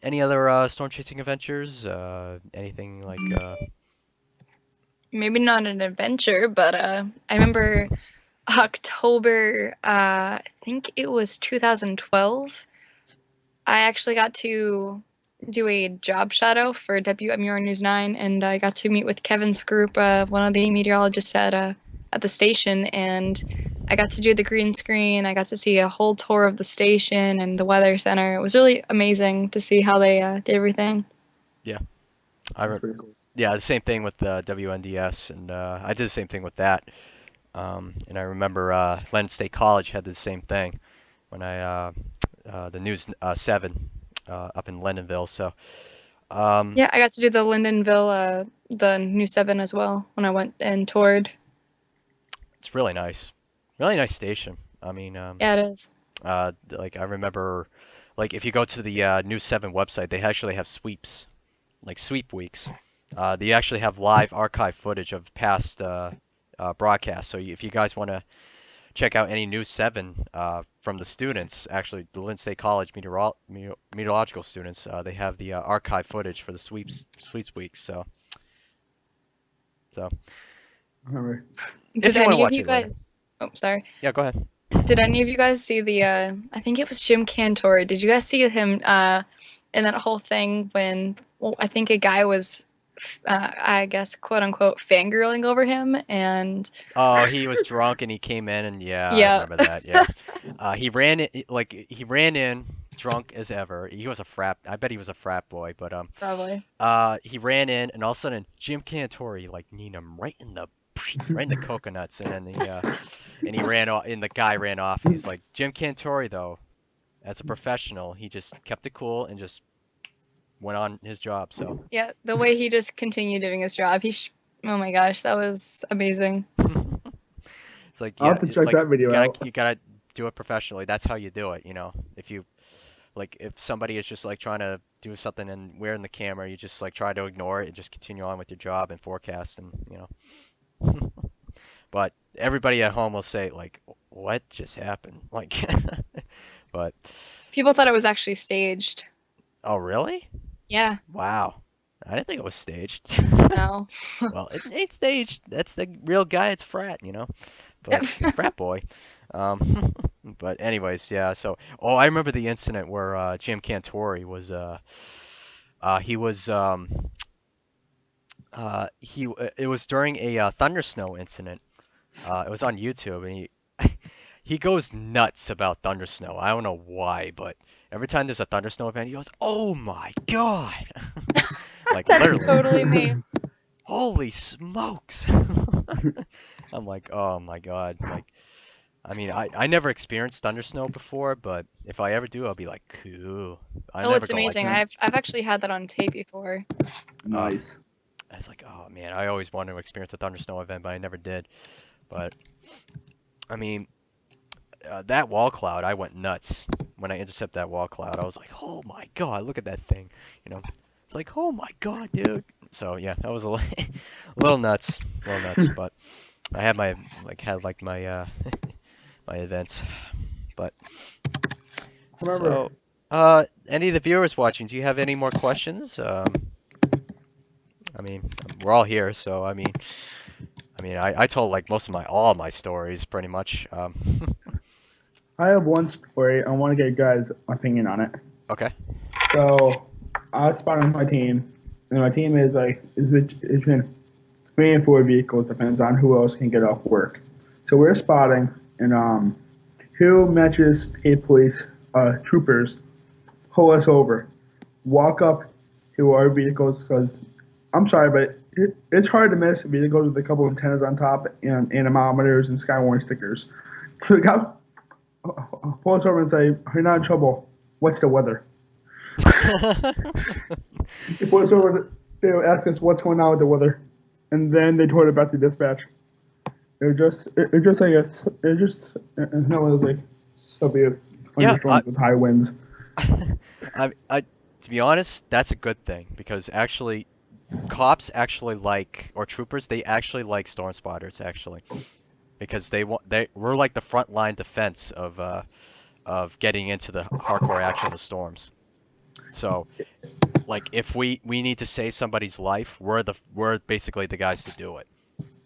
A: Any other storm chasing adventures? Anything like
C: Maybe not an adventure, but I remember October, I think it was 2012. I actually got to do a job shadow for WMUR News 9, and I got to meet with Kevin's group, one of the meteorologists at the station, and I got to do the green screen. I got to see a whole tour of the station and the weather center. It was really amazing to see how they did everything.
A: yeah. I
B: That's
A: re
B: pretty cool.
A: Yeah, the same thing with WNDS, and I did the same thing with that. And I remember Lennon State College had the same thing when the News 7 up in Londonville. So um,
C: Yeah, I got to do the Lindenville, the New 7 as well when I went and toured.
A: it's really nice station. I mean,
C: Yeah, it is.
A: like I remember, like if you go to the News 7 website, they actually have sweeps, like sweep weeks. They actually have live archive footage of past broadcasts. So if you guys want to check out any News 7 from the students, actually the Lynn State College meteorological students, they have the archive footage for the sweeps weeks. So
B: Alright.
A: if
C: Did
A: you want to
C: any of
A: watch
C: you
A: it later,
C: guys? Oh, sorry.
A: yeah, go ahead.
C: Did any of you guys see the? I think it was Jim Cantor. Did you guys see him in that whole thing when? Well, I think a guy was, I guess, quote unquote, fangirling over him, and
A: Oh, he was drunk and he came in and yeah, I
C: yeah,
A: remember that. Yeah, he ran in, drunk as ever. He was a frat. I bet he was a frat boy, but
C: Probably.
A: he ran in, and all of a sudden, Jim Cantori like kneed him right in the coconuts, and then he ran off, and the guy ran off, and he's like, Jim Cantori though, as a professional, he just kept it cool and just went on his job. So
C: Yeah, the way he just continued doing his job, oh my gosh, that was amazing.
A: it's like,
B: I'll
A: yeah,
B: have to check
A: like
B: that video out.
A: you gotta do it professionally. That's how you do it, you know. If you like, if somebody is just like trying to do something and we're in the camera, you just like try to ignore it and just continue on with your job and forecast, and you know. But everybody at home will say like, what just happened? Like, but
C: People thought it was actually staged.
A: oh really?
C: Yeah,
A: Wow. I didn't think it was staged.
C: no.
A: Well, it ain't staged. That's the real guy. It's frat, you know. But frat boy. Um, but anyways, yeah. So, oh, I remember the incident where Jim Cantori was he was it was during a thunder snow incident. It was on YouTube, and he he goes nuts about thunder snow. I don't know why, but every time there's a thunder snow event, he goes, "Oh my God!" Like
C: That's
A: literally,
C: totally me.
A: holy smokes! I'm like, oh my God. Like, I mean, I never experienced thunder snow before, but if I ever do, I'll be like, cool. I
C: Oh,
A: never
C: it's
A: go like
C: amazing.
A: that.
C: I've actually had that on tape before.
B: Nice.
A: I was like, oh man, I always wanted to experience a thunder snow event, but I never did. But I mean, that wall cloud, I went nuts when I intercept that wall cloud. I was like, oh my God, look at that thing. You know, it's like, oh my God, dude. So yeah, that was a little nuts, but I had my my my events. But
B: Remember,
A: so, any of the viewers watching, do you have any more questions? I mean, we're all here, so I told like most of all my stories pretty much.
B: I have one story. I want to get your guys' opinion on it.
A: Okay.
B: So, I was spotting my team, and my team is between 3 and 4 vehicles, depends on who else can get off work. So we're spotting, and two matches paid police troopers pull us over, walk up to our vehicles because I'm sorry, but it's hard to miss vehicles with a couple of antennas on top and anemometers and skywarn stickers. So the cop pull us over and say, "You're not in trouble. What's the weather?" They pull us over. They ask us what's going on with the weather, and then they told it back to dispatch. It just like it just no it was like severe
A: Yeah,
B: thunderstorms with high winds.
A: to be honest, that's a good thing because actually, cops actually like, or troopers, they actually like storm spotters actually, because we're like the front line defense of getting into the hardcore action of the storms. So, like, if we need to save somebody's life, we're basically the guys to do it,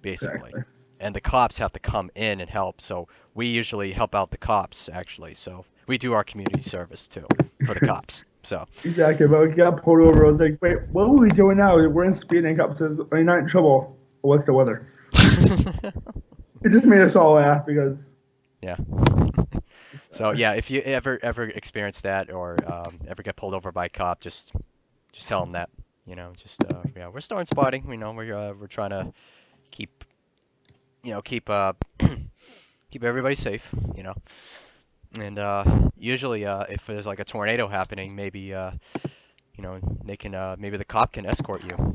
A: basically.
B: Exactly.
A: And the cops have to come in and help, so we usually help out the cops actually. So we do our community service too for the cops. So
B: Exactly, but we got pulled over. I was like, wait, what are we doing now? We're in speed, and cop says, "Are you not in trouble? What's the weather?" It just made us all laugh because
A: yeah. So yeah, if you ever experience that or ever get pulled over by a cop, just tell them that, you know, just yeah, we're storm spotting. We know we're trying to keep keep keep everybody safe, you know. And usually if there's like a tornado happening, maybe you know, they can maybe the cop can escort you.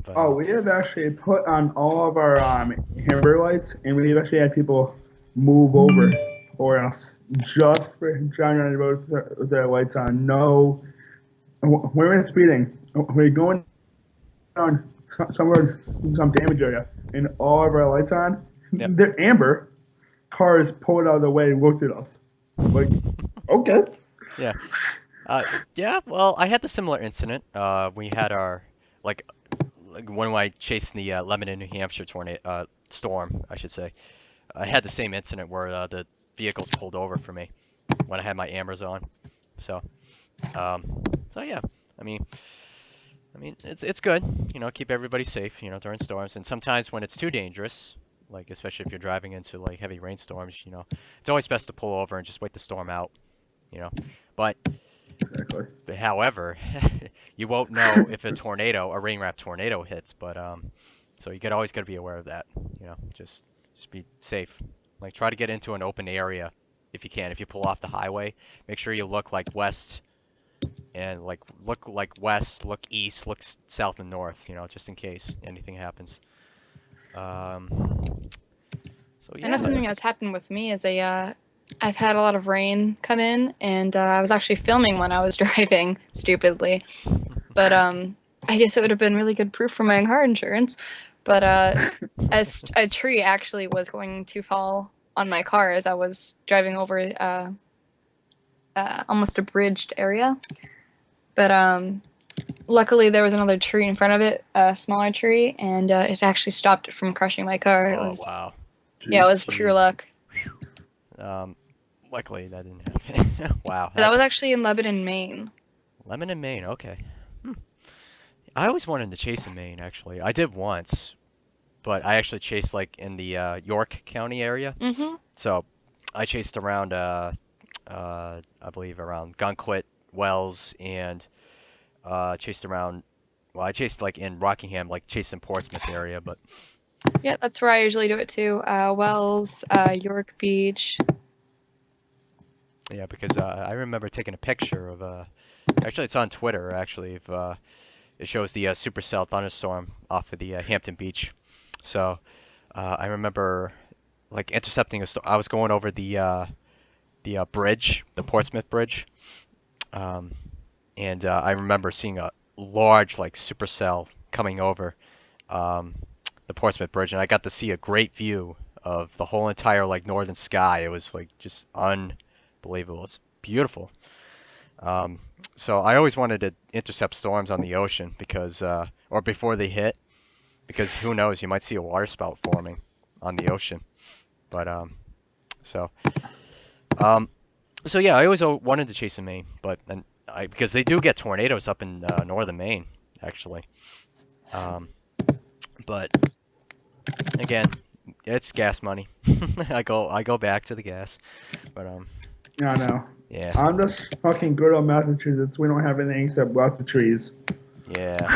A: But
B: oh, we have actually put on all of our hamburger lights, and we've actually had people move over for us just for driving on the road with their lights on. No, we're in speeding. We're going down somewhere some damage area, and all of our lights on.
A: yep.
B: They're amber. Cars pulled out of the way and looked at us. Like, okay.
A: Yeah. Yeah, well, I had the similar incident. We had our like when I chased the Lebanon, New Hampshire tornado storm, I should say. I had the same incident where the vehicles pulled over for me when I had my ambers on. So, so yeah, I mean, it's good, you know, keep everybody safe, you know, during storms. And sometimes when it's too dangerous, like especially if you're driving into like heavy rainstorms, you know, it's always best to pull over and just wait the storm out. you know. But
B: Exactly.
A: however, you won't know if a rain wrap tornado hits. But so you always gotta be aware of that. You know, just be safe. Like try to get into an open area if you can. If you pull off the highway, make sure you look like west and look like west, look east, look south and north. You know, just in case anything happens. Um, so
C: I know
A: yeah.
C: something that's happened with me is I've had a lot of rain come in, and I was actually filming when I was driving, stupidly. But I guess it would have been really good proof for my car insurance. But a tree actually was going to fall on my car as I was driving over almost a bridged area. But luckily there was another tree in front of it, a smaller tree, and it actually stopped it from crushing my car. It
A: Oh
C: was
A: wow.
C: yeah, it was pure
A: Jeez.
C: luck.
A: Luckily that didn't happen. Wow,
C: But that was
A: that's
C: actually in Lebanon, Maine.
A: lemon in Maine. Okay. Hmm. I always wanted to chase in Maine, actually. I did once, but I actually chased like in the York County area.
C: Mm-hmm.
A: So I chased around, I believe around Gunquit, Wells, and chased around. Well, I chased like in Rockingham, like chased in Portsmouth area, but
C: Yeah, that's where I usually do it too. Wells, York Beach.
A: yeah, because I remember taking a picture of actually it's on Twitter actually. If it shows the supercell thunderstorm off of the Hampton Beach. So I remember like intercepting a storm. I was going over the bridge, the Portsmouth Bridge, um, and I remember seeing a large like supercell coming over um, the Portsmouth Bridge, and I got to see a great view of the whole entire like northern sky. It was like just unbelievable. It's beautiful. Um, so I always wanted to intercept storms on the ocean because, or before they hit, because who knows, you might see a water spout forming on the ocean. But so um, so yeah, I always wanted to chase in Maine, but and because they do get tornadoes up in northern Maine, actually. Um, but again, it's gas money. I go back to the gas, but
B: Yeah, no.
A: yeah,
B: I'm just fucking good on Massachusetts. We don't have anything except lots of trees
A: yeah.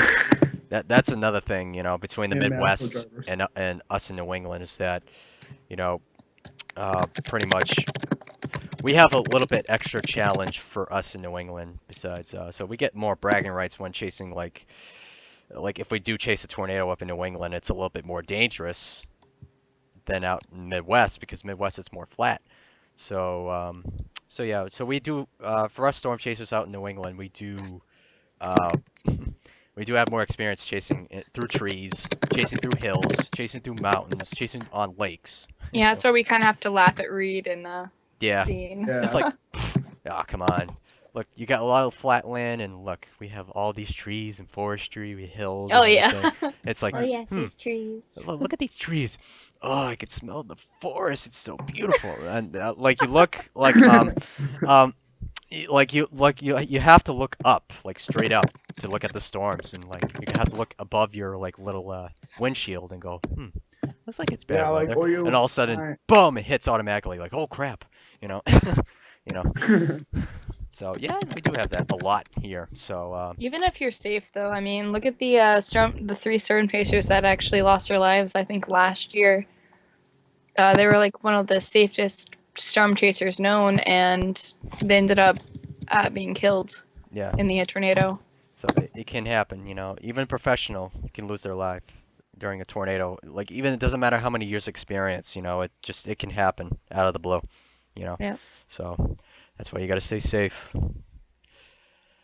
A: That's another thing, you know, between the
B: and massive
A: Midwest
B: drivers.
A: and us in New England is that, you know, pretty much we have a little bit extra challenge for us in New England besides, so we get more bragging rights when chasing like if we do chase a tornado up in New England, it's a little bit more dangerous than out in Midwest because Midwest it's more flat. So so yeah, so we do for us storm chasers out in New England, we do uh, we do have more experience chasing through trees, chasing through hills, chasing through mountains, chasing on lakes.
C: Yeah,
A: So
C: that's where we kind of have to laugh at Reed and
A: yeah,
C: scene.
A: it's
B: Yeah.
A: like, ah, come on. Look, you got a lot of flat land, and look, we have all these trees and forestry, we hills
C: Oh
A: and
C: yeah.
A: everything. It's like,
C: Oh yes,
A: hmm,
C: these trees.
A: look at these trees. Oh, I can smell the forest. It's so beautiful. And like you look like um you have to look up, like straight up, to look at the storms, and like you have to look above your like little windshield and go, looks like it's bad
B: Yeah, like,
A: weather.
B: or
A: And
B: you.
A: all of a sudden, boom, it hits automatically. Like, oh crap, you know, you know. So yeah, we do have that a lot here. So
C: Even if you're safe, though, I mean, look at the three storm chasers that actually lost their lives. I think last year, they were like one of the safest storm chasers known, and they ended up being killed
A: yeah,
C: in the tornado.
A: so it can happen. You know, even a professional can lose their life during a tornado. Like even it doesn't matter how many years experience. You know, it can happen out of the blue. You know,
C: Yeah.
A: so that's why you got to stay safe.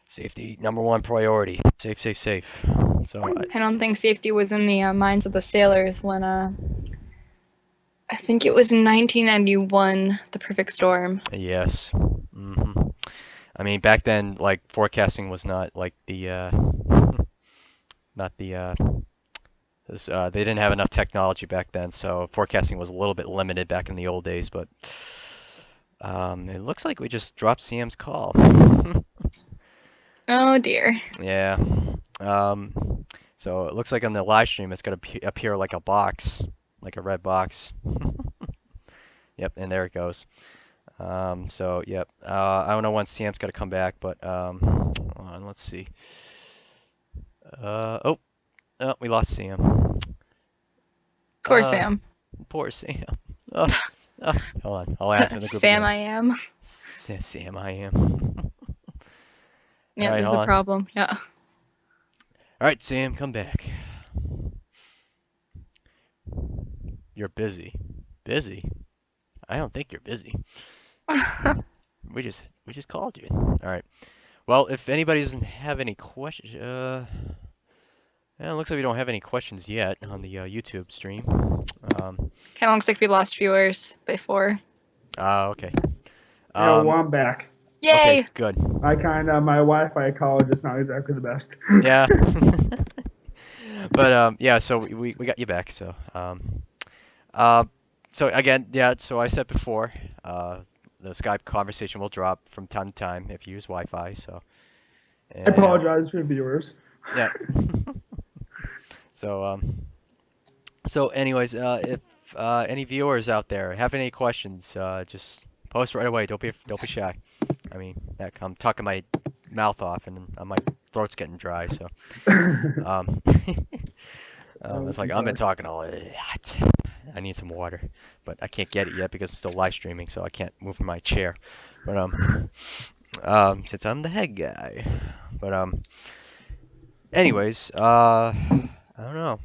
A: Safety, number one priority. Safe, safe, safe. So,
C: I don't think safety was in the minds of the sailors when I think it was 1991, the perfect storm.
A: yes. I mean, back then, like forecasting was not like the not the they didn't have enough technology back then, so forecasting was a little bit limited back in the old days. But it looks like we just dropped Sam's call.
C: Oh dear.
A: Yeah. So it looks like on the live stream it's gonna appear like a box, like a red box. Yep, and there it goes. So yep. I don't know when Sam's gonna come back, but hold on, let's see. Oh, we lost Sam.
C: Poor Sam.
A: Poor Sam. Oh, hold on. I'll add to the group
C: Sam,
A: again.
C: I am.
A: Sam, I am.
C: Yeah,
A: Alright,
C: there's
A: hold
C: a
A: on.
C: problem. Yeah.
A: Alright, Sam, come back. You're busy. Busy? I don't think you're busy. We just called you. Alright. Well, if anybody doesn't have any questions, yeah, it looks like we don't have any questions yet on the YouTube stream.
C: Kind of looks like we lost viewers before.
A: Okay.
B: Yeah, well, I'm back.
C: Yay!
A: Okay, good.
B: My Wi-Fi college is not exactly the best.
A: Yeah. But yeah, so we got you back. So so again, yeah. So I said before, the Skype conversation will drop from time to time if you use Wi-Fi. So.
B: I apologize for viewers.
A: Yeah. So so anyways, if any viewers out there have any questions, just post right away. Don't be shy. I mean, heck, I'm talking my mouth off and my throat's getting dry, so it's like I've been talking a lot. I need some water, but I can't get it yet because I'm still live streaming, so I can't move from my chair. But since I'm the head guy, but anyways, I don't know.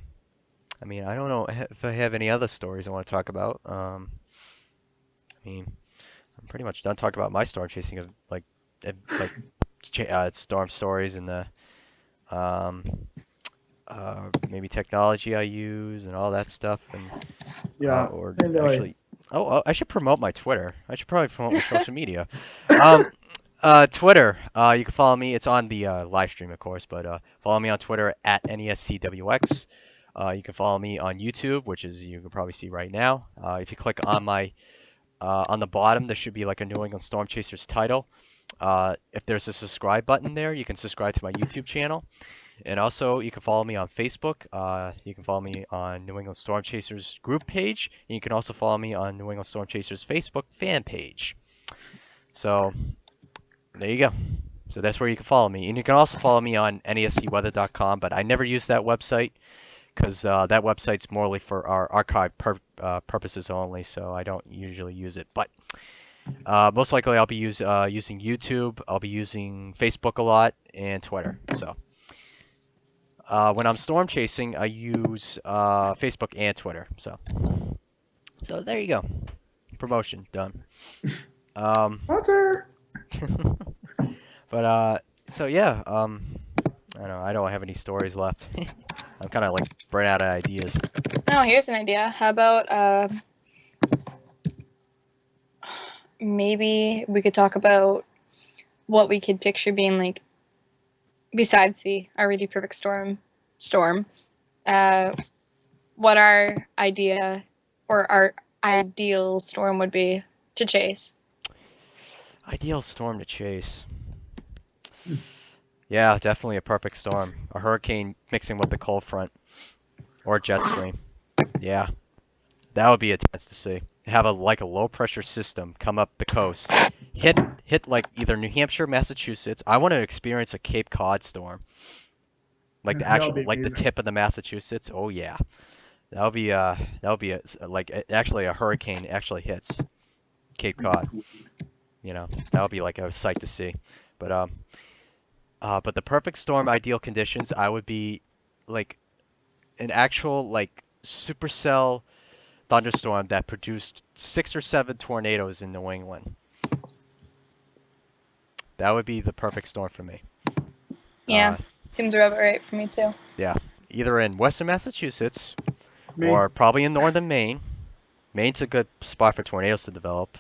A: I mean, I don't know if I have any other stories I want to talk about. I mean, I'm pretty much done talking about my storm chasing of like storm stories and the maybe technology I use and all that stuff and
B: Yeah.
A: or
B: Enjoy.
A: actually I should promote my Twitter. I should probably promote my social media. Twitter, you can follow me. It's on the live stream, of course, but follow me on Twitter at NESCWX. You can follow me on YouTube, which is you can probably see right now. If you click on my on the bottom, there should be like a New England Storm Chasers title. If there's a subscribe button there, you can subscribe to my YouTube channel. And also, you can follow me on Facebook. You can follow me on New England Storm Chasers group page. And you can also follow me on New England Storm Chasers Facebook fan page. So, there you go. So that's where you can follow me. And you can also follow me on nescweather.com, but I never use that website because that website's morely for our archive purposes only, so I don't usually use it. But most likely I'll be using YouTube, I'll be using Facebook a lot, and Twitter. So when I'm storm chasing, I use Facebook and Twitter. So there you go. Promotion done.
B: Hunter.
A: But so yeah, I don't know. I don't have any stories left. I'm kind of like burnt out of ideas.
C: Oh, here's an idea. How about maybe we could talk about what we could picture being like besides the already perfect storm. What our idea or our ideal storm would be to chase.
A: Ideal storm to chase. Yeah, definitely a perfect storm. A hurricane mixing with the cold front. Or jet stream. Yeah. That would be intense to see. Have a low pressure system come up the coast. Hit like either New Hampshire, Massachusetts. I want to experience a Cape Cod storm. Like the actual the tip of the Massachusetts. Oh yeah. That'll be actually a hurricane actually hits Cape Cod. You know, that'll be like a sight to see. But the perfect storm ideal conditions, I would be like an actual like supercell thunderstorm that produced 6 or 7 tornadoes in New England. That would be the perfect storm for me.
C: Yeah, seems about right for me too.
A: Yeah, either in western Massachusetts or probably in northern Maine. Maine's a good spot for tornadoes to develop.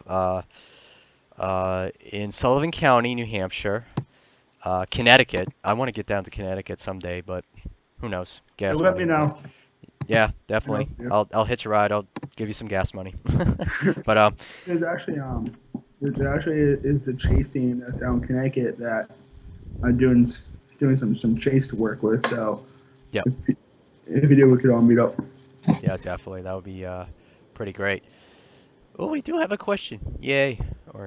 A: In Sullivan County, New Hampshire. Connecticut. I want to get down to Connecticut someday, but who knows? Gas money.
B: Let me know.
A: Yeah, definitely.
B: Yeah.
A: I'll hitch a ride. I'll give you some gas money. But
B: there's actually is the chase team that's down in Connecticut that I'm doing some chase work with. So
A: yeah,
B: if you do, we could all meet up.
A: Yeah, definitely. That would be pretty great. Oh, we do have a question. Yay. Or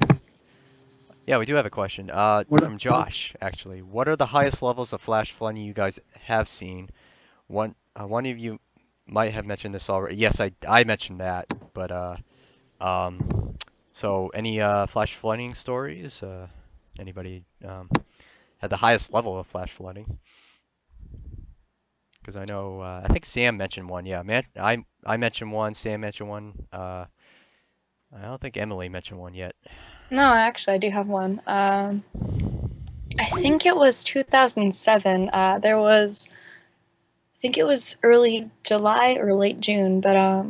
A: yeah, we do have a question.
B: What
A: From Josh actually. What are the highest levels of flash flooding you guys have seen? One of you might have mentioned this already. Yes, I mentioned that, but um, so any flash flooding stories? Anybody had the highest level of flash flooding? Because I know I think Sam mentioned one. Yeah, man, I mentioned one. Sam mentioned one. I don't think Emily mentioned one yet.
C: No, actually, I do have one. I think it was 2007. I think it was early July or late June, but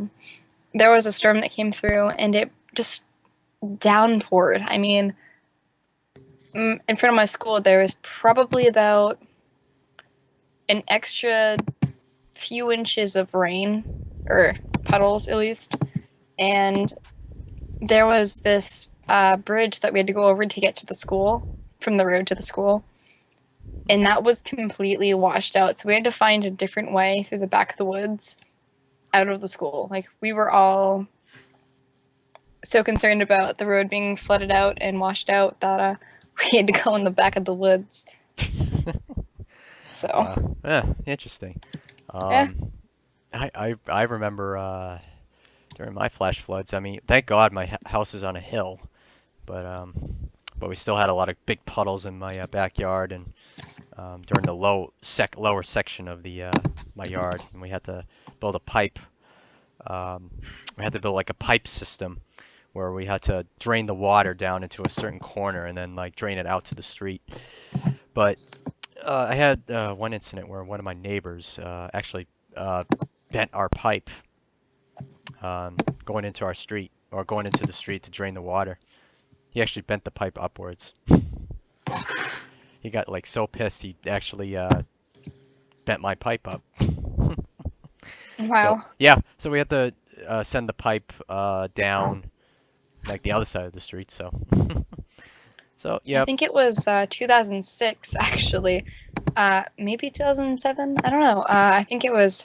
C: there was a storm that came through and it just downpoured. I mean, in front of my school, there was probably about an extra few inches of rain, or puddles at least, and there was this bridge that we had to go over to get to the school, from the road to the school, and that was completely washed out. So we had to find a different way through the back of the woods out of the school. Like, we were all so concerned about the road being flooded out and washed out that we had to go in the back of the woods. So
A: Wow. Yeah, interesting.
C: yeah,
A: I remember during my flash floods. I mean, thank God my house is on a hill, but we still had a lot of big puddles in my backyard, and during the lower section of the my yard, and we had to build a pipe. Um, we had to build like a pipe system where we had to drain the water down into a certain corner and then like drain it out to the street. But I had one incident where one of my neighbors actually bent our pipe going into our street, or going into the street to drain the water. He actually bent the pipe upwards. He got like so pissed he actually bent my pipe up. So
C: wow.
A: yeah, so we had to send the pipe down like the other side of the street. So so
C: I
A: yeah.
C: think it was 2006, actually. Maybe 2007. I don't know. I think it was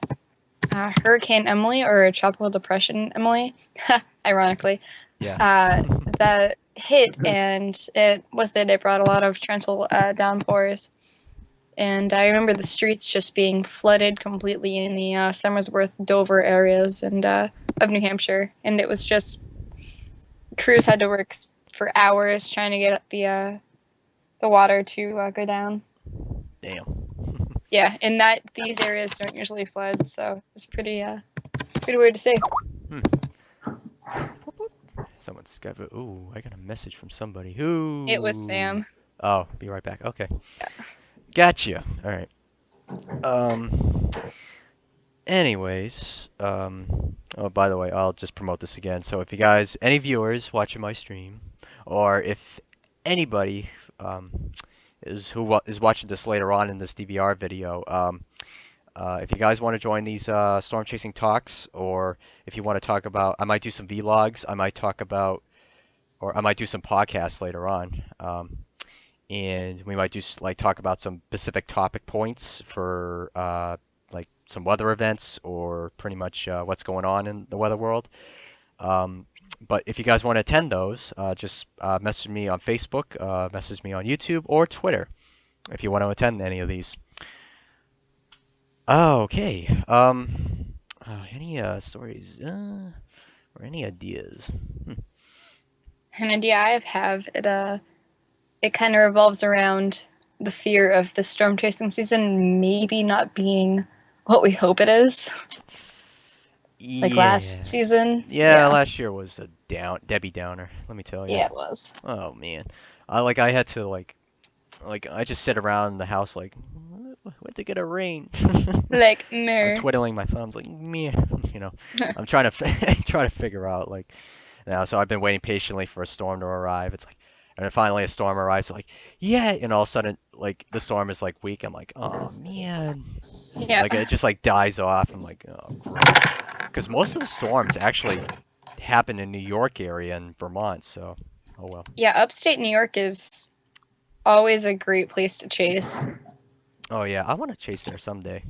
C: Hurricane Emily or Tropical Depression Emily, ironically.
A: Yeah.
C: That hit, and it brought a lot of torrential downpours. And I remember the streets just being flooded completely in the Somersworth, Dover areas and of New Hampshire, and it was just crews had to work for hours trying to get the water to go down.
A: Damn.
C: Yeah, and these areas don't usually flood, so it's pretty weird to see.
A: Someone's got a, ooh, I got a message from somebody. Who?
C: It was Sam.
A: Oh, be right back. Okay.
C: Yeah.
A: Gotcha. All right. Anyways, oh, by the way, I'll just promote this again. So if you guys, any viewers watching my stream, or if anybody is watching this later on in this DVR video, if you guys want to join these storm chasing talks, or if you want to talk about, I might do some vlogs, I might talk about, or I might do some podcasts later on, and we might do like talk about some specific topic points for like some weather events, or pretty much what's going on in the weather world. But if you guys want to attend those, just message me on Facebook, message me on YouTube or Twitter if you want to attend any of these. Okay. Any stories or any ideas?
C: An idea I have, it kind of revolves around the fear of the storm chasing season maybe not being what we hope it is. Like last season.
A: Yeah, last year was a Debbie Downer, let me tell you.
C: Yeah, it was.
A: Oh man. I had to like I just sit around the house like, when to get a rain?
C: Like,
A: I'm twiddling my thumbs like, meh, you know. I'm trying to try to figure out like now. So I've been waiting patiently for a storm to arrive. It's like, and then finally a storm arrives. Like, yeah, and all of a sudden like the storm is like weak. I'm like, oh man.
C: Yeah.
A: Like it just like dies off. I'm like, oh great. Because most of the storms actually happen in New York area and Vermont. So, oh well.
C: Yeah, upstate New York is always a great place to chase.
A: Oh yeah, I want to chase there someday.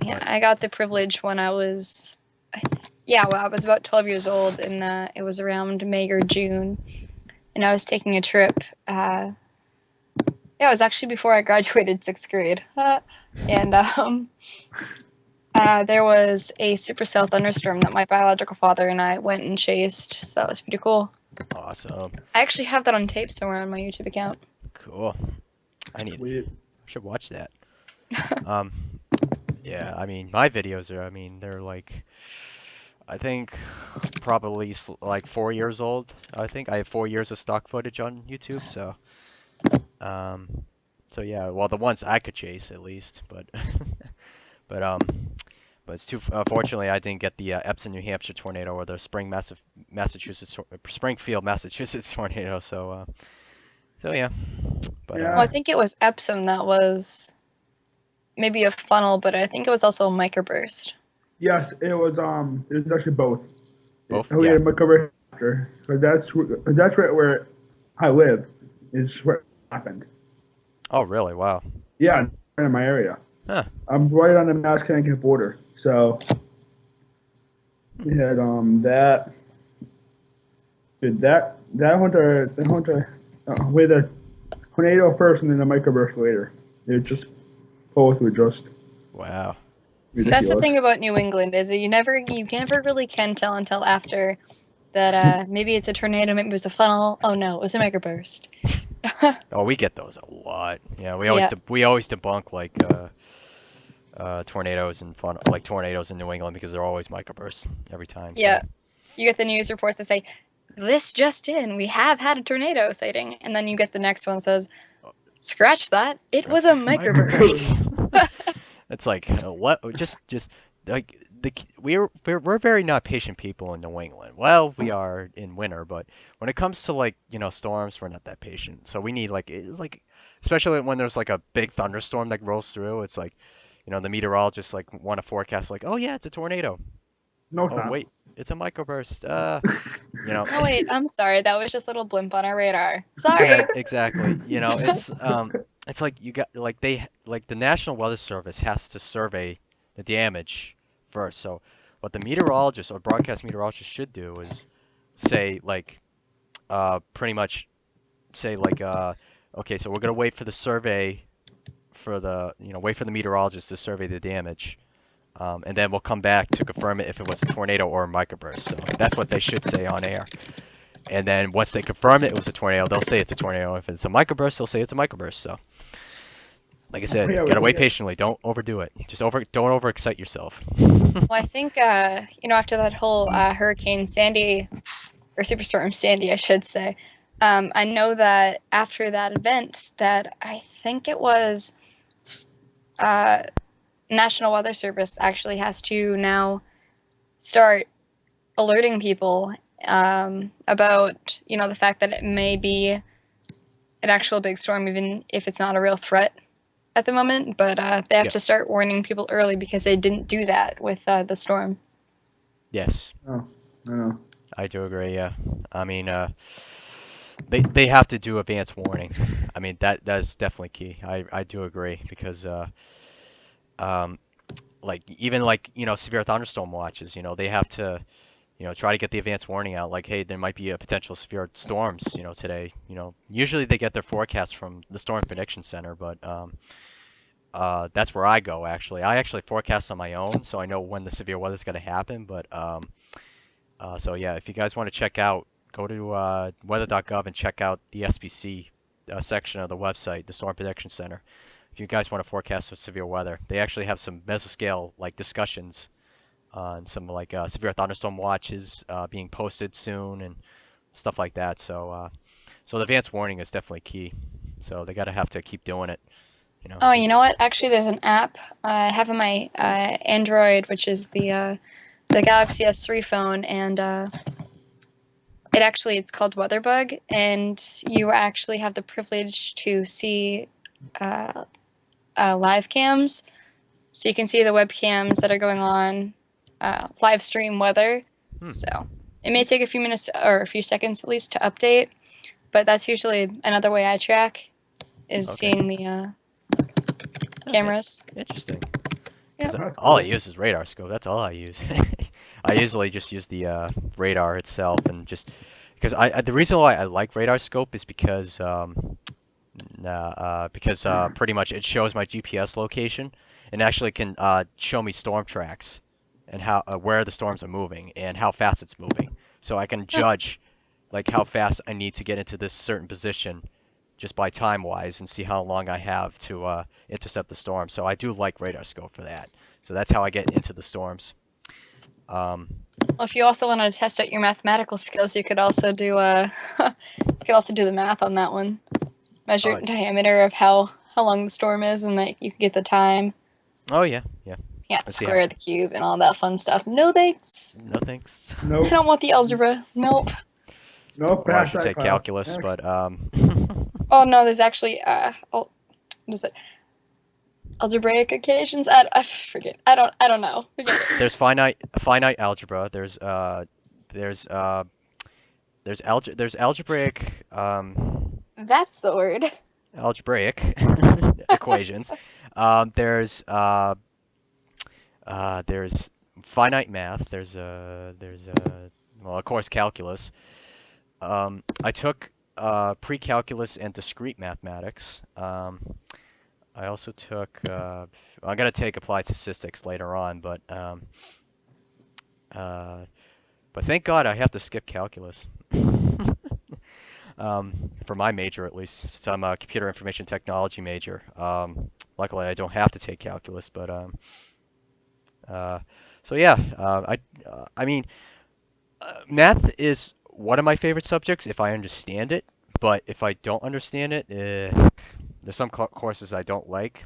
C: Yeah, I got the privilege when I was, I was about 12 years old, and it was around May or June. and I was taking a trip. Yeah, it was actually before I graduated 6th grade. And there was a supercell thunderstorm that my biological father and I went and chased, so that was pretty cool.
A: Awesome.
C: I actually have that on tape somewhere on my YouTube account.
A: Cool. I should watch that. Um, yeah, I mean, my videos are, I mean, they're like, I think probably like 4 years old. I think I have 4 years of stock footage on YouTube, so, um, so yeah, well, the ones I could chase at least, but, but, but it's too, fortunately, I didn't get the Epsom, New Hampshire tornado or the Springfield, Massachusetts tornado, so, so yeah, but,
B: Yeah.
C: Well, I think it was Epsom that was maybe a funnel, but I think it was also a microburst.
B: Yes, it was actually both.
A: Both?
B: We
A: Yeah.
B: had a microburst after, because that's right where I live, is where it happened.
A: Oh, really? Wow.
B: Yeah, right in my area.
A: Huh.
B: I'm right on the Mass-Connecticut border, so we had that with a tornado first and then a microburst later. It just both were just
A: Wow.
B: ridiculous.
C: That's the thing about New England is that you never really can tell until after that maybe it's a tornado, maybe it was a funnel. Oh no, it was a microburst.
A: Oh, we get those a lot. Yeah, we always
C: Yeah.
A: we always debunk like tornadoes and like tornadoes in New England because they're always microbursts every time. So.
C: Yeah. You get the news reports that say, this just in, we have had a tornado sighting. And then you get the next one that says, scratch that, it was a microburst.
A: It's like what? Just like we're very not patient people in New England. Well, we are in winter, but when it comes to like storms, we're not that patient. So we need like it's like especially when there's like a big thunderstorm that rolls through. It's like the meteorologists like want to forecast like, oh yeah, it's a tornado.
B: No,
A: Oh wait, it's a microburst.
C: Oh wait, I'm sorry, that was just a little blimp on our radar. Sorry.
A: Yeah, exactly. It's like you got like the National Weather Service has to survey the damage first. So what the meteorologist or broadcast meteorologist should do is say like pretty much say like okay, so we're gonna wait for the survey for the wait for the meteorologist to survey the damage. And then we'll come back to confirm it if it was a tornado or a microburst. So that's what they should say on air. And then once they confirm it was a tornado, they'll say it's a tornado. If it's a microburst, they'll say it's a microburst. So, like I said,
B: Yeah,
A: gotta wait patiently. Don't overdo it. Don't overexcite yourself.
C: Well, I think after that whole Hurricane Sandy, or Superstorm Sandy, I should say, I know that after that event, that I think it was National Weather Service actually has to now start alerting people about the fact that it may be an actual big storm, even if it's not a real threat at the moment. But they have to start warning people early because they didn't do that with the storm.
A: Yes.
B: Oh, I know.
A: I do agree. Yeah. I mean, they have to do advance warning. I mean that's definitely key. I do agree because like even like severe thunderstorm watches. They have to try to get the advance warning out, like, hey, there might be a potential severe storms, today. Usually they get their forecast from the Storm Prediction Center, but that's where I go, actually. I actually forecast on my own, so I know when the severe weather's going to happen, but, so yeah, if you guys want to check out, go to weather.gov and check out the SPC section of the website, the Storm Prediction Center. If you guys want to forecast for severe weather, they actually have some mesoscale, like, discussions and some like severe thunderstorm watches being posted soon and stuff like that. So so the advance warning is definitely key. So they have to keep doing it.
C: Oh, you know what? Actually, there's an app I have on my Android, which is the Galaxy S3 phone, and it's called WeatherBug, and you actually have the privilege to see live cams, so you can see the webcams that are going on. Live stream weather. So it may take a few minutes or a few seconds at least to update, but that's usually another way I track is seeing the cameras.
A: Interesting.
C: Yeah.
A: All I use is radar scope. That's all I use. I usually just use the radar itself and just Because the reason why I like radar scope is because pretty much it shows my GPS location and actually can show me storm tracks and how where the storms are moving and how fast it's moving. So I can judge like how fast I need to get into this certain position just by time wise and see how long I have to intercept the storm. So I do like radar scope for that. So that's how I get into the storms.
C: Well, if you also want to test out your mathematical skills, you could also do the math on that one. Measure diameter of how long the storm is, and that you can get the time.
A: Oh yeah, yeah.
C: Yeah,
A: Let's see
C: square the cube and all that fun stuff. No thanks.
A: No thanks.
C: I
B: Nope.
C: don't want the algebra. Nope.
B: Nope.
A: Well, I
B: Pass
A: should
B: that
A: say
B: class.
A: calculus, but
C: Oh no, there's actually what is it? Algebraic equations? I forget. I don't know. Forget it.
A: there's finite algebra. There's algebraic
C: That's the word.
A: algebraic equations. There's finite math. Well, of course, calculus. I took pre-calculus and discrete mathematics. I also took. I'm gonna take applied statistics later on, but thank God I have to skip calculus. For my major at least, since I'm a computer information technology major. Luckily I don't have to take calculus, but so yeah, I mean, math is one of my favorite subjects if I understand it, but if I don't understand it, there's some courses I don't like,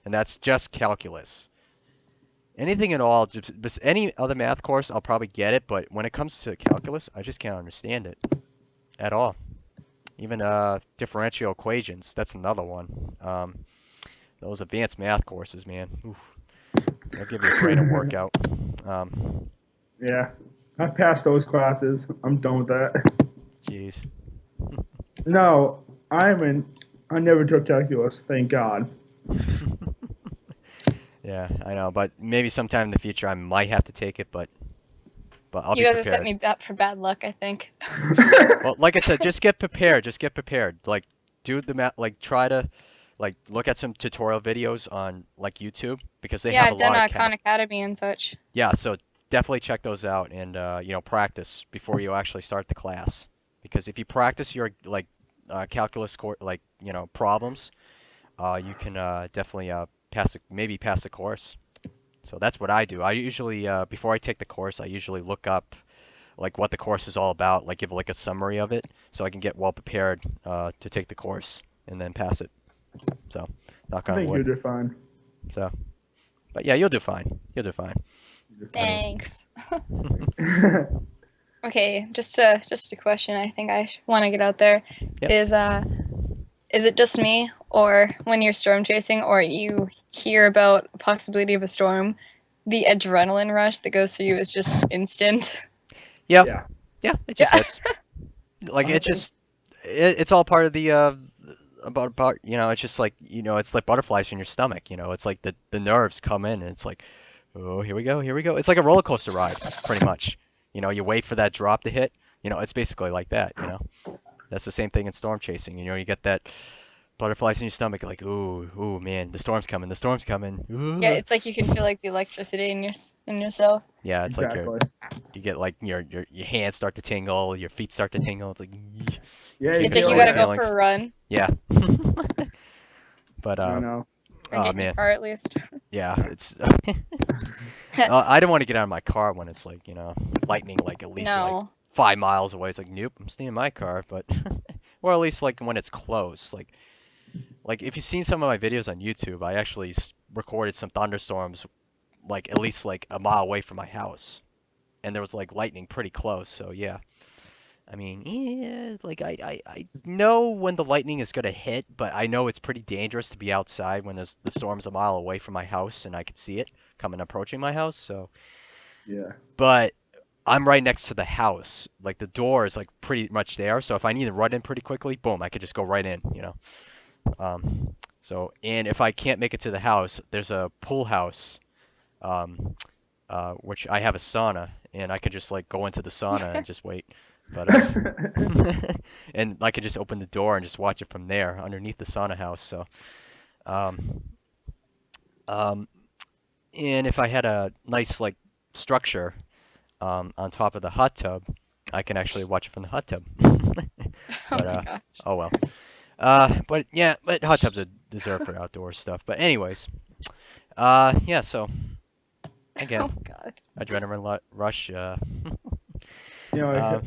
A: and that's just calculus. Anything at all, just any other math course, I'll probably get it, but when it comes to calculus, I just can't understand it at all. Even differential equations, that's another one. Those advanced math courses, man. Oof. They'll give your brain a workout.
B: Yeah. I passed those classes. I'm done with that.
A: Jeez.
B: No, I never took calculus, thank God.
A: Yeah, I know, but maybe sometime in the future I might have to take it, but I'll
C: You
A: be
C: guys have set
A: prepared.
C: me up for bad luck, I think.
A: Well, like I said, just get prepared. Just get prepared. Like, do the math. Like, try to, like, look at some tutorial videos on like YouTube because they
C: Yeah,
A: have
C: I've
A: a lot
C: done
A: of
C: Khan Academy and such.
A: Yeah, so definitely check those out and practice before you actually start the class. Because if you practice your like calculus problems, you can definitely maybe pass the course. So that's what I do. I usually before I take the course, I usually look up like what the course is all about, like give like a summary of it, so I can get well prepared to take the course and then pass it. So, knock
B: I
A: on
B: think you'll
A: wood.
B: do fine.
A: So, but yeah, you'll do fine. You'll do fine.
C: Thanks. Okay, just a question I think I want to get out there
A: Yep.
C: is it just me, or when you're storm chasing or you hear about a possibility of a storm, the adrenaline rush that goes through you is just instant?
A: Yeah.
B: Yeah.
A: Yeah, it just
C: Yeah.
A: hits. Like
B: I
A: it
B: think-
A: just it's all part of the about it's just like it's like butterflies in your stomach. It's like the nerves come in and it's like, oh, here we go, here we go. It's like a roller coaster ride, pretty much. You wait for that drop to hit. It's basically like that. That's the same thing in storm chasing. You get that butterflies in your stomach, like, ooh, man, the storm's coming, the storm's coming. Ooh.
C: Yeah, it's like you can feel like the electricity in yourself.
A: Yeah, it's like
B: exactly.
A: you get like your hands start to tingle, your feet start to tingle. It's like,
B: Yeah,
C: It's
A: Keep
C: like
A: it
C: you
A: all
C: gotta go
A: feelings.
C: for a run,
A: yeah. But
B: I know.
C: or
A: oh
C: get in your
A: man,
C: car at least.
A: yeah, it's. I don't want to get out of my car when it's like lightning like at least like
C: No.
A: 5 miles away. It's like nope, I'm staying in my car. But or at least like when it's close. Like if you've seen some of my videos on YouTube, I actually recorded some thunderstorms like at least like a mile away from my house, and there was like lightning pretty close. So yeah. I mean, yeah, like I know when the lightning is gonna hit, but I know it's pretty dangerous to be outside when the storm's a mile away from my house and I can see it coming approaching my house. So,
B: Yeah.
A: but I'm right next to the house. Like the door is like pretty much there. So if I need to run in pretty quickly, boom, I could just go right in. And if I can't make it to the house, there's a pool house, which I have a sauna, and I could just like go into the sauna and just wait. But and I could just open the door and just watch it from there underneath the sauna house. So um, um, and if I had a nice like structure on top of the hot tub, I can actually watch it from the hot tub.
C: Oh
A: But
C: my gosh.
A: oh well. But yeah, but hot tubs are deserved for outdoor stuff. But anyways, yeah. So
C: Oh
A: again,
C: god.
A: adrenaline rush.
B: You know,
A: Uh,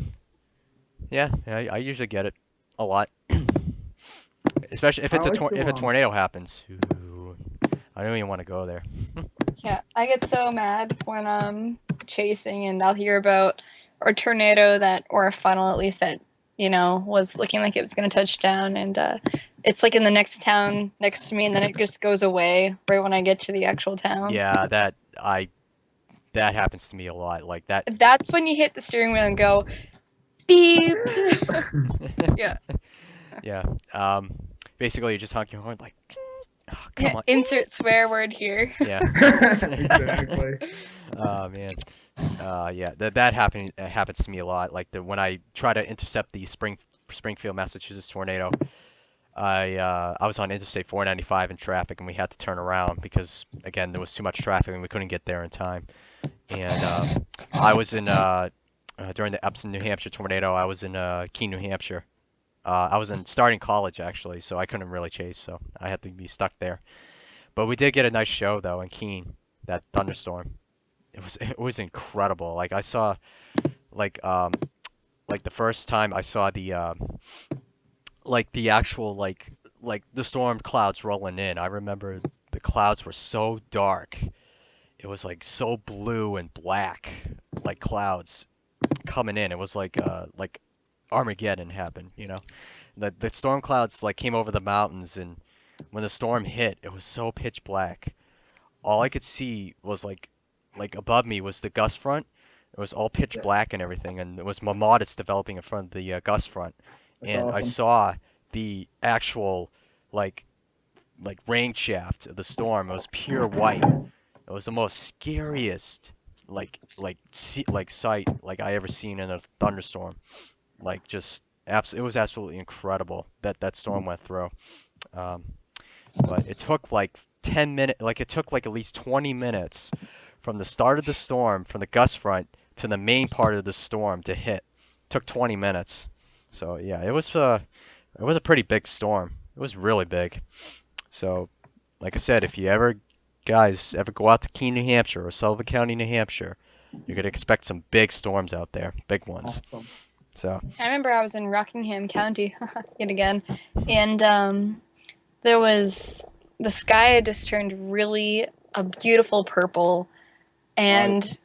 A: yeah, I usually get it a lot, especially if
B: I
A: it's
B: like to
A: if a tornado happens. Ooh, I don't even want to go there.
C: Yeah, I get so mad when I'm chasing and I'll hear about a tornado that, or a funnel at least, that, you know, was looking like it was going to touch down, and it's like in the next town next to me, and then it just goes away right when I get to the actual town.
A: Yeah, that happens to me a lot. Like that.
C: That's when you hit the steering wheel and go beep. Yeah.
A: Yeah. Basically, you just honk your horn like, oh, come on.
C: Insert swear word here.
A: Yeah.
B: Exactly.
A: Oh man. Yeah. That happens to me a lot. Like when I try to intercept the Springfield, Massachusetts tornado, I was on Interstate 495 in traffic, and we had to turn around because again there was too much traffic and we couldn't get there in time. And I was in during the Epsom, New Hampshire tornado. I was in Keene, New Hampshire. I was in starting college actually, so I couldn't really chase, so I had to be stuck there. But we did get a nice show though in Keene, that thunderstorm. It was incredible. Like I saw like like the first time I saw the like the actual like the storm clouds rolling in. I remember the clouds were so dark. It was like so blue and black, like clouds coming in. It was like Armageddon happened, you know. The storm clouds like came over the mountains, and when the storm hit, it was so pitch black. All I could see was like above me was the gust front. It was all pitch
B: Yeah,
A: black and everything, and there was Marmotas developing in front of the gust front,
B: that's
A: and I
B: awesome.
A: saw the actual like rain shaft of the storm. It was pure white. It was the most scariest sight like I ever seen in a thunderstorm. Like just it was absolutely incredible that that storm went through. Um, but it took like 10 minutes, like it took like at least 20 minutes from the start of the storm, from the gust front to the main part of the storm to hit. Took 20 minutes. So yeah, it was a pretty big storm. It was really big. So like I said, if you ever guys ever go out to Keene, New Hampshire or Sullivan County, New Hampshire, you're gonna expect some big storms out there, big ones.
B: Awesome.
A: So
C: I remember I was in Rockingham County yet again, and there was the sky had just turned really a beautiful purple, and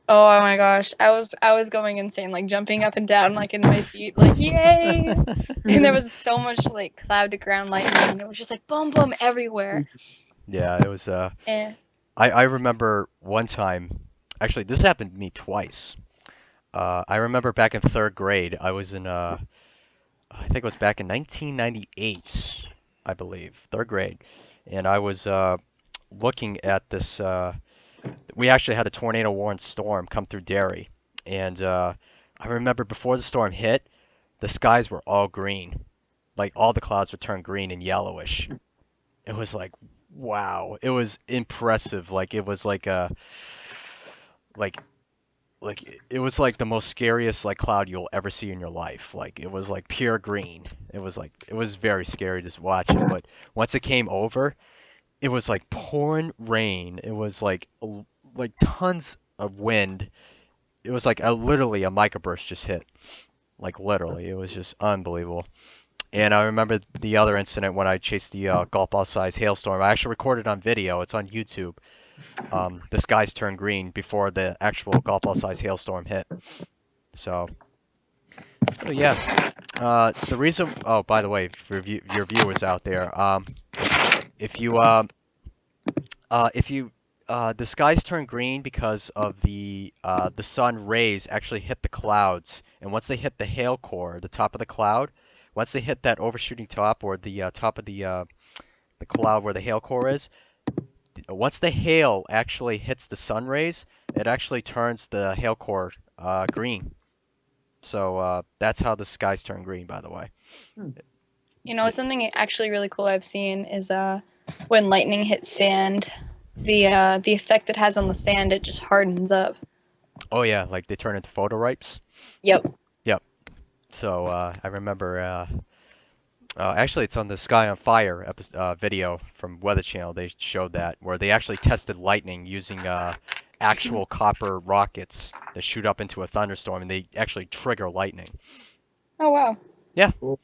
C: oh my gosh, I was going insane, like jumping up and down like in my seat, like yay! And there was so much like cloud to ground lightning, and it was just like boom boom everywhere.
A: yeah, it was
C: And
A: I remember one time, actually this happened to me twice. I remember back in third grade, I was in I think it was back in 1998, I believe, third grade, and I was looking at this. We actually had a tornado warned storm come through Derry, and I remember before the storm hit, the skies were all green, like all the clouds were turned green and yellowish. It was like, wow, it was impressive. Like it was like it was like the most scariest like cloud you'll ever see in your life. Like it was like pure green. It was very scary to watch it, but once it came over, it was like pouring rain. It was like like tons of wind. It was like literally a microburst just hit. Like literally, it was just unbelievable. And I remember the other incident when I chased the golf ball size hailstorm. I actually recorded on video. It's on YouTube. The skies turned green before the actual golf ball size hailstorm hit. So, so yeah. The reason. Oh, by the way, for your viewers out there, if you if you the skies turn green because of the sun rays actually hit the clouds, and once they hit the hail core, the top of the cloud, once they hit that overshooting top or the top of the cloud where the hail core is, once the hail actually hits the sun rays, it actually turns the hail core green. So that's how the skies turn green, by the way.
C: You know, something actually really cool I've seen is when lightning hits sand, the effect it has on the sand, it just hardens up.
A: Oh yeah, like they turn into photoripes.
C: Yep.
A: Yep. So I remember. Actually, it's on the Sky on Fire video from Weather Channel. They showed that where they actually tested lightning using actual copper rockets that shoot up into a thunderstorm, and they actually trigger lightning.
C: Oh wow.
A: Yeah,
B: Cool.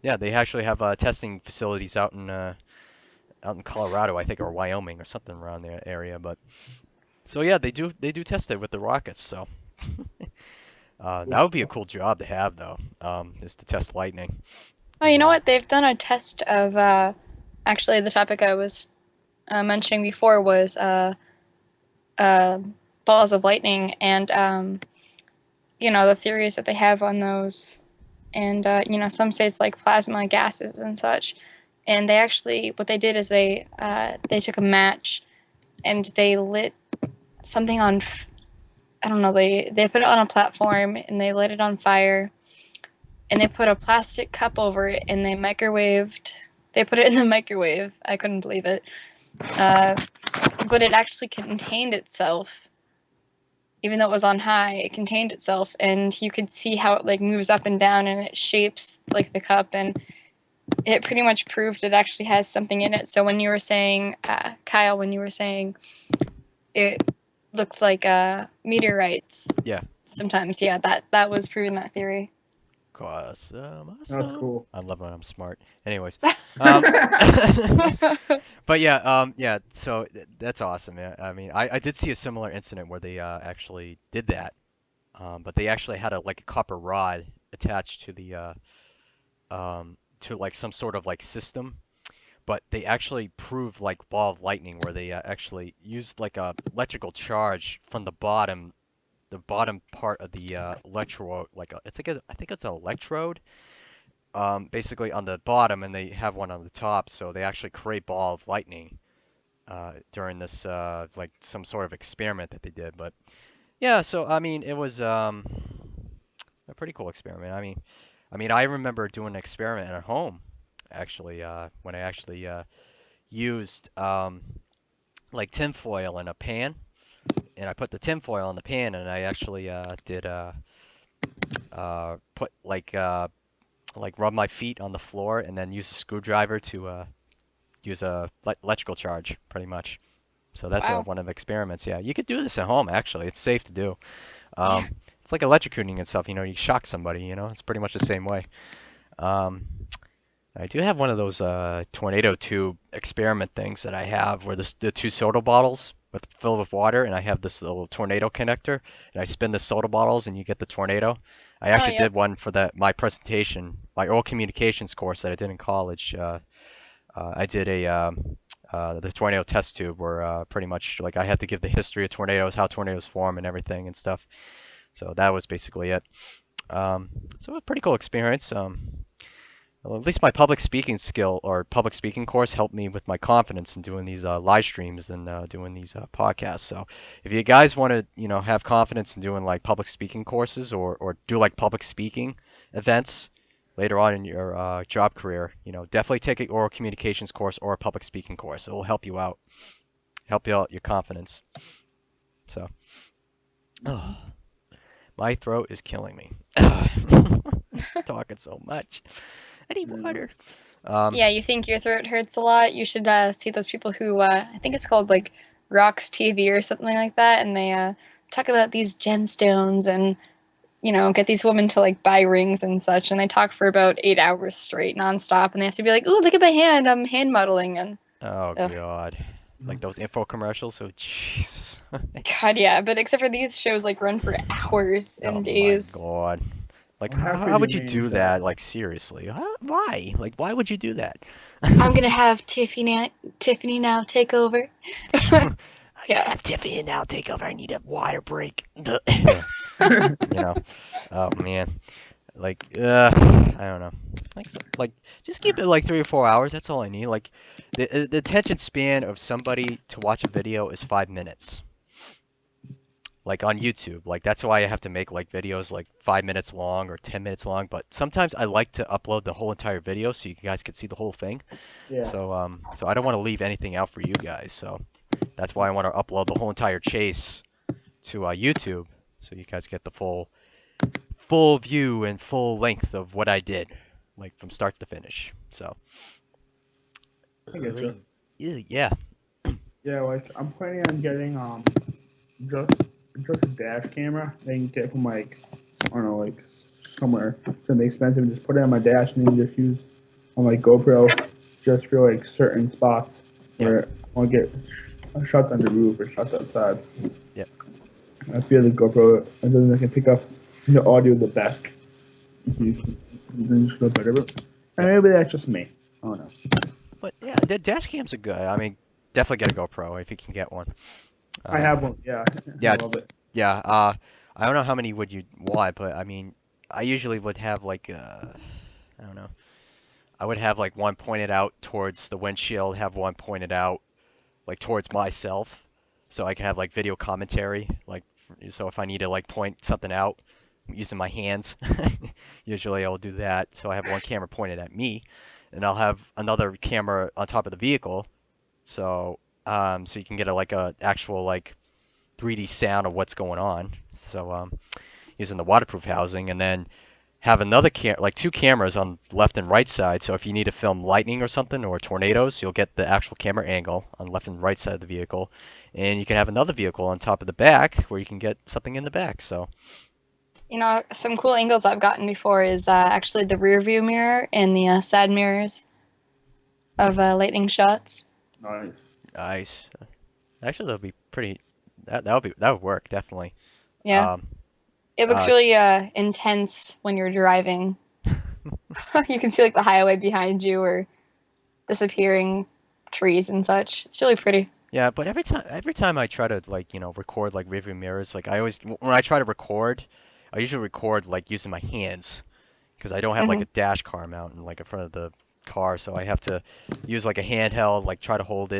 A: yeah. They actually have testing facilities out in Colorado, I think, or Wyoming, or something around the area. But so yeah, they do test it with the rockets. So that would be a cool job to have, though, is to test lightning.
C: Oh, you know what? They've done a test of actually the topic I was mentioning before was balls of lightning and you know, the theories that they have on those, and you know, some say it's like plasma gases and such. And they actually, what they did is they took a match and they lit something on. I don't know. They put it on a platform and they lit it on fire, and they put a plastic cup over it and they microwaved. They put it in the microwave. I couldn't believe it. But it actually contained itself. Even though it was on high, it contained itself, and you could see how it like moves up and down, and it shapes like the cup, and it pretty much proved it actually has something in it. So when you were saying, Kyle, when you were saying it looked like meteorites,
A: Yeah.
C: sometimes, yeah, that was proving that theory.
A: Awesome.
B: That's cool.
A: I love when I'm smart. Anyways, but yeah, yeah. So that's awesome. Yeah. I mean, I did see a similar incident where they actually did that, but they actually had like a copper rod attached to the to like some sort of like system. But they actually proved like ball of lightning where they actually used like a electrical charge from the bottom part of the electrode, like I think it's an electrode, basically on the bottom, and they have one on the top, so they actually create ball of lightning during this like some sort of experiment that they did. But yeah, so I mean, it was a pretty cool experiment. I mean, I remember doing an experiment at home, actually, when I actually used like tinfoil in a pan, and I put the tinfoil in the pan, and I actually did put like rub my feet on the floor, and then use a screwdriver to use a electrical charge, pretty much. So that's
C: Wow.
A: one of the experiments. Yeah, you could do this at home. Actually, it's safe to do.
C: Yeah.
A: It's like electrocuting and stuff. You know, you shock somebody. You know, it's pretty much the same way. Um, I do have one of those tornado tube experiment things that I have, where the two soda bottles filled with water, and I have this little tornado connector, and I spin the soda bottles, and you get the tornado. I
C: Oh,
A: actually
C: yep.
A: did one for my presentation, my oral communications course that I did in college. I did the tornado test tube, where pretty much like I had to give the history of tornadoes, how tornadoes form, and everything and stuff. So that was basically it. So a pretty cool experience. Well, at least my public speaking skill or public speaking course helped me with my confidence in doing these live streams and doing these podcasts. So if you guys want to, you know, have confidence in doing like public speaking courses, or do like public speaking events later on in your job career, you know, definitely take an oral communications course or a public speaking course. It will help you out, your confidence. So, oh, my throat is killing me. Talking so much. I need water.
C: Yeah, you think your throat hurts a lot? You should see those people who I think it's called like Rocks TV or something like that, and they talk about these gemstones and you know get these women to like buy rings and such, and they talk for about 8 hours straight, nonstop, and they have to be like, "Ooh, look at my hand! I'm hand modeling," and
A: Oh
C: ugh.
A: God. Like those info commercials. So Jesus.
C: God, yeah. But except for these shows, like run for hours
A: Oh
C: and
A: my
C: days.
A: God. Like
B: Well, half
A: how
B: of
A: would
B: your
A: you
B: main
A: do
B: show.
A: that? Like seriously? Why? Like why would you do that?
C: I'm gonna have Tiffany now take over.
A: I gotta
C: Yeah.
A: have Tiffany now take over. I need a water break. You know. Oh man. Like I don't know. Like just keep it like 3 or 4 hours. That's all I need. Like the attention span of somebody to watch a video is 5 minutes. like on YouTube. Like that's why I have to make like videos like 5 minutes long or 10 minutes long. But sometimes I like to upload the whole entire video so you guys can see the whole thing.
B: Yeah.
A: So I don't want to leave anything out for you guys. So that's why I want to upload the whole entire chase to YouTube so you guys get the full view and full length of what I did, like from start to finish. So
B: I get you.
A: yeah.
B: Yeah, like I'm planning on getting just just a dash camera that you can get from like I don't know like somewhere something expensive and just put it on my dash and then just use on like GoPro just for like certain spots where I want to get shots on the roof or shots outside.
A: Yep.
B: I feel the GoPro and then I can pick up the audio the best. Then just go better. But maybe that's just me. I don't know.
A: But yeah, the dash cams are good. I mean, definitely get a GoPro if you can get one.
B: I have one. Yeah.
A: Yeah.
B: I love it.
A: Yeah. I don't know how many would you want, but I mean, I usually would have like I don't know. I would have like one pointed out towards the windshield, have one pointed out like towards myself, so I can have like video commentary. Like, so if I need to like point something out using my hands, usually I'll do that. So I have one camera pointed at me, and I'll have another camera on top of the vehicle, so so you can get a actual like 3D sound of what's going on. So using the waterproof housing, and then have another like two cameras on left and right side. So if you need to film lightning or something or tornadoes, you'll get the actual camera angle on left and right side of the vehicle, and you can have another vehicle on top of the back where you can get something in the back. So
C: You know, some cool angles I've gotten before is actually the rear view mirror and the side mirrors of lightning shots.
B: Nice.
A: nice. Actually, that'll be pretty. That would work definitely.
C: Yeah. It looks really intense when you're driving. You can see like the highway behind you or disappearing trees and such. It's really pretty.
A: Yeah, but every time I try to like record like rearview mirrors, like I always when I try to record, I usually record like using my hands because I don't have like a dash car mount like in front of the car, so I have to use like a handheld, like try to hold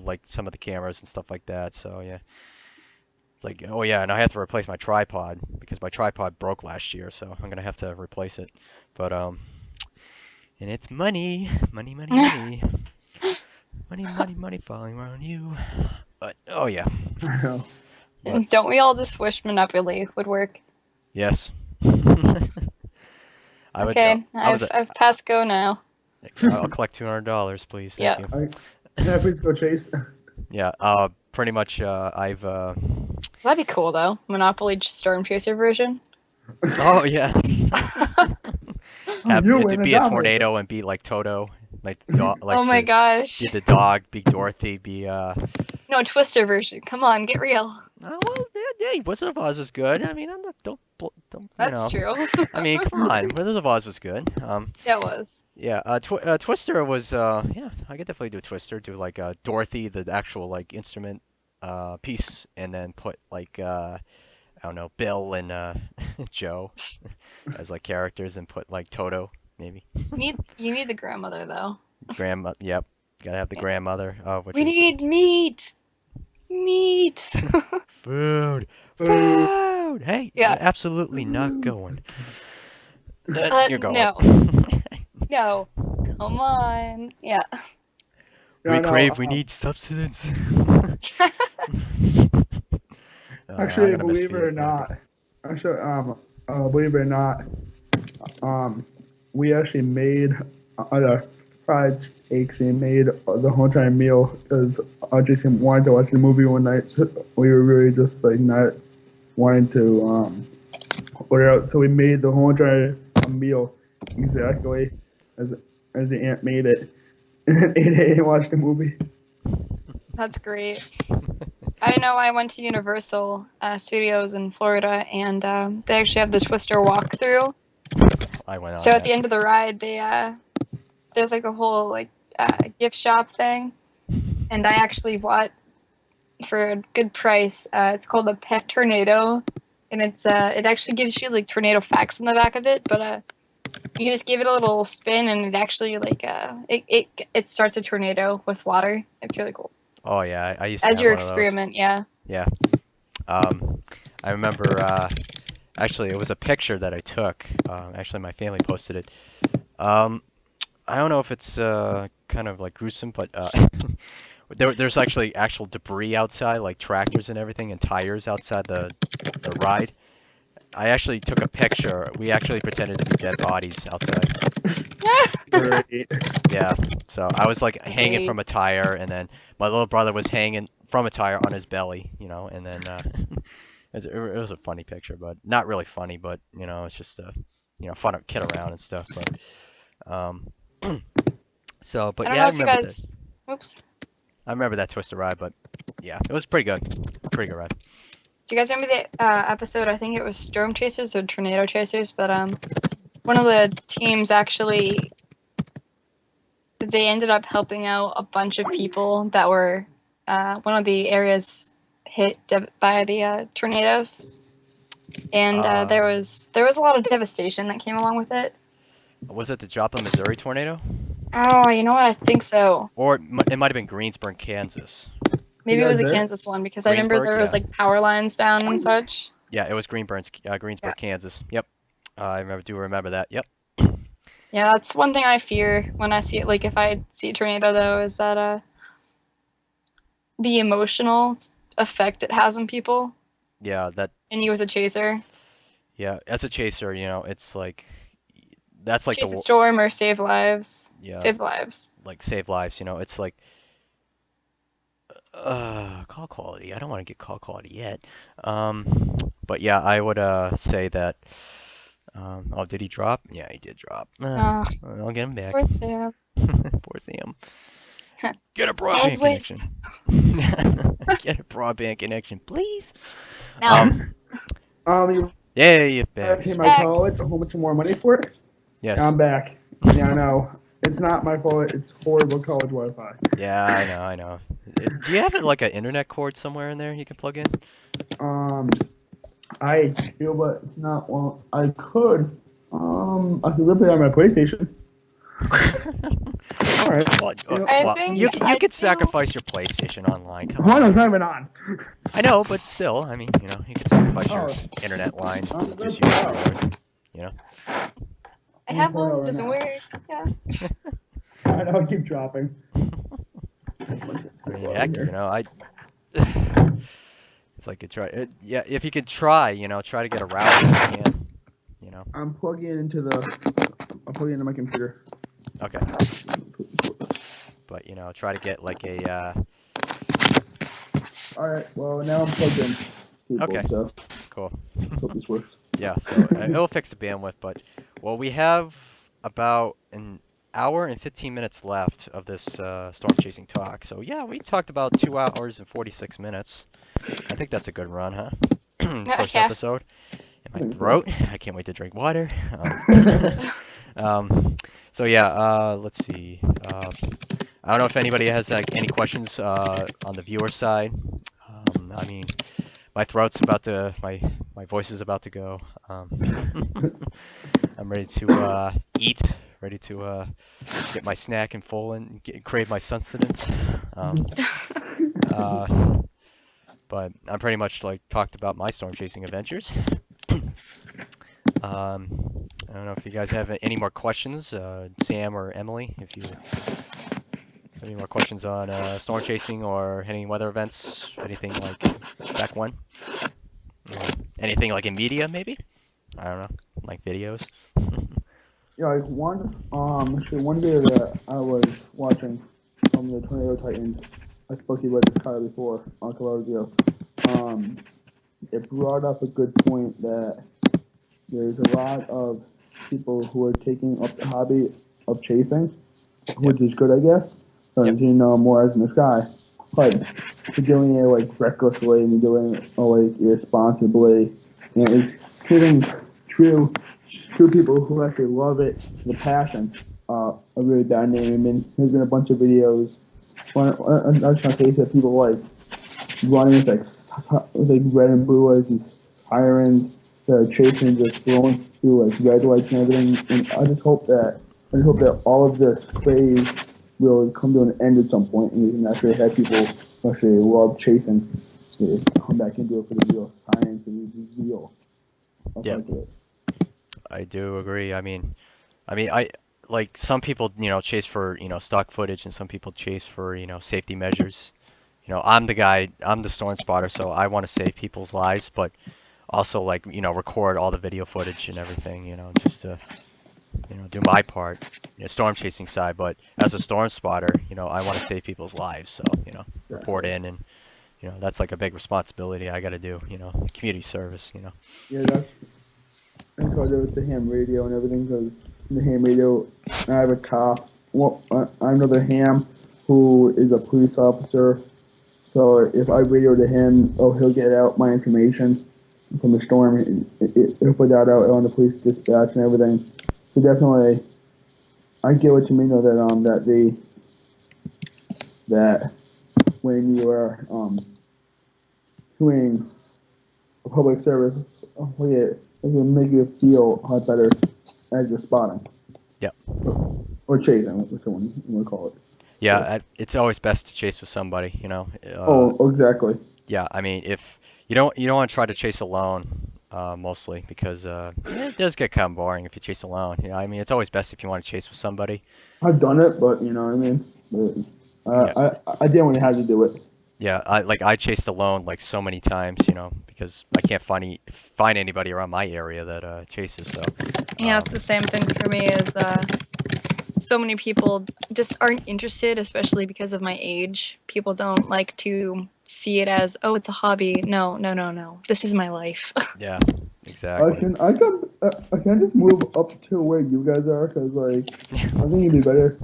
A: like some of the cameras and stuff like that. So yeah. It's like, oh yeah, and I have to replace my tripod because my tripod broke last year, so I'm gonna have to replace it. But and it's money, money, money, money, money, money, money falling around you. But oh yeah.
B: I know.
C: And don't we all just wish Monopoly would work?
A: Yes.
C: I've passed go now.
A: I'll collect $200, please. Thank you.
B: Yeah, please go chase.
A: Yeah. Pretty much. I've.
C: That'd be cool though. Monopoly Storm Chaser version.
A: Oh yeah. Have
B: You
A: it
B: win
A: to be
B: a
A: a
B: dog
A: tornado and be like Toto, like like
C: oh my gosh.
A: be the dog, be Dorothy, be
C: No, Twister version. Come on, get real.
A: Oh well, yeah, Wizard of Oz was good. I mean, I'm not don't
C: That's true.
A: I mean, come on, Wizard of Oz was good.
C: Yeah, it was.
A: Yeah, Twister was yeah, I could definitely do Twister, do like Dorothy, the actual like instrument piece, and then put like I don't know, Bill and Joe as like characters, and put like Toto maybe.
C: You need the grandmother though.
A: Grandma, yep, gotta have the grandmother.
C: We need meat. Meat.
A: Food. Food. Hey,
C: Yeah.
A: you're absolutely not going. You're going.
C: No. No. Come on. Yeah.
A: We crave. We need substance.
B: Actually, believe it or not, we actually made the fried steaks and made the whole entire meal because Jason wanted to watch the movie one night. So we were really just like not wanting to order out, so we made the whole entire meal exactly as the aunt made it, and then ate it and watched the movie.
C: That's great. I know I went to Universal Studios in Florida, and they actually have the Twister walkthrough.
A: I went on
C: So
A: that.
C: at the end of the ride, there's like a whole like gift shop thing, and I actually bought for a good price. It's called a Pet Tornado, and it actually gives you like tornado facts on the back of it, but you just give it a little spin, and it actually like it starts a tornado with water. It's really cool.
A: Oh yeah, I used to
C: As
A: have
C: your
A: one of those.
C: experiment, yeah.
A: Yeah. I remember, actually, it was a picture that I took. Actually, my family posted it. Um, I don't know if it's kind of like gruesome, but there's actually actual debris outside, like tractors and everything, and tires outside the ride. I actually took a picture. We actually pretended to be dead bodies outside.
B: Great.
A: Yeah, so I was like hanging from a
C: Great.
A: tire, and then my little brother was hanging from a tire on his belly, and then it was a funny picture, but not really funny, but it's just fun to kid around and stuff. But
C: I
A: but
C: don't
A: yeah,
C: know if you guys. Oops.
A: I remember that Twister ride, but yeah, it was pretty good, pretty good ride.
C: Do you guys remember the episode? I think it was Storm Chasers or Tornado Chasers, but one of the teams actually they ended up helping out a bunch of people that were one of the areas hit by the tornadoes, and there was a lot of devastation that came along with it.
A: Was it the Joplin, Missouri tornado?
C: Oh, you know what? I think so.
A: Or it might have been Greensburg, Kansas.
C: Maybe it
B: guys
C: was a
B: there?
C: Kansas one because I remember
A: Greensburg,
C: there was
A: yeah.
C: like power lines down and such.
A: Yeah, it was Greensburg,
C: Yeah.
A: Kansas. Yep. I do remember that. Yep.
C: Yeah, that's one thing I fear when I see it. Like if I see a tornado, though, is that the emotional effect it has on people.
A: Yeah,
C: And you as a chaser,
A: yeah, as a chaser, it's like that's like
C: chase a storm or save lives.
A: yeah,
C: Save lives.
A: like save lives, it's like call quality. I don't want to get call quality yet. But yeah, I would say that oh, did he drop? Yeah, he did drop. I'll get him back.
C: Poor Sam.
A: Poor Sam. Get a broadband connection. Get a broadband connection, please.
C: No.
A: Yeah, you're
B: I
A: back.
B: paid my college a whole bunch of more money for it.
A: Yes.
B: I'm back. Yeah, I know. It's not my fault. It's horrible college Wi-Fi.
A: Yeah, I know. Do you have like an internet cord somewhere in there you can plug in?
B: I do, but it's not. Well, I could. I could rip it on my PlayStation. All right.
A: Well, you could sacrifice your PlayStation online. Come
B: Hold on,
A: on.
B: it's not even on.
A: I know, but still, I mean, you could sacrifice your internet line.
B: I'm
A: Just
B: good
A: use
B: for
A: it,
C: I have one. It doesn't work. Yeah.
B: I know. I keep dropping.
A: I mean, heck, it's like yeah, if you could try, try to get a router if you can,
B: I'm plugging into my computer.
A: Okay. But, try to get like a,
B: Alright, well, now I'm plugged in.
A: Okay.
B: So
A: Cool.
B: hope this works.
A: Yeah, so it'll fix the bandwidth, but, well, we have about an hour and 15 minutes left of this storm chasing talk. So, yeah, we talked about 2 hours and 46 minutes. I think that's a good run, huh? First episode. In my throat. I can't wait to drink water. So yeah, let's see. I don't know if anybody has any questions on the viewer side. I mean, my throat's about to, my voice is about to go. I'm ready to eat, ready to get my snack and full and crave my sustenance. But I'm pretty much like talked about my storm chasing adventures. I don't know if you guys have any more questions, Sam or Emily, if you have any more questions on storm chasing or any weather events, anything like back when, anything like in media maybe. I don't know, like videos.
B: Yeah, like one video that I was watching from the Tornado Titans, I spoke to you about this car before, a couple hours ago. It brought up a good point that there's a lot of people who are taking up the hobby of chasing, which is good, I guess. Because you know more as in the sky. But you're doing it like recklessly and you're doing it like irresponsibly. And it's hitting true people who actually love it, the passion, a really bad name. I mean, there's been a bunch of videos on our case of people like running with like red and blue lights and sirens that are chasing, just blowing through like red lights and everything. And I just hope that all of this craze will come to an end at some point, and we can actually have people actually love chasing. they come back and do it for the real science and the real
A: Yep,
B: effect of it.
A: I do agree. I like some people, chase for, stock footage and some people chase for, safety measures. I'm the guy, I'm the storm spotter, so I want to save people's lives, but also like, record all the video footage and everything, just to, do my part, storm chasing side. But as a storm spotter, I want to save people's lives, so, report
B: Exactly.
A: in and, that's like a big responsibility I got to do, community service.
B: Yeah, that's why I do with the ham radio and everything, because the ham radio, I have a cop. Well, I know the ham who is a police officer. So if I radio to him, he'll get out my information from the storm. He'll put that out on the police dispatch and everything. So definitely, I get what you mean though, that when you are doing a public service, it will make you feel a lot better as you're spotting
A: Yep.
B: or chasing, whichever one you want to call it.
A: Yeah,
B: So,
A: it's always best to chase with somebody,
B: exactly.
A: Yeah, I mean, if you don't want to try to chase alone, mostly because it does get kind of boring if you chase alone. I mean, it's always best if you want to chase with somebody.
B: I've done it, but you know what I mean. But,
A: Yeah,
B: I didn't really have to do it.
A: yeah. I chased alone like so many times, because I can't find anybody around my area that chases. So,
C: Yeah, it's the same thing for me as so many people just aren't interested, especially because of my age. People don't like to see it as, oh, it's a hobby. No, no, no, no. This is my life.
A: yeah, exactly.
B: I can just move up to where you guys are? Cause like I think it'd be better.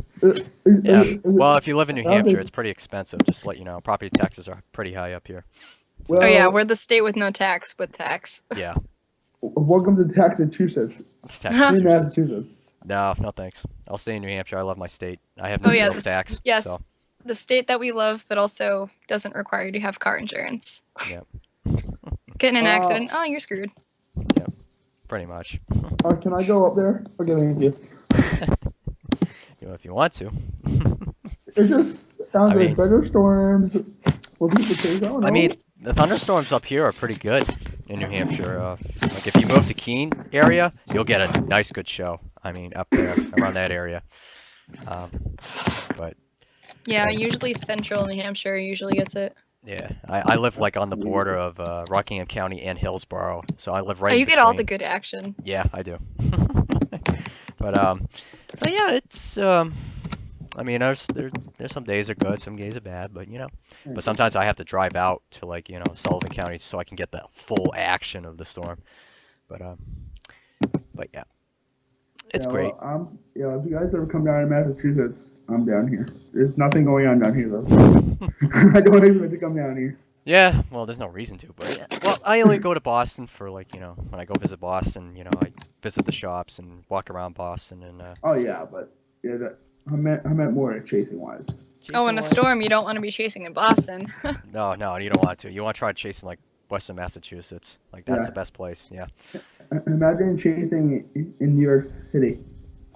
A: Yeah.
B: Is
A: Well,
B: it,
A: if you live in New
B: I don't
A: Hampshire,
B: think.
A: it's pretty expensive. Just to let you know, property taxes are pretty high up here. So,
C: Oh yeah,
B: Well,
C: we're the state with no tax with tax.
A: yeah,
B: welcome to Massachusetts.
A: it's
B: Free
A: Massachusetts.
B: Massachusetts.
A: No, no thanks. I'll stay in New Hampshire. I love my state. I have
C: Oh
A: no
C: yeah,
A: sales tax,
C: yes,
A: so
C: the state that we love, but also doesn't require you to have car insurance.
A: yeah,
C: Get in an
B: Uh,
C: accident, oh, you're screwed.
A: yeah, pretty much.
B: can I go up there? Okay, thank you.
A: If you want to.
B: It just sounds
A: I
B: like
A: mean,
B: better storms. Will people chase? I don't
A: I
B: know.
A: mean, the thunderstorms up here are pretty good in New Hampshire. Like if you move to Keene area, you'll get a nice good show. I mean, up there around that area. Um, but
C: Yeah,
A: but
C: usually central New Hampshire usually gets it.
A: yeah, I live like
B: That's
A: on the
B: sweet.
A: border of Rockingham County and Hillsborough, so I live
C: Oh,
A: right in
C: you get all the
A: between.
C: good action.
A: Yeah, I do. But so yeah, it's I mean, there's some days are good, some days are bad, but but sometimes I have to drive out to like Sullivan County so I can get the full action of the storm. But but yeah, it's
B: Yeah,
A: great.
B: well, yeah, if you guys ever come down to Massachusetts, I'm down here. There's nothing going on down here though. I don't expect to come down here.
A: Yeah, well, there's no reason to, but yeah. Well, I only go to Boston for like when I go visit Boston, I visit the shops and walk around Boston and
B: Oh yeah, but yeah, I meant more chasing wise.
C: Oh,
A: chasing
C: in a
A: wise.
C: storm, you don't want to be chasing in Boston.
A: No, no, you don't want to. You want to try chasing like Western Massachusetts. Like that's the
B: Yeah,
A: best place. Yeah.
B: imagine chasing in New York City.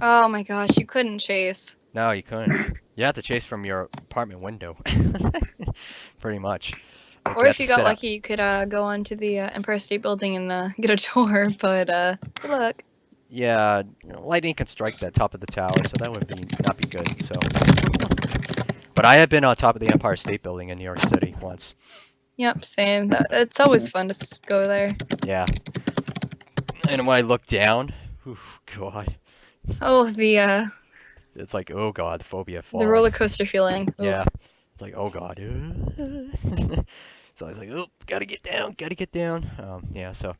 C: Oh my gosh, you couldn't chase.
A: No, you couldn't. You have to chase from your apartment window. Pretty much. Like
C: Or
A: you have
C: if
A: to
C: you got
A: sit out.
C: lucky, you could go onto the Empire State Building and get a tour, but good luck.
A: Yeah, lightning can strike that top of the tower, so that would not be good. So, but I have been on top of the Empire State Building in New York City once.
C: Yep, same. It's always fun to go there.
A: Yeah, and when I look down, whew, God,
C: Oh,
A: it's like oh God, the phobia of
C: the
A: falling.
C: roller coaster feeling. Ooh.
A: Yeah, it's like oh God. So I was like, oh, gotta get down, gotta get down. Yeah, so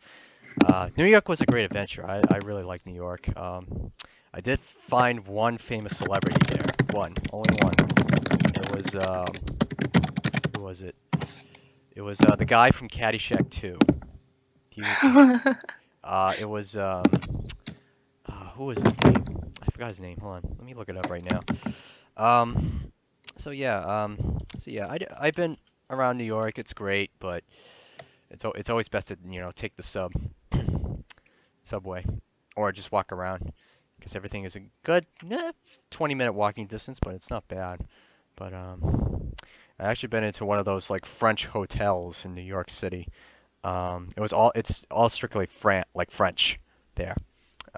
A: New York was a great adventure. I really liked New York. I did find one famous celebrity there. One, only one. It was who was it? It was the guy from Caddyshack 2. He was it was who was his name? I forgot his name. Hold on, let me look it up right now. Um, I've been around New York. It's great, but it's always best to take the subway or just walk around because everything is a good 20-minute walking distance, but it's not bad. But I actually been into one of those like French hotels in New York City. It's all strictly French there.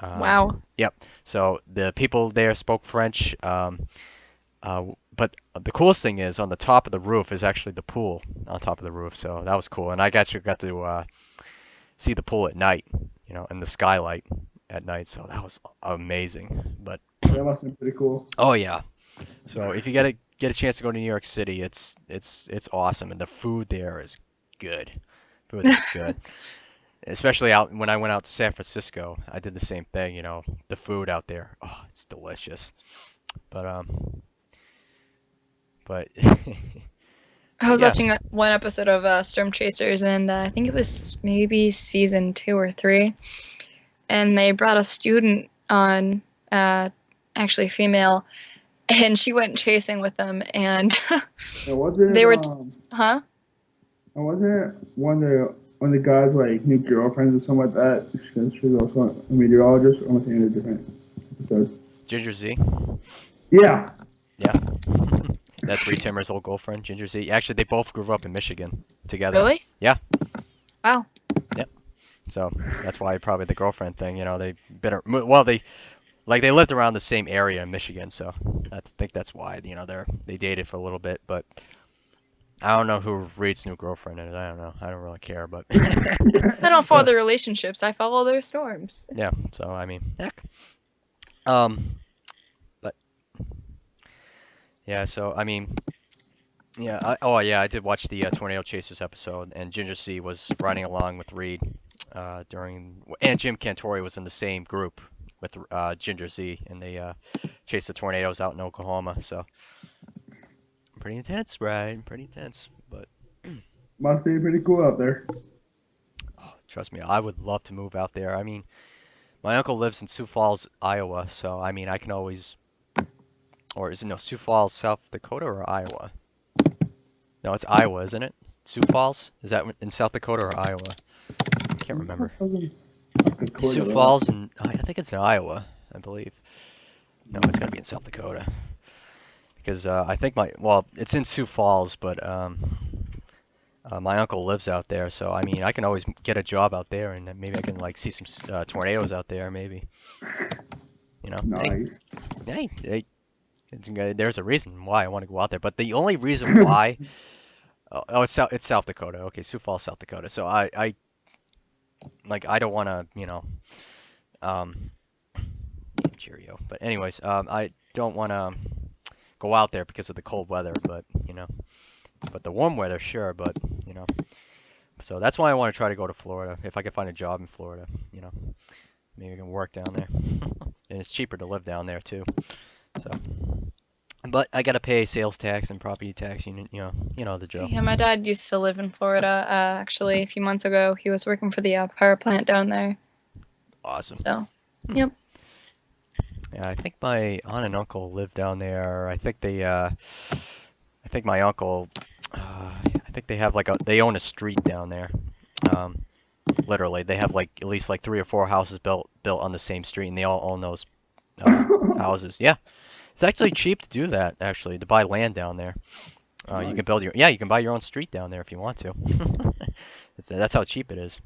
C: Wow.
A: Yep. So the people there spoke French. But the coolest thing is on the top of the roof is actually the pool on top of the roof. So that was cool, and I got to see the pool at night, and the skylight at night. So that was amazing. But
B: That must have been pretty cool.
A: oh yeah. So if you get a chance to go to New York City, it's awesome, and the food there is good. Food there is good. Especially out when I went out to San Francisco, I did the same thing, the food out there. Oh, it's delicious. But but
C: I
A: but
C: was
A: yeah,
C: watching one episode of Storm Chasers, and I think it was maybe season 2 or 3, and they brought a student on, actually female, and she went chasing with them, and
B: And was it
C: they were, huh?
B: and wasn't it one of the guys like new girlfriends or something like that? She was also a meteorologist. Or am I thinking of different episodes?
A: Ginger Z.
B: Yeah.
A: Yeah. That's Reed Timmer's old girlfriend, Ginger Z. Actually, they both grew up in Michigan together.
C: Really?
A: Yeah.
C: Wow.
A: Yep. So that's why probably the girlfriend thing, they better. Well, they lived around the same area in Michigan, so I think that's why, they dated for a little bit, but I don't know who Reed's new girlfriend is. I don't know. I don't really care, but
C: I don't follow their relationships. I follow their storms.
A: yeah. So I mean, heck. But yeah. So I mean, yeah. I did watch the Tornado Chasers episode, and Ginger C was riding along with Reed and Jim Cantori was in the same group with Ginger Z, and they chased the tornadoes out in Oklahoma. So pretty intense, right? Pretty intense, but.
B: Must be pretty cool out there.
A: Oh, trust me, I would love to move out there. I mean, my uncle lives in Sioux Falls, Iowa, so I mean, I can always, or is it no, Sioux Falls, South Dakota or Iowa? No, it's Iowa, isn't it? Sioux Falls? Is that in South Dakota or Iowa? I can't remember. Sioux Falls, and I think it's in Iowa, I believe. No, it's gotta be in South Dakota. Because I think it's in Sioux Falls, but my uncle lives out there, so I mean, I can always get a job out there, and then maybe I can like see some tornadoes out there, maybe.
B: Nice.
A: Hey, there's a reason why I want to go out there, but the only reason why, it's South Dakota. Okay, Sioux Falls, South Dakota. So I don't want to, um, cheerio. But anyways, I don't want to go out there because of the cold weather, but but the warm weather, sure, but so that's why I want to try to go to Florida. If I can find a job in Florida, maybe I can work down there. And it's cheaper to live down there too. So, but I gotta pay sales tax and property tax. The job.
C: Yeah, my dad used to live in Florida. Actually, a few months ago, he was working for the power plant down there.
A: Awesome.
C: So, yep.
A: Yeah, I think my aunt and uncle live down there. I think my uncle, I think they have they own a street down there. Literally, they have like at least like 3 or 4 houses built on the same street, and they all own those houses. Yeah, it's actually cheap to do that. Actually, to buy land down there, you can you can buy your own street down there if you want to. That's how cheap it is.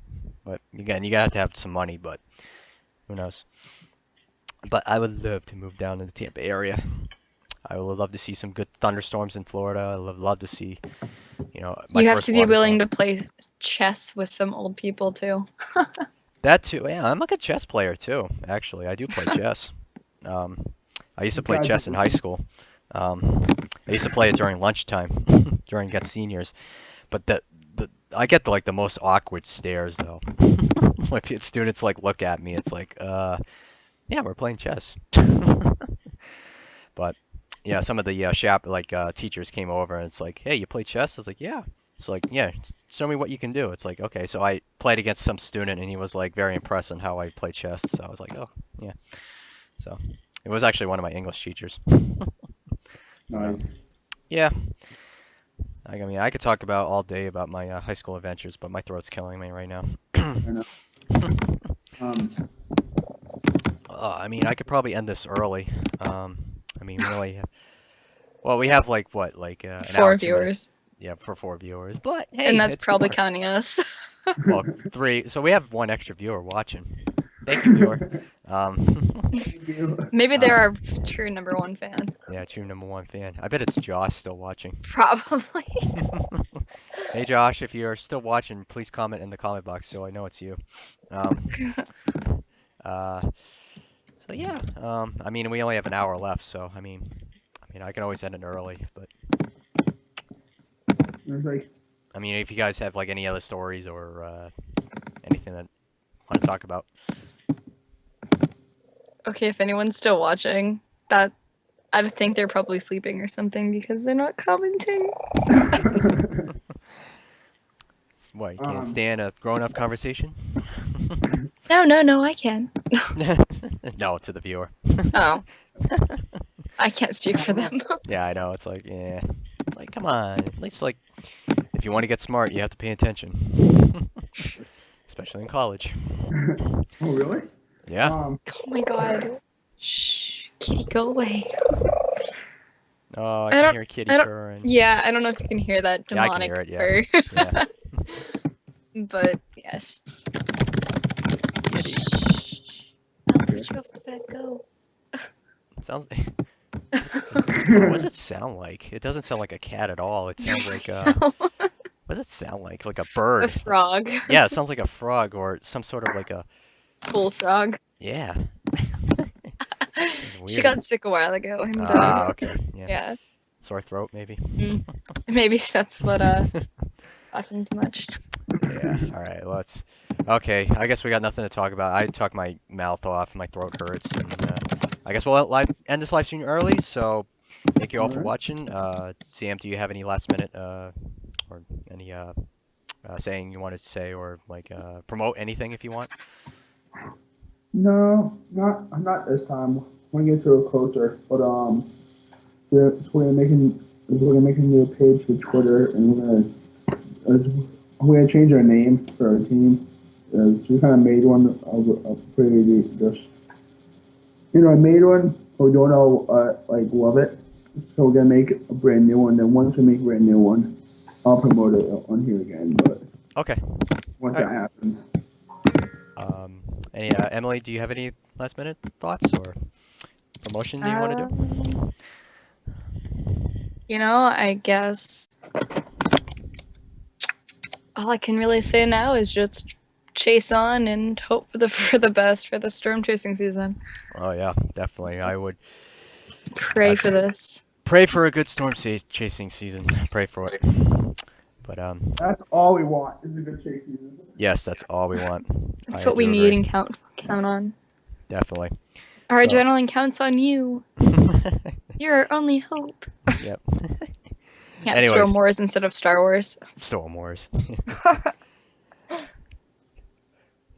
A: But again, you gotta have some money, but who knows? But I would love to move down to the Tampa area. I would love to see some good thunderstorms in Florida. I would love to see, my
C: You have
A: first
C: to be willing
A: waterfall.
C: to play chess with some old people too.
A: That too. Yeah, I'm like a chess player too. Actually, I do play chess. I used to play chess in high school. I used to play it during lunchtime, during seniors. But I get the most awkward stares though. When students look at me, it's like, yeah, we're playing chess. But yeah, some of the teachers came over and it's like, hey, you play chess? I was like, yeah. It's like, yeah, show me what you can do. It's like, okay, so I played against some student and he was like very impressed on how I play chess. So I was like, oh, yeah. So it was actually one of my English teachers.
B: Nice.
A: Yeah. I mean, I could talk about all day about my high school adventures, but my throat's killing me right now.
B: I know.
A: I mean, I could probably end this early. I mean, really, Well, we have like what, like an
C: 4
A: hour, 2 minutes.
C: viewers.
A: Yeah, for 4 viewers. But hey,
C: And that's
A: it's
C: probably
A: 4.
C: counting us.
A: Well, 3. So we have 1 extra viewer watching. Thank you, viewer.
C: Maybe they're our true #1 fan.
A: Yeah, true #1 fan. I bet it's Josh still watching.
C: Probably.
A: Hey Josh, if you're still watching, please comment in the comment box so I know it's you. Uh, so yeah, I mean we only have an hour left, so I mean I can always end it early, but I mean if you guys have like any other stories or anything that you want to talk about.
C: Okay, if anyone's still watching, that I think they're probably sleeping or something because they're not commenting.
A: What, you can't stand a grown-up conversation?
C: No, I can.
A: No, to the viewer.
C: Oh. I can't speak for them.
A: Yeah, I know. It's like, yeah. It's like, come on. At least, like, if you want to get smart, you have to pay attention. Especially in college.
B: Oh, really?
A: Yeah.
C: Oh my god. Shh. Kitty, go away.
A: Oh, I
C: I
A: can
C: don't-
A: hear Kitty
C: I don't-
A: purring.
C: Yeah, I don't know if you can hear that
A: Yeah, I can
C: demonic
A: hear it, yeah.
C: purr.
A: Yeah.
C: But, yes.
A: Kitty.
C: I'll put you off the bed, go.
A: Sounds. What does it sound like? It doesn't sound like a cat at all. It sounds like what does it sound like? Like a bird.
C: A frog.
A: Yeah, it sounds like a frog or some sort of like a.
C: Bullfrog.
A: Yeah.
C: She
A: Weird.
C: got sick a while ago, and
A: Okay. Yeah.
C: yeah,
A: Sore throat, maybe.
C: maybe that's what talking too much.
A: Yeah. All right. Let's. Okay. I guess we got nothing to talk about. I talked my mouth off. My throat hurts. And, I guess we'll end this live stream early. So thank you all for watching. Sam, do you have any last minute or any saying you wanted to say or like promote anything if you want?
B: No, not this time. When we get to it closer, but we're gonna make a new page for Twitter, and we're gonna change our name for our team. We kind of made one of pretty just, I made one, but we don't all like love it. So we're gonna make a brand new one. Then once we make a brand new one, I'll promote it on here again. But
A: Okay.
B: once
A: All
B: that happens.
A: Any Emily, do you have any last minute thoughts or promotion that you want to do?
C: I guess all I can really say now is just chase on and hope for the best for the storm chasing season.
A: Oh yeah, definitely. I would
C: Pray for this.
A: pray for a good storm chasing season. Pray for it. But
B: That's all we want is a good chase season.
A: yes, that's all we want.
C: That's
A: I
C: what we
A: do
C: need
A: agree.
C: and count on.
A: Definitely.
C: Our
A: So-
C: adrenaline counts on you. You're our only hope.
A: Yep.
C: Yeah,
A: Anyways.
C: Storm Wars instead of Star Wars.
A: Storm Wars.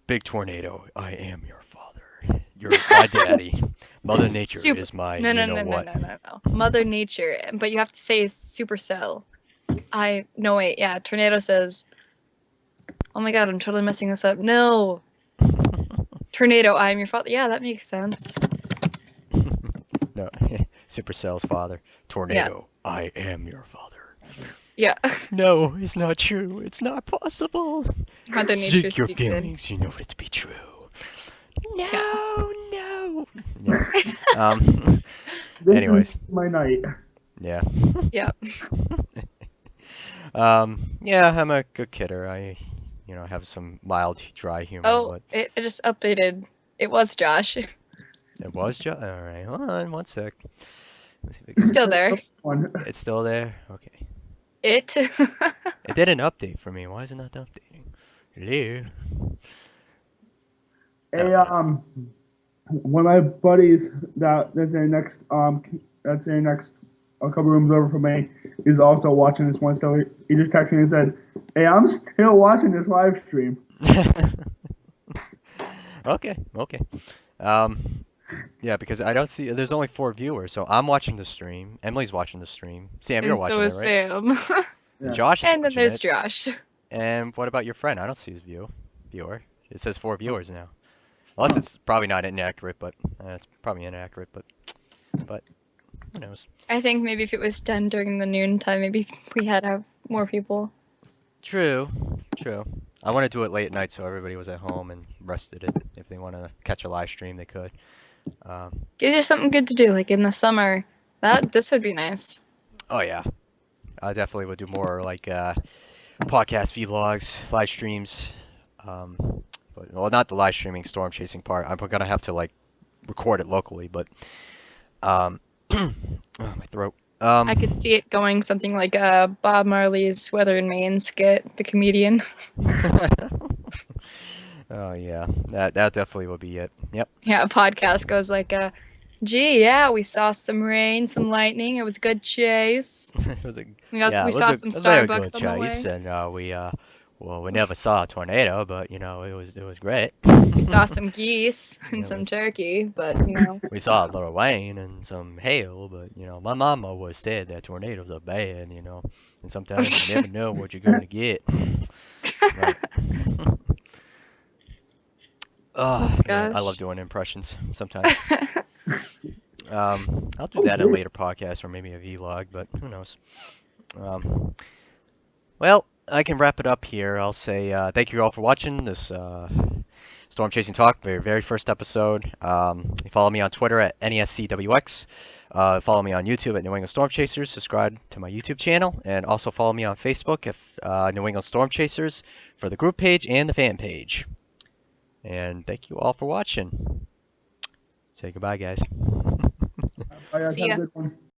A: Big tornado, I am your father. You're my daddy. Mother Nature is my
C: No. Mother Nature, but you have to say Supercell. No wait, yeah. Tornado says. Oh my god, I'm totally messing this up. No. Tornado, I am your father. Yeah, that makes sense.
A: No, Supercell's father. Tornado, I am your father.
C: Yeah.
A: No, it's not true. It's not possible.
C: Mother Nature
A: Seek your
C: speaks in.
A: feelings, you know it to be true. No, no.
B: This
A: Anyways.
B: is my night.
A: Yeah.
C: Yeah.
A: Yeah, I'm a good kidder. I, have some mild dry humor.
C: Oh,
A: But
C: it just updated. It was Josh.
A: it was just all right. Hold on, one sec. Let's see if it
C: Still there.
A: It's still there. Okay.
C: It.
A: It did an update for me. Why is it not updating? Hello.
B: Hey, one of my buddies that's in next a couple rooms over from me is also watching this one. So he just texted me and said, "Hey, I'm still watching this live stream."
A: Okay. Yeah, because I don't see. There's only 4 viewers, so I'm watching the stream. Emily's watching the stream. Sam, you're
C: And
A: watching
C: so
A: it,
C: is
A: right?
C: Sam.
B: Yeah.
A: Josh is
C: And then
A: watching
C: there's
A: it.
C: Josh.
A: And what about your friend? I don't see his viewer. It says 4 viewers now. Unless it's probably not inaccurate, but it's probably inaccurate. But who knows?
C: I think maybe if it was done during the noon time, maybe we had more people.
A: True, true. I want to do it late at night so everybody was at home and rested it. If they want to catch a live stream, they could.
C: Gives you something good to do, like in the summer. This would be nice.
A: Oh yeah, I definitely would do more like podcast vlogs, live streams. Um, but well, not the live streaming storm chasing part. I'm gonna have to like record it locally, but oh, my throat.
C: I could see it going something like Bob Marley's Weather in Maine skit, the comedian.
A: Oh yeah, that definitely will be it. Yep.
C: Yeah, a podcast goes like, gee, yeah, we saw some rain, some lightning. It was a good chase.
A: It was a,
C: We
A: yeah, it was
C: saw
A: a,
C: some
A: a very good
C: Starbucks on the
A: chase,
C: way.
A: and we never saw a tornado, but you know it was great.
C: We saw some geese and
A: It
C: some
A: was-
C: turkey, but you know.
A: We saw a little rain and some hail, but you know my mama always said that tornadoes are bad, you know, and sometimes you never know what you're gonna get. Right. Oh, man, I love
C: Gosh.
A: doing impressions sometimes. I'll do that in a later podcast or maybe a vlog, but who knows. Well, I can wrap it up here. I'll say thank you all for watching this Storm Chasing Talk, very first episode. You follow me on Twitter at NESCWX. Follow me on YouTube at New England Storm Chasers. Subscribe to my YouTube channel, and also follow me on Facebook at New England Storm Chasers for the group page and the fan page. And thank you all for watching. Say goodbye, guys.
B: Bye, guys.
C: See
B: Have
C: ya.
B: a good one.